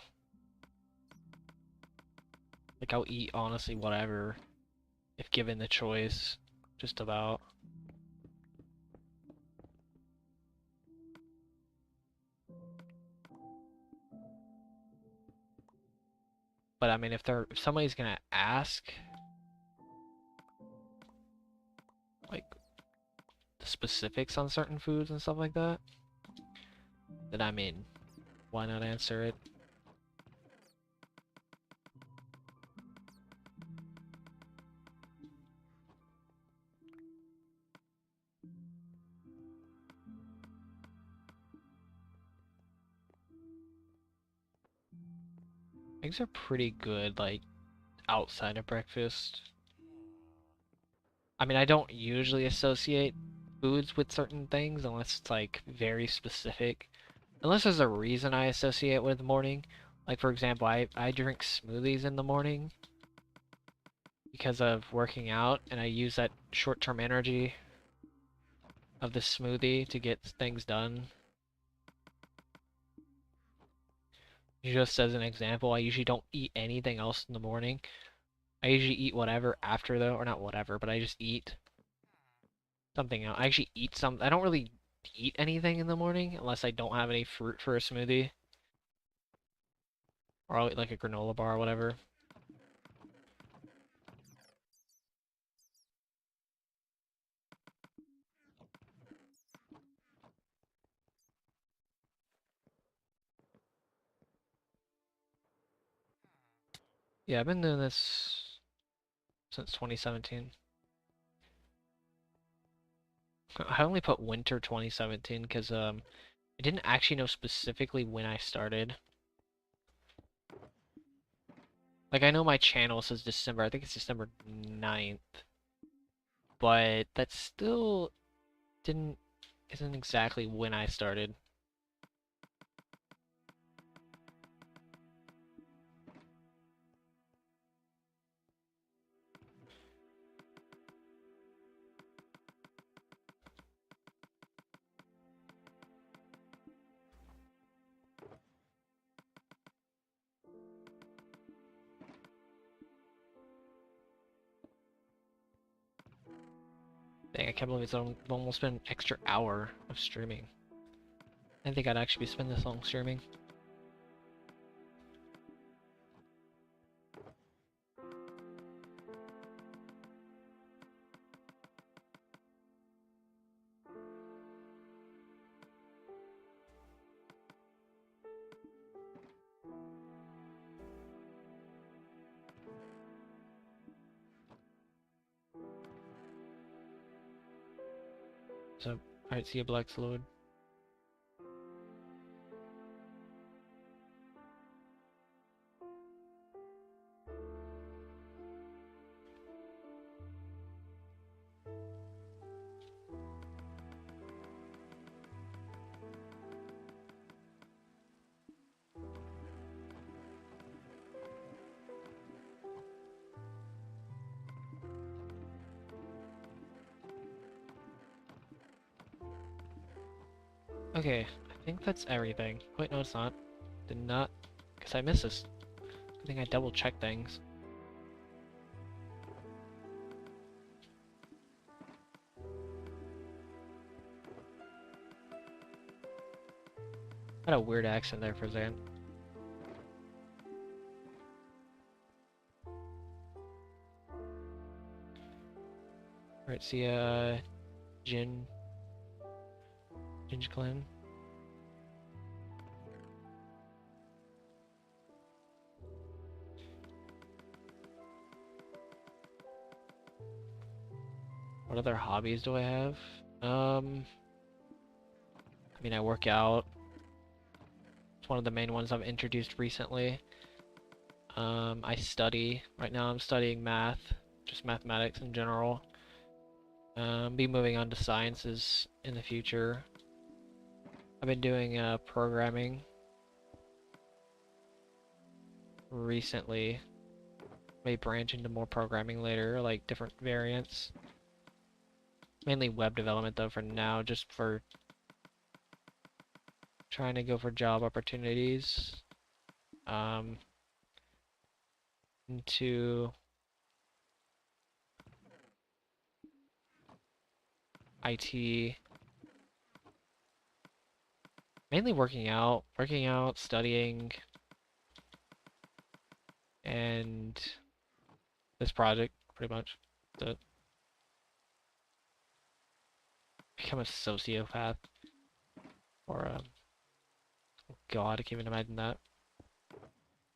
like I'll eat honestly whatever if given the choice, just about. But I mean, if somebody's gonna ask, like, the specifics on certain foods and stuff like that, then I mean, why not answer it? Eggs are pretty good, like, outside of breakfast. I mean, I don't usually associate foods with certain things unless it's, like, very specific. Unless there's a reason I associate with the morning. Like, for example, I drink smoothies in the morning because of working out, and I use that short-term energy of the smoothie to get things done. Just as an example, I usually don't eat anything else in the morning. I usually eat whatever after though, or not whatever, but I just eat something else. I actually eat some. I don't really eat anything in the morning unless I don't have any fruit for a smoothie, or I'll eat like a granola bar or whatever. Yeah, I've been doing this since 2017. I only put winter 2017 because I didn't actually know specifically when I started. Like I know my channel says December. I think it's December 9th, but that still didn't isn't exactly when I started. Dang, I can't believe it's almost been an extra hour of streaming. I didn't think I'd actually be spending this long streaming. So, alright, see you, Black Load. Okay, I think that's everything. Wait, no, it's not. Did not, because I missed this. I think I double checked things. Had a weird accent there for a second. Alright, see ya, Ginge Clan. What other hobbies do I have? I mean, I work out. It's one of the main ones I've introduced recently. I study. Right now I'm studying math, just mathematics in general. Be moving on to sciences in the future. I've been doing programming recently. May branch into more programming later, like different variants. Mainly web development though for now, just for trying to go for job opportunities. Into IT. Mainly working out, studying, and this project, pretty much. To become a sociopath. Or, oh God, I can't even imagine that.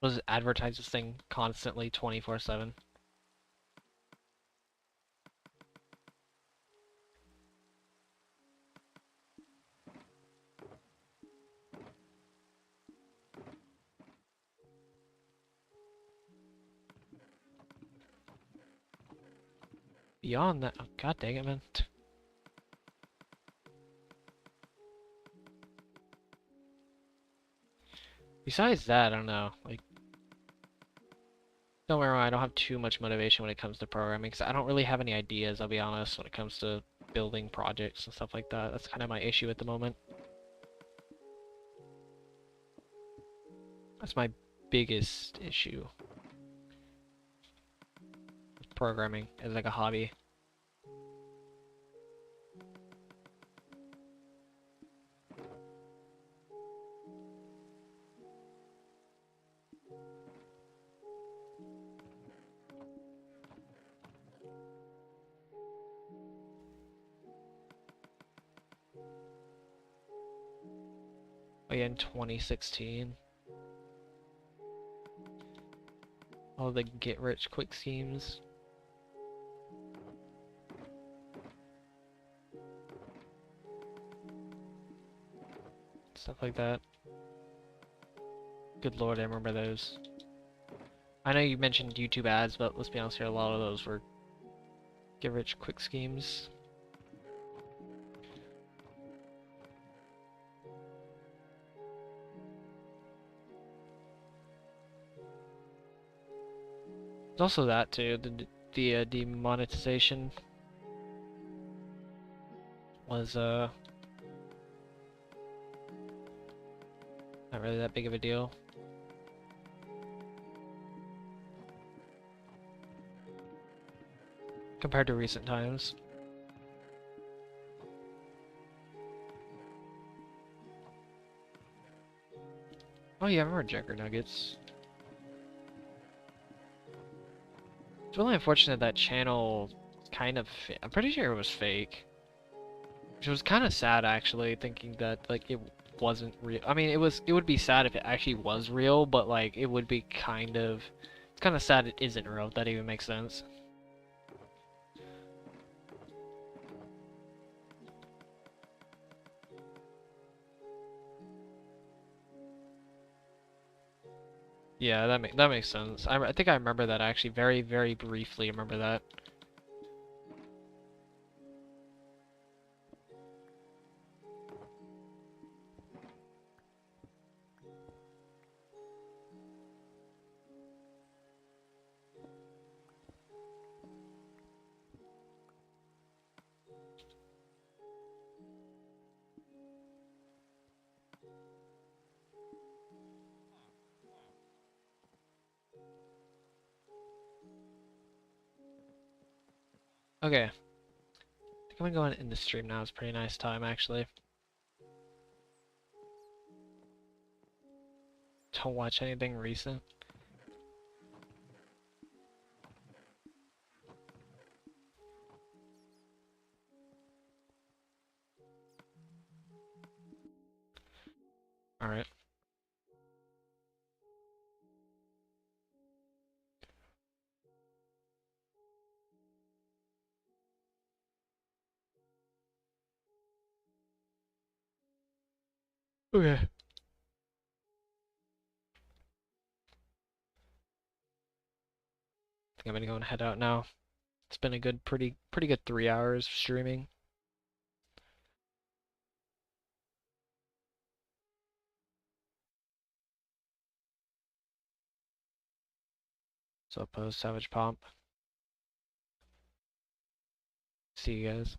Was advertise this thing constantly 24/7. beyond that, oh, god dang it, man. Besides that, I don't know. Like, don't get me wrong, I don't have too much motivation when it comes to programming, because I don't really have any ideas, I'll be honest, when it comes to building projects and stuff like that. That's kind of my issue at the moment. That's my biggest issue with programming as like a hobby. Oh yeah, in 2016. All the get-rich-quick schemes. Stuff like that. Good lord, I remember those. I know you mentioned YouTube ads, but let's be honest here, a lot of those were get-rich-quick schemes. There's also that too, the demonetization was not really that big of a deal. Compared to recent times. Oh yeah, I remember Jacker Nuggets. It's really unfortunate that channel kind of I'm pretty sure it was fake. Which was kind of sad actually, thinking that like it wasn't real. I mean, it would be sad if it actually was real, but like it would be kind of it's kind of sad it isn't real, if that even makes sense. Yeah, that makes sense. I think I remember that actually very, very briefly. Remember that. Okay, I think I'm gonna go and end the stream now. It's a pretty nice time actually. Don't watch anything recent. All right. Okay. I think I'm gonna go and head out now. It's been a good, pretty good 3 hours of streaming. So post Savage Pomp. See you guys.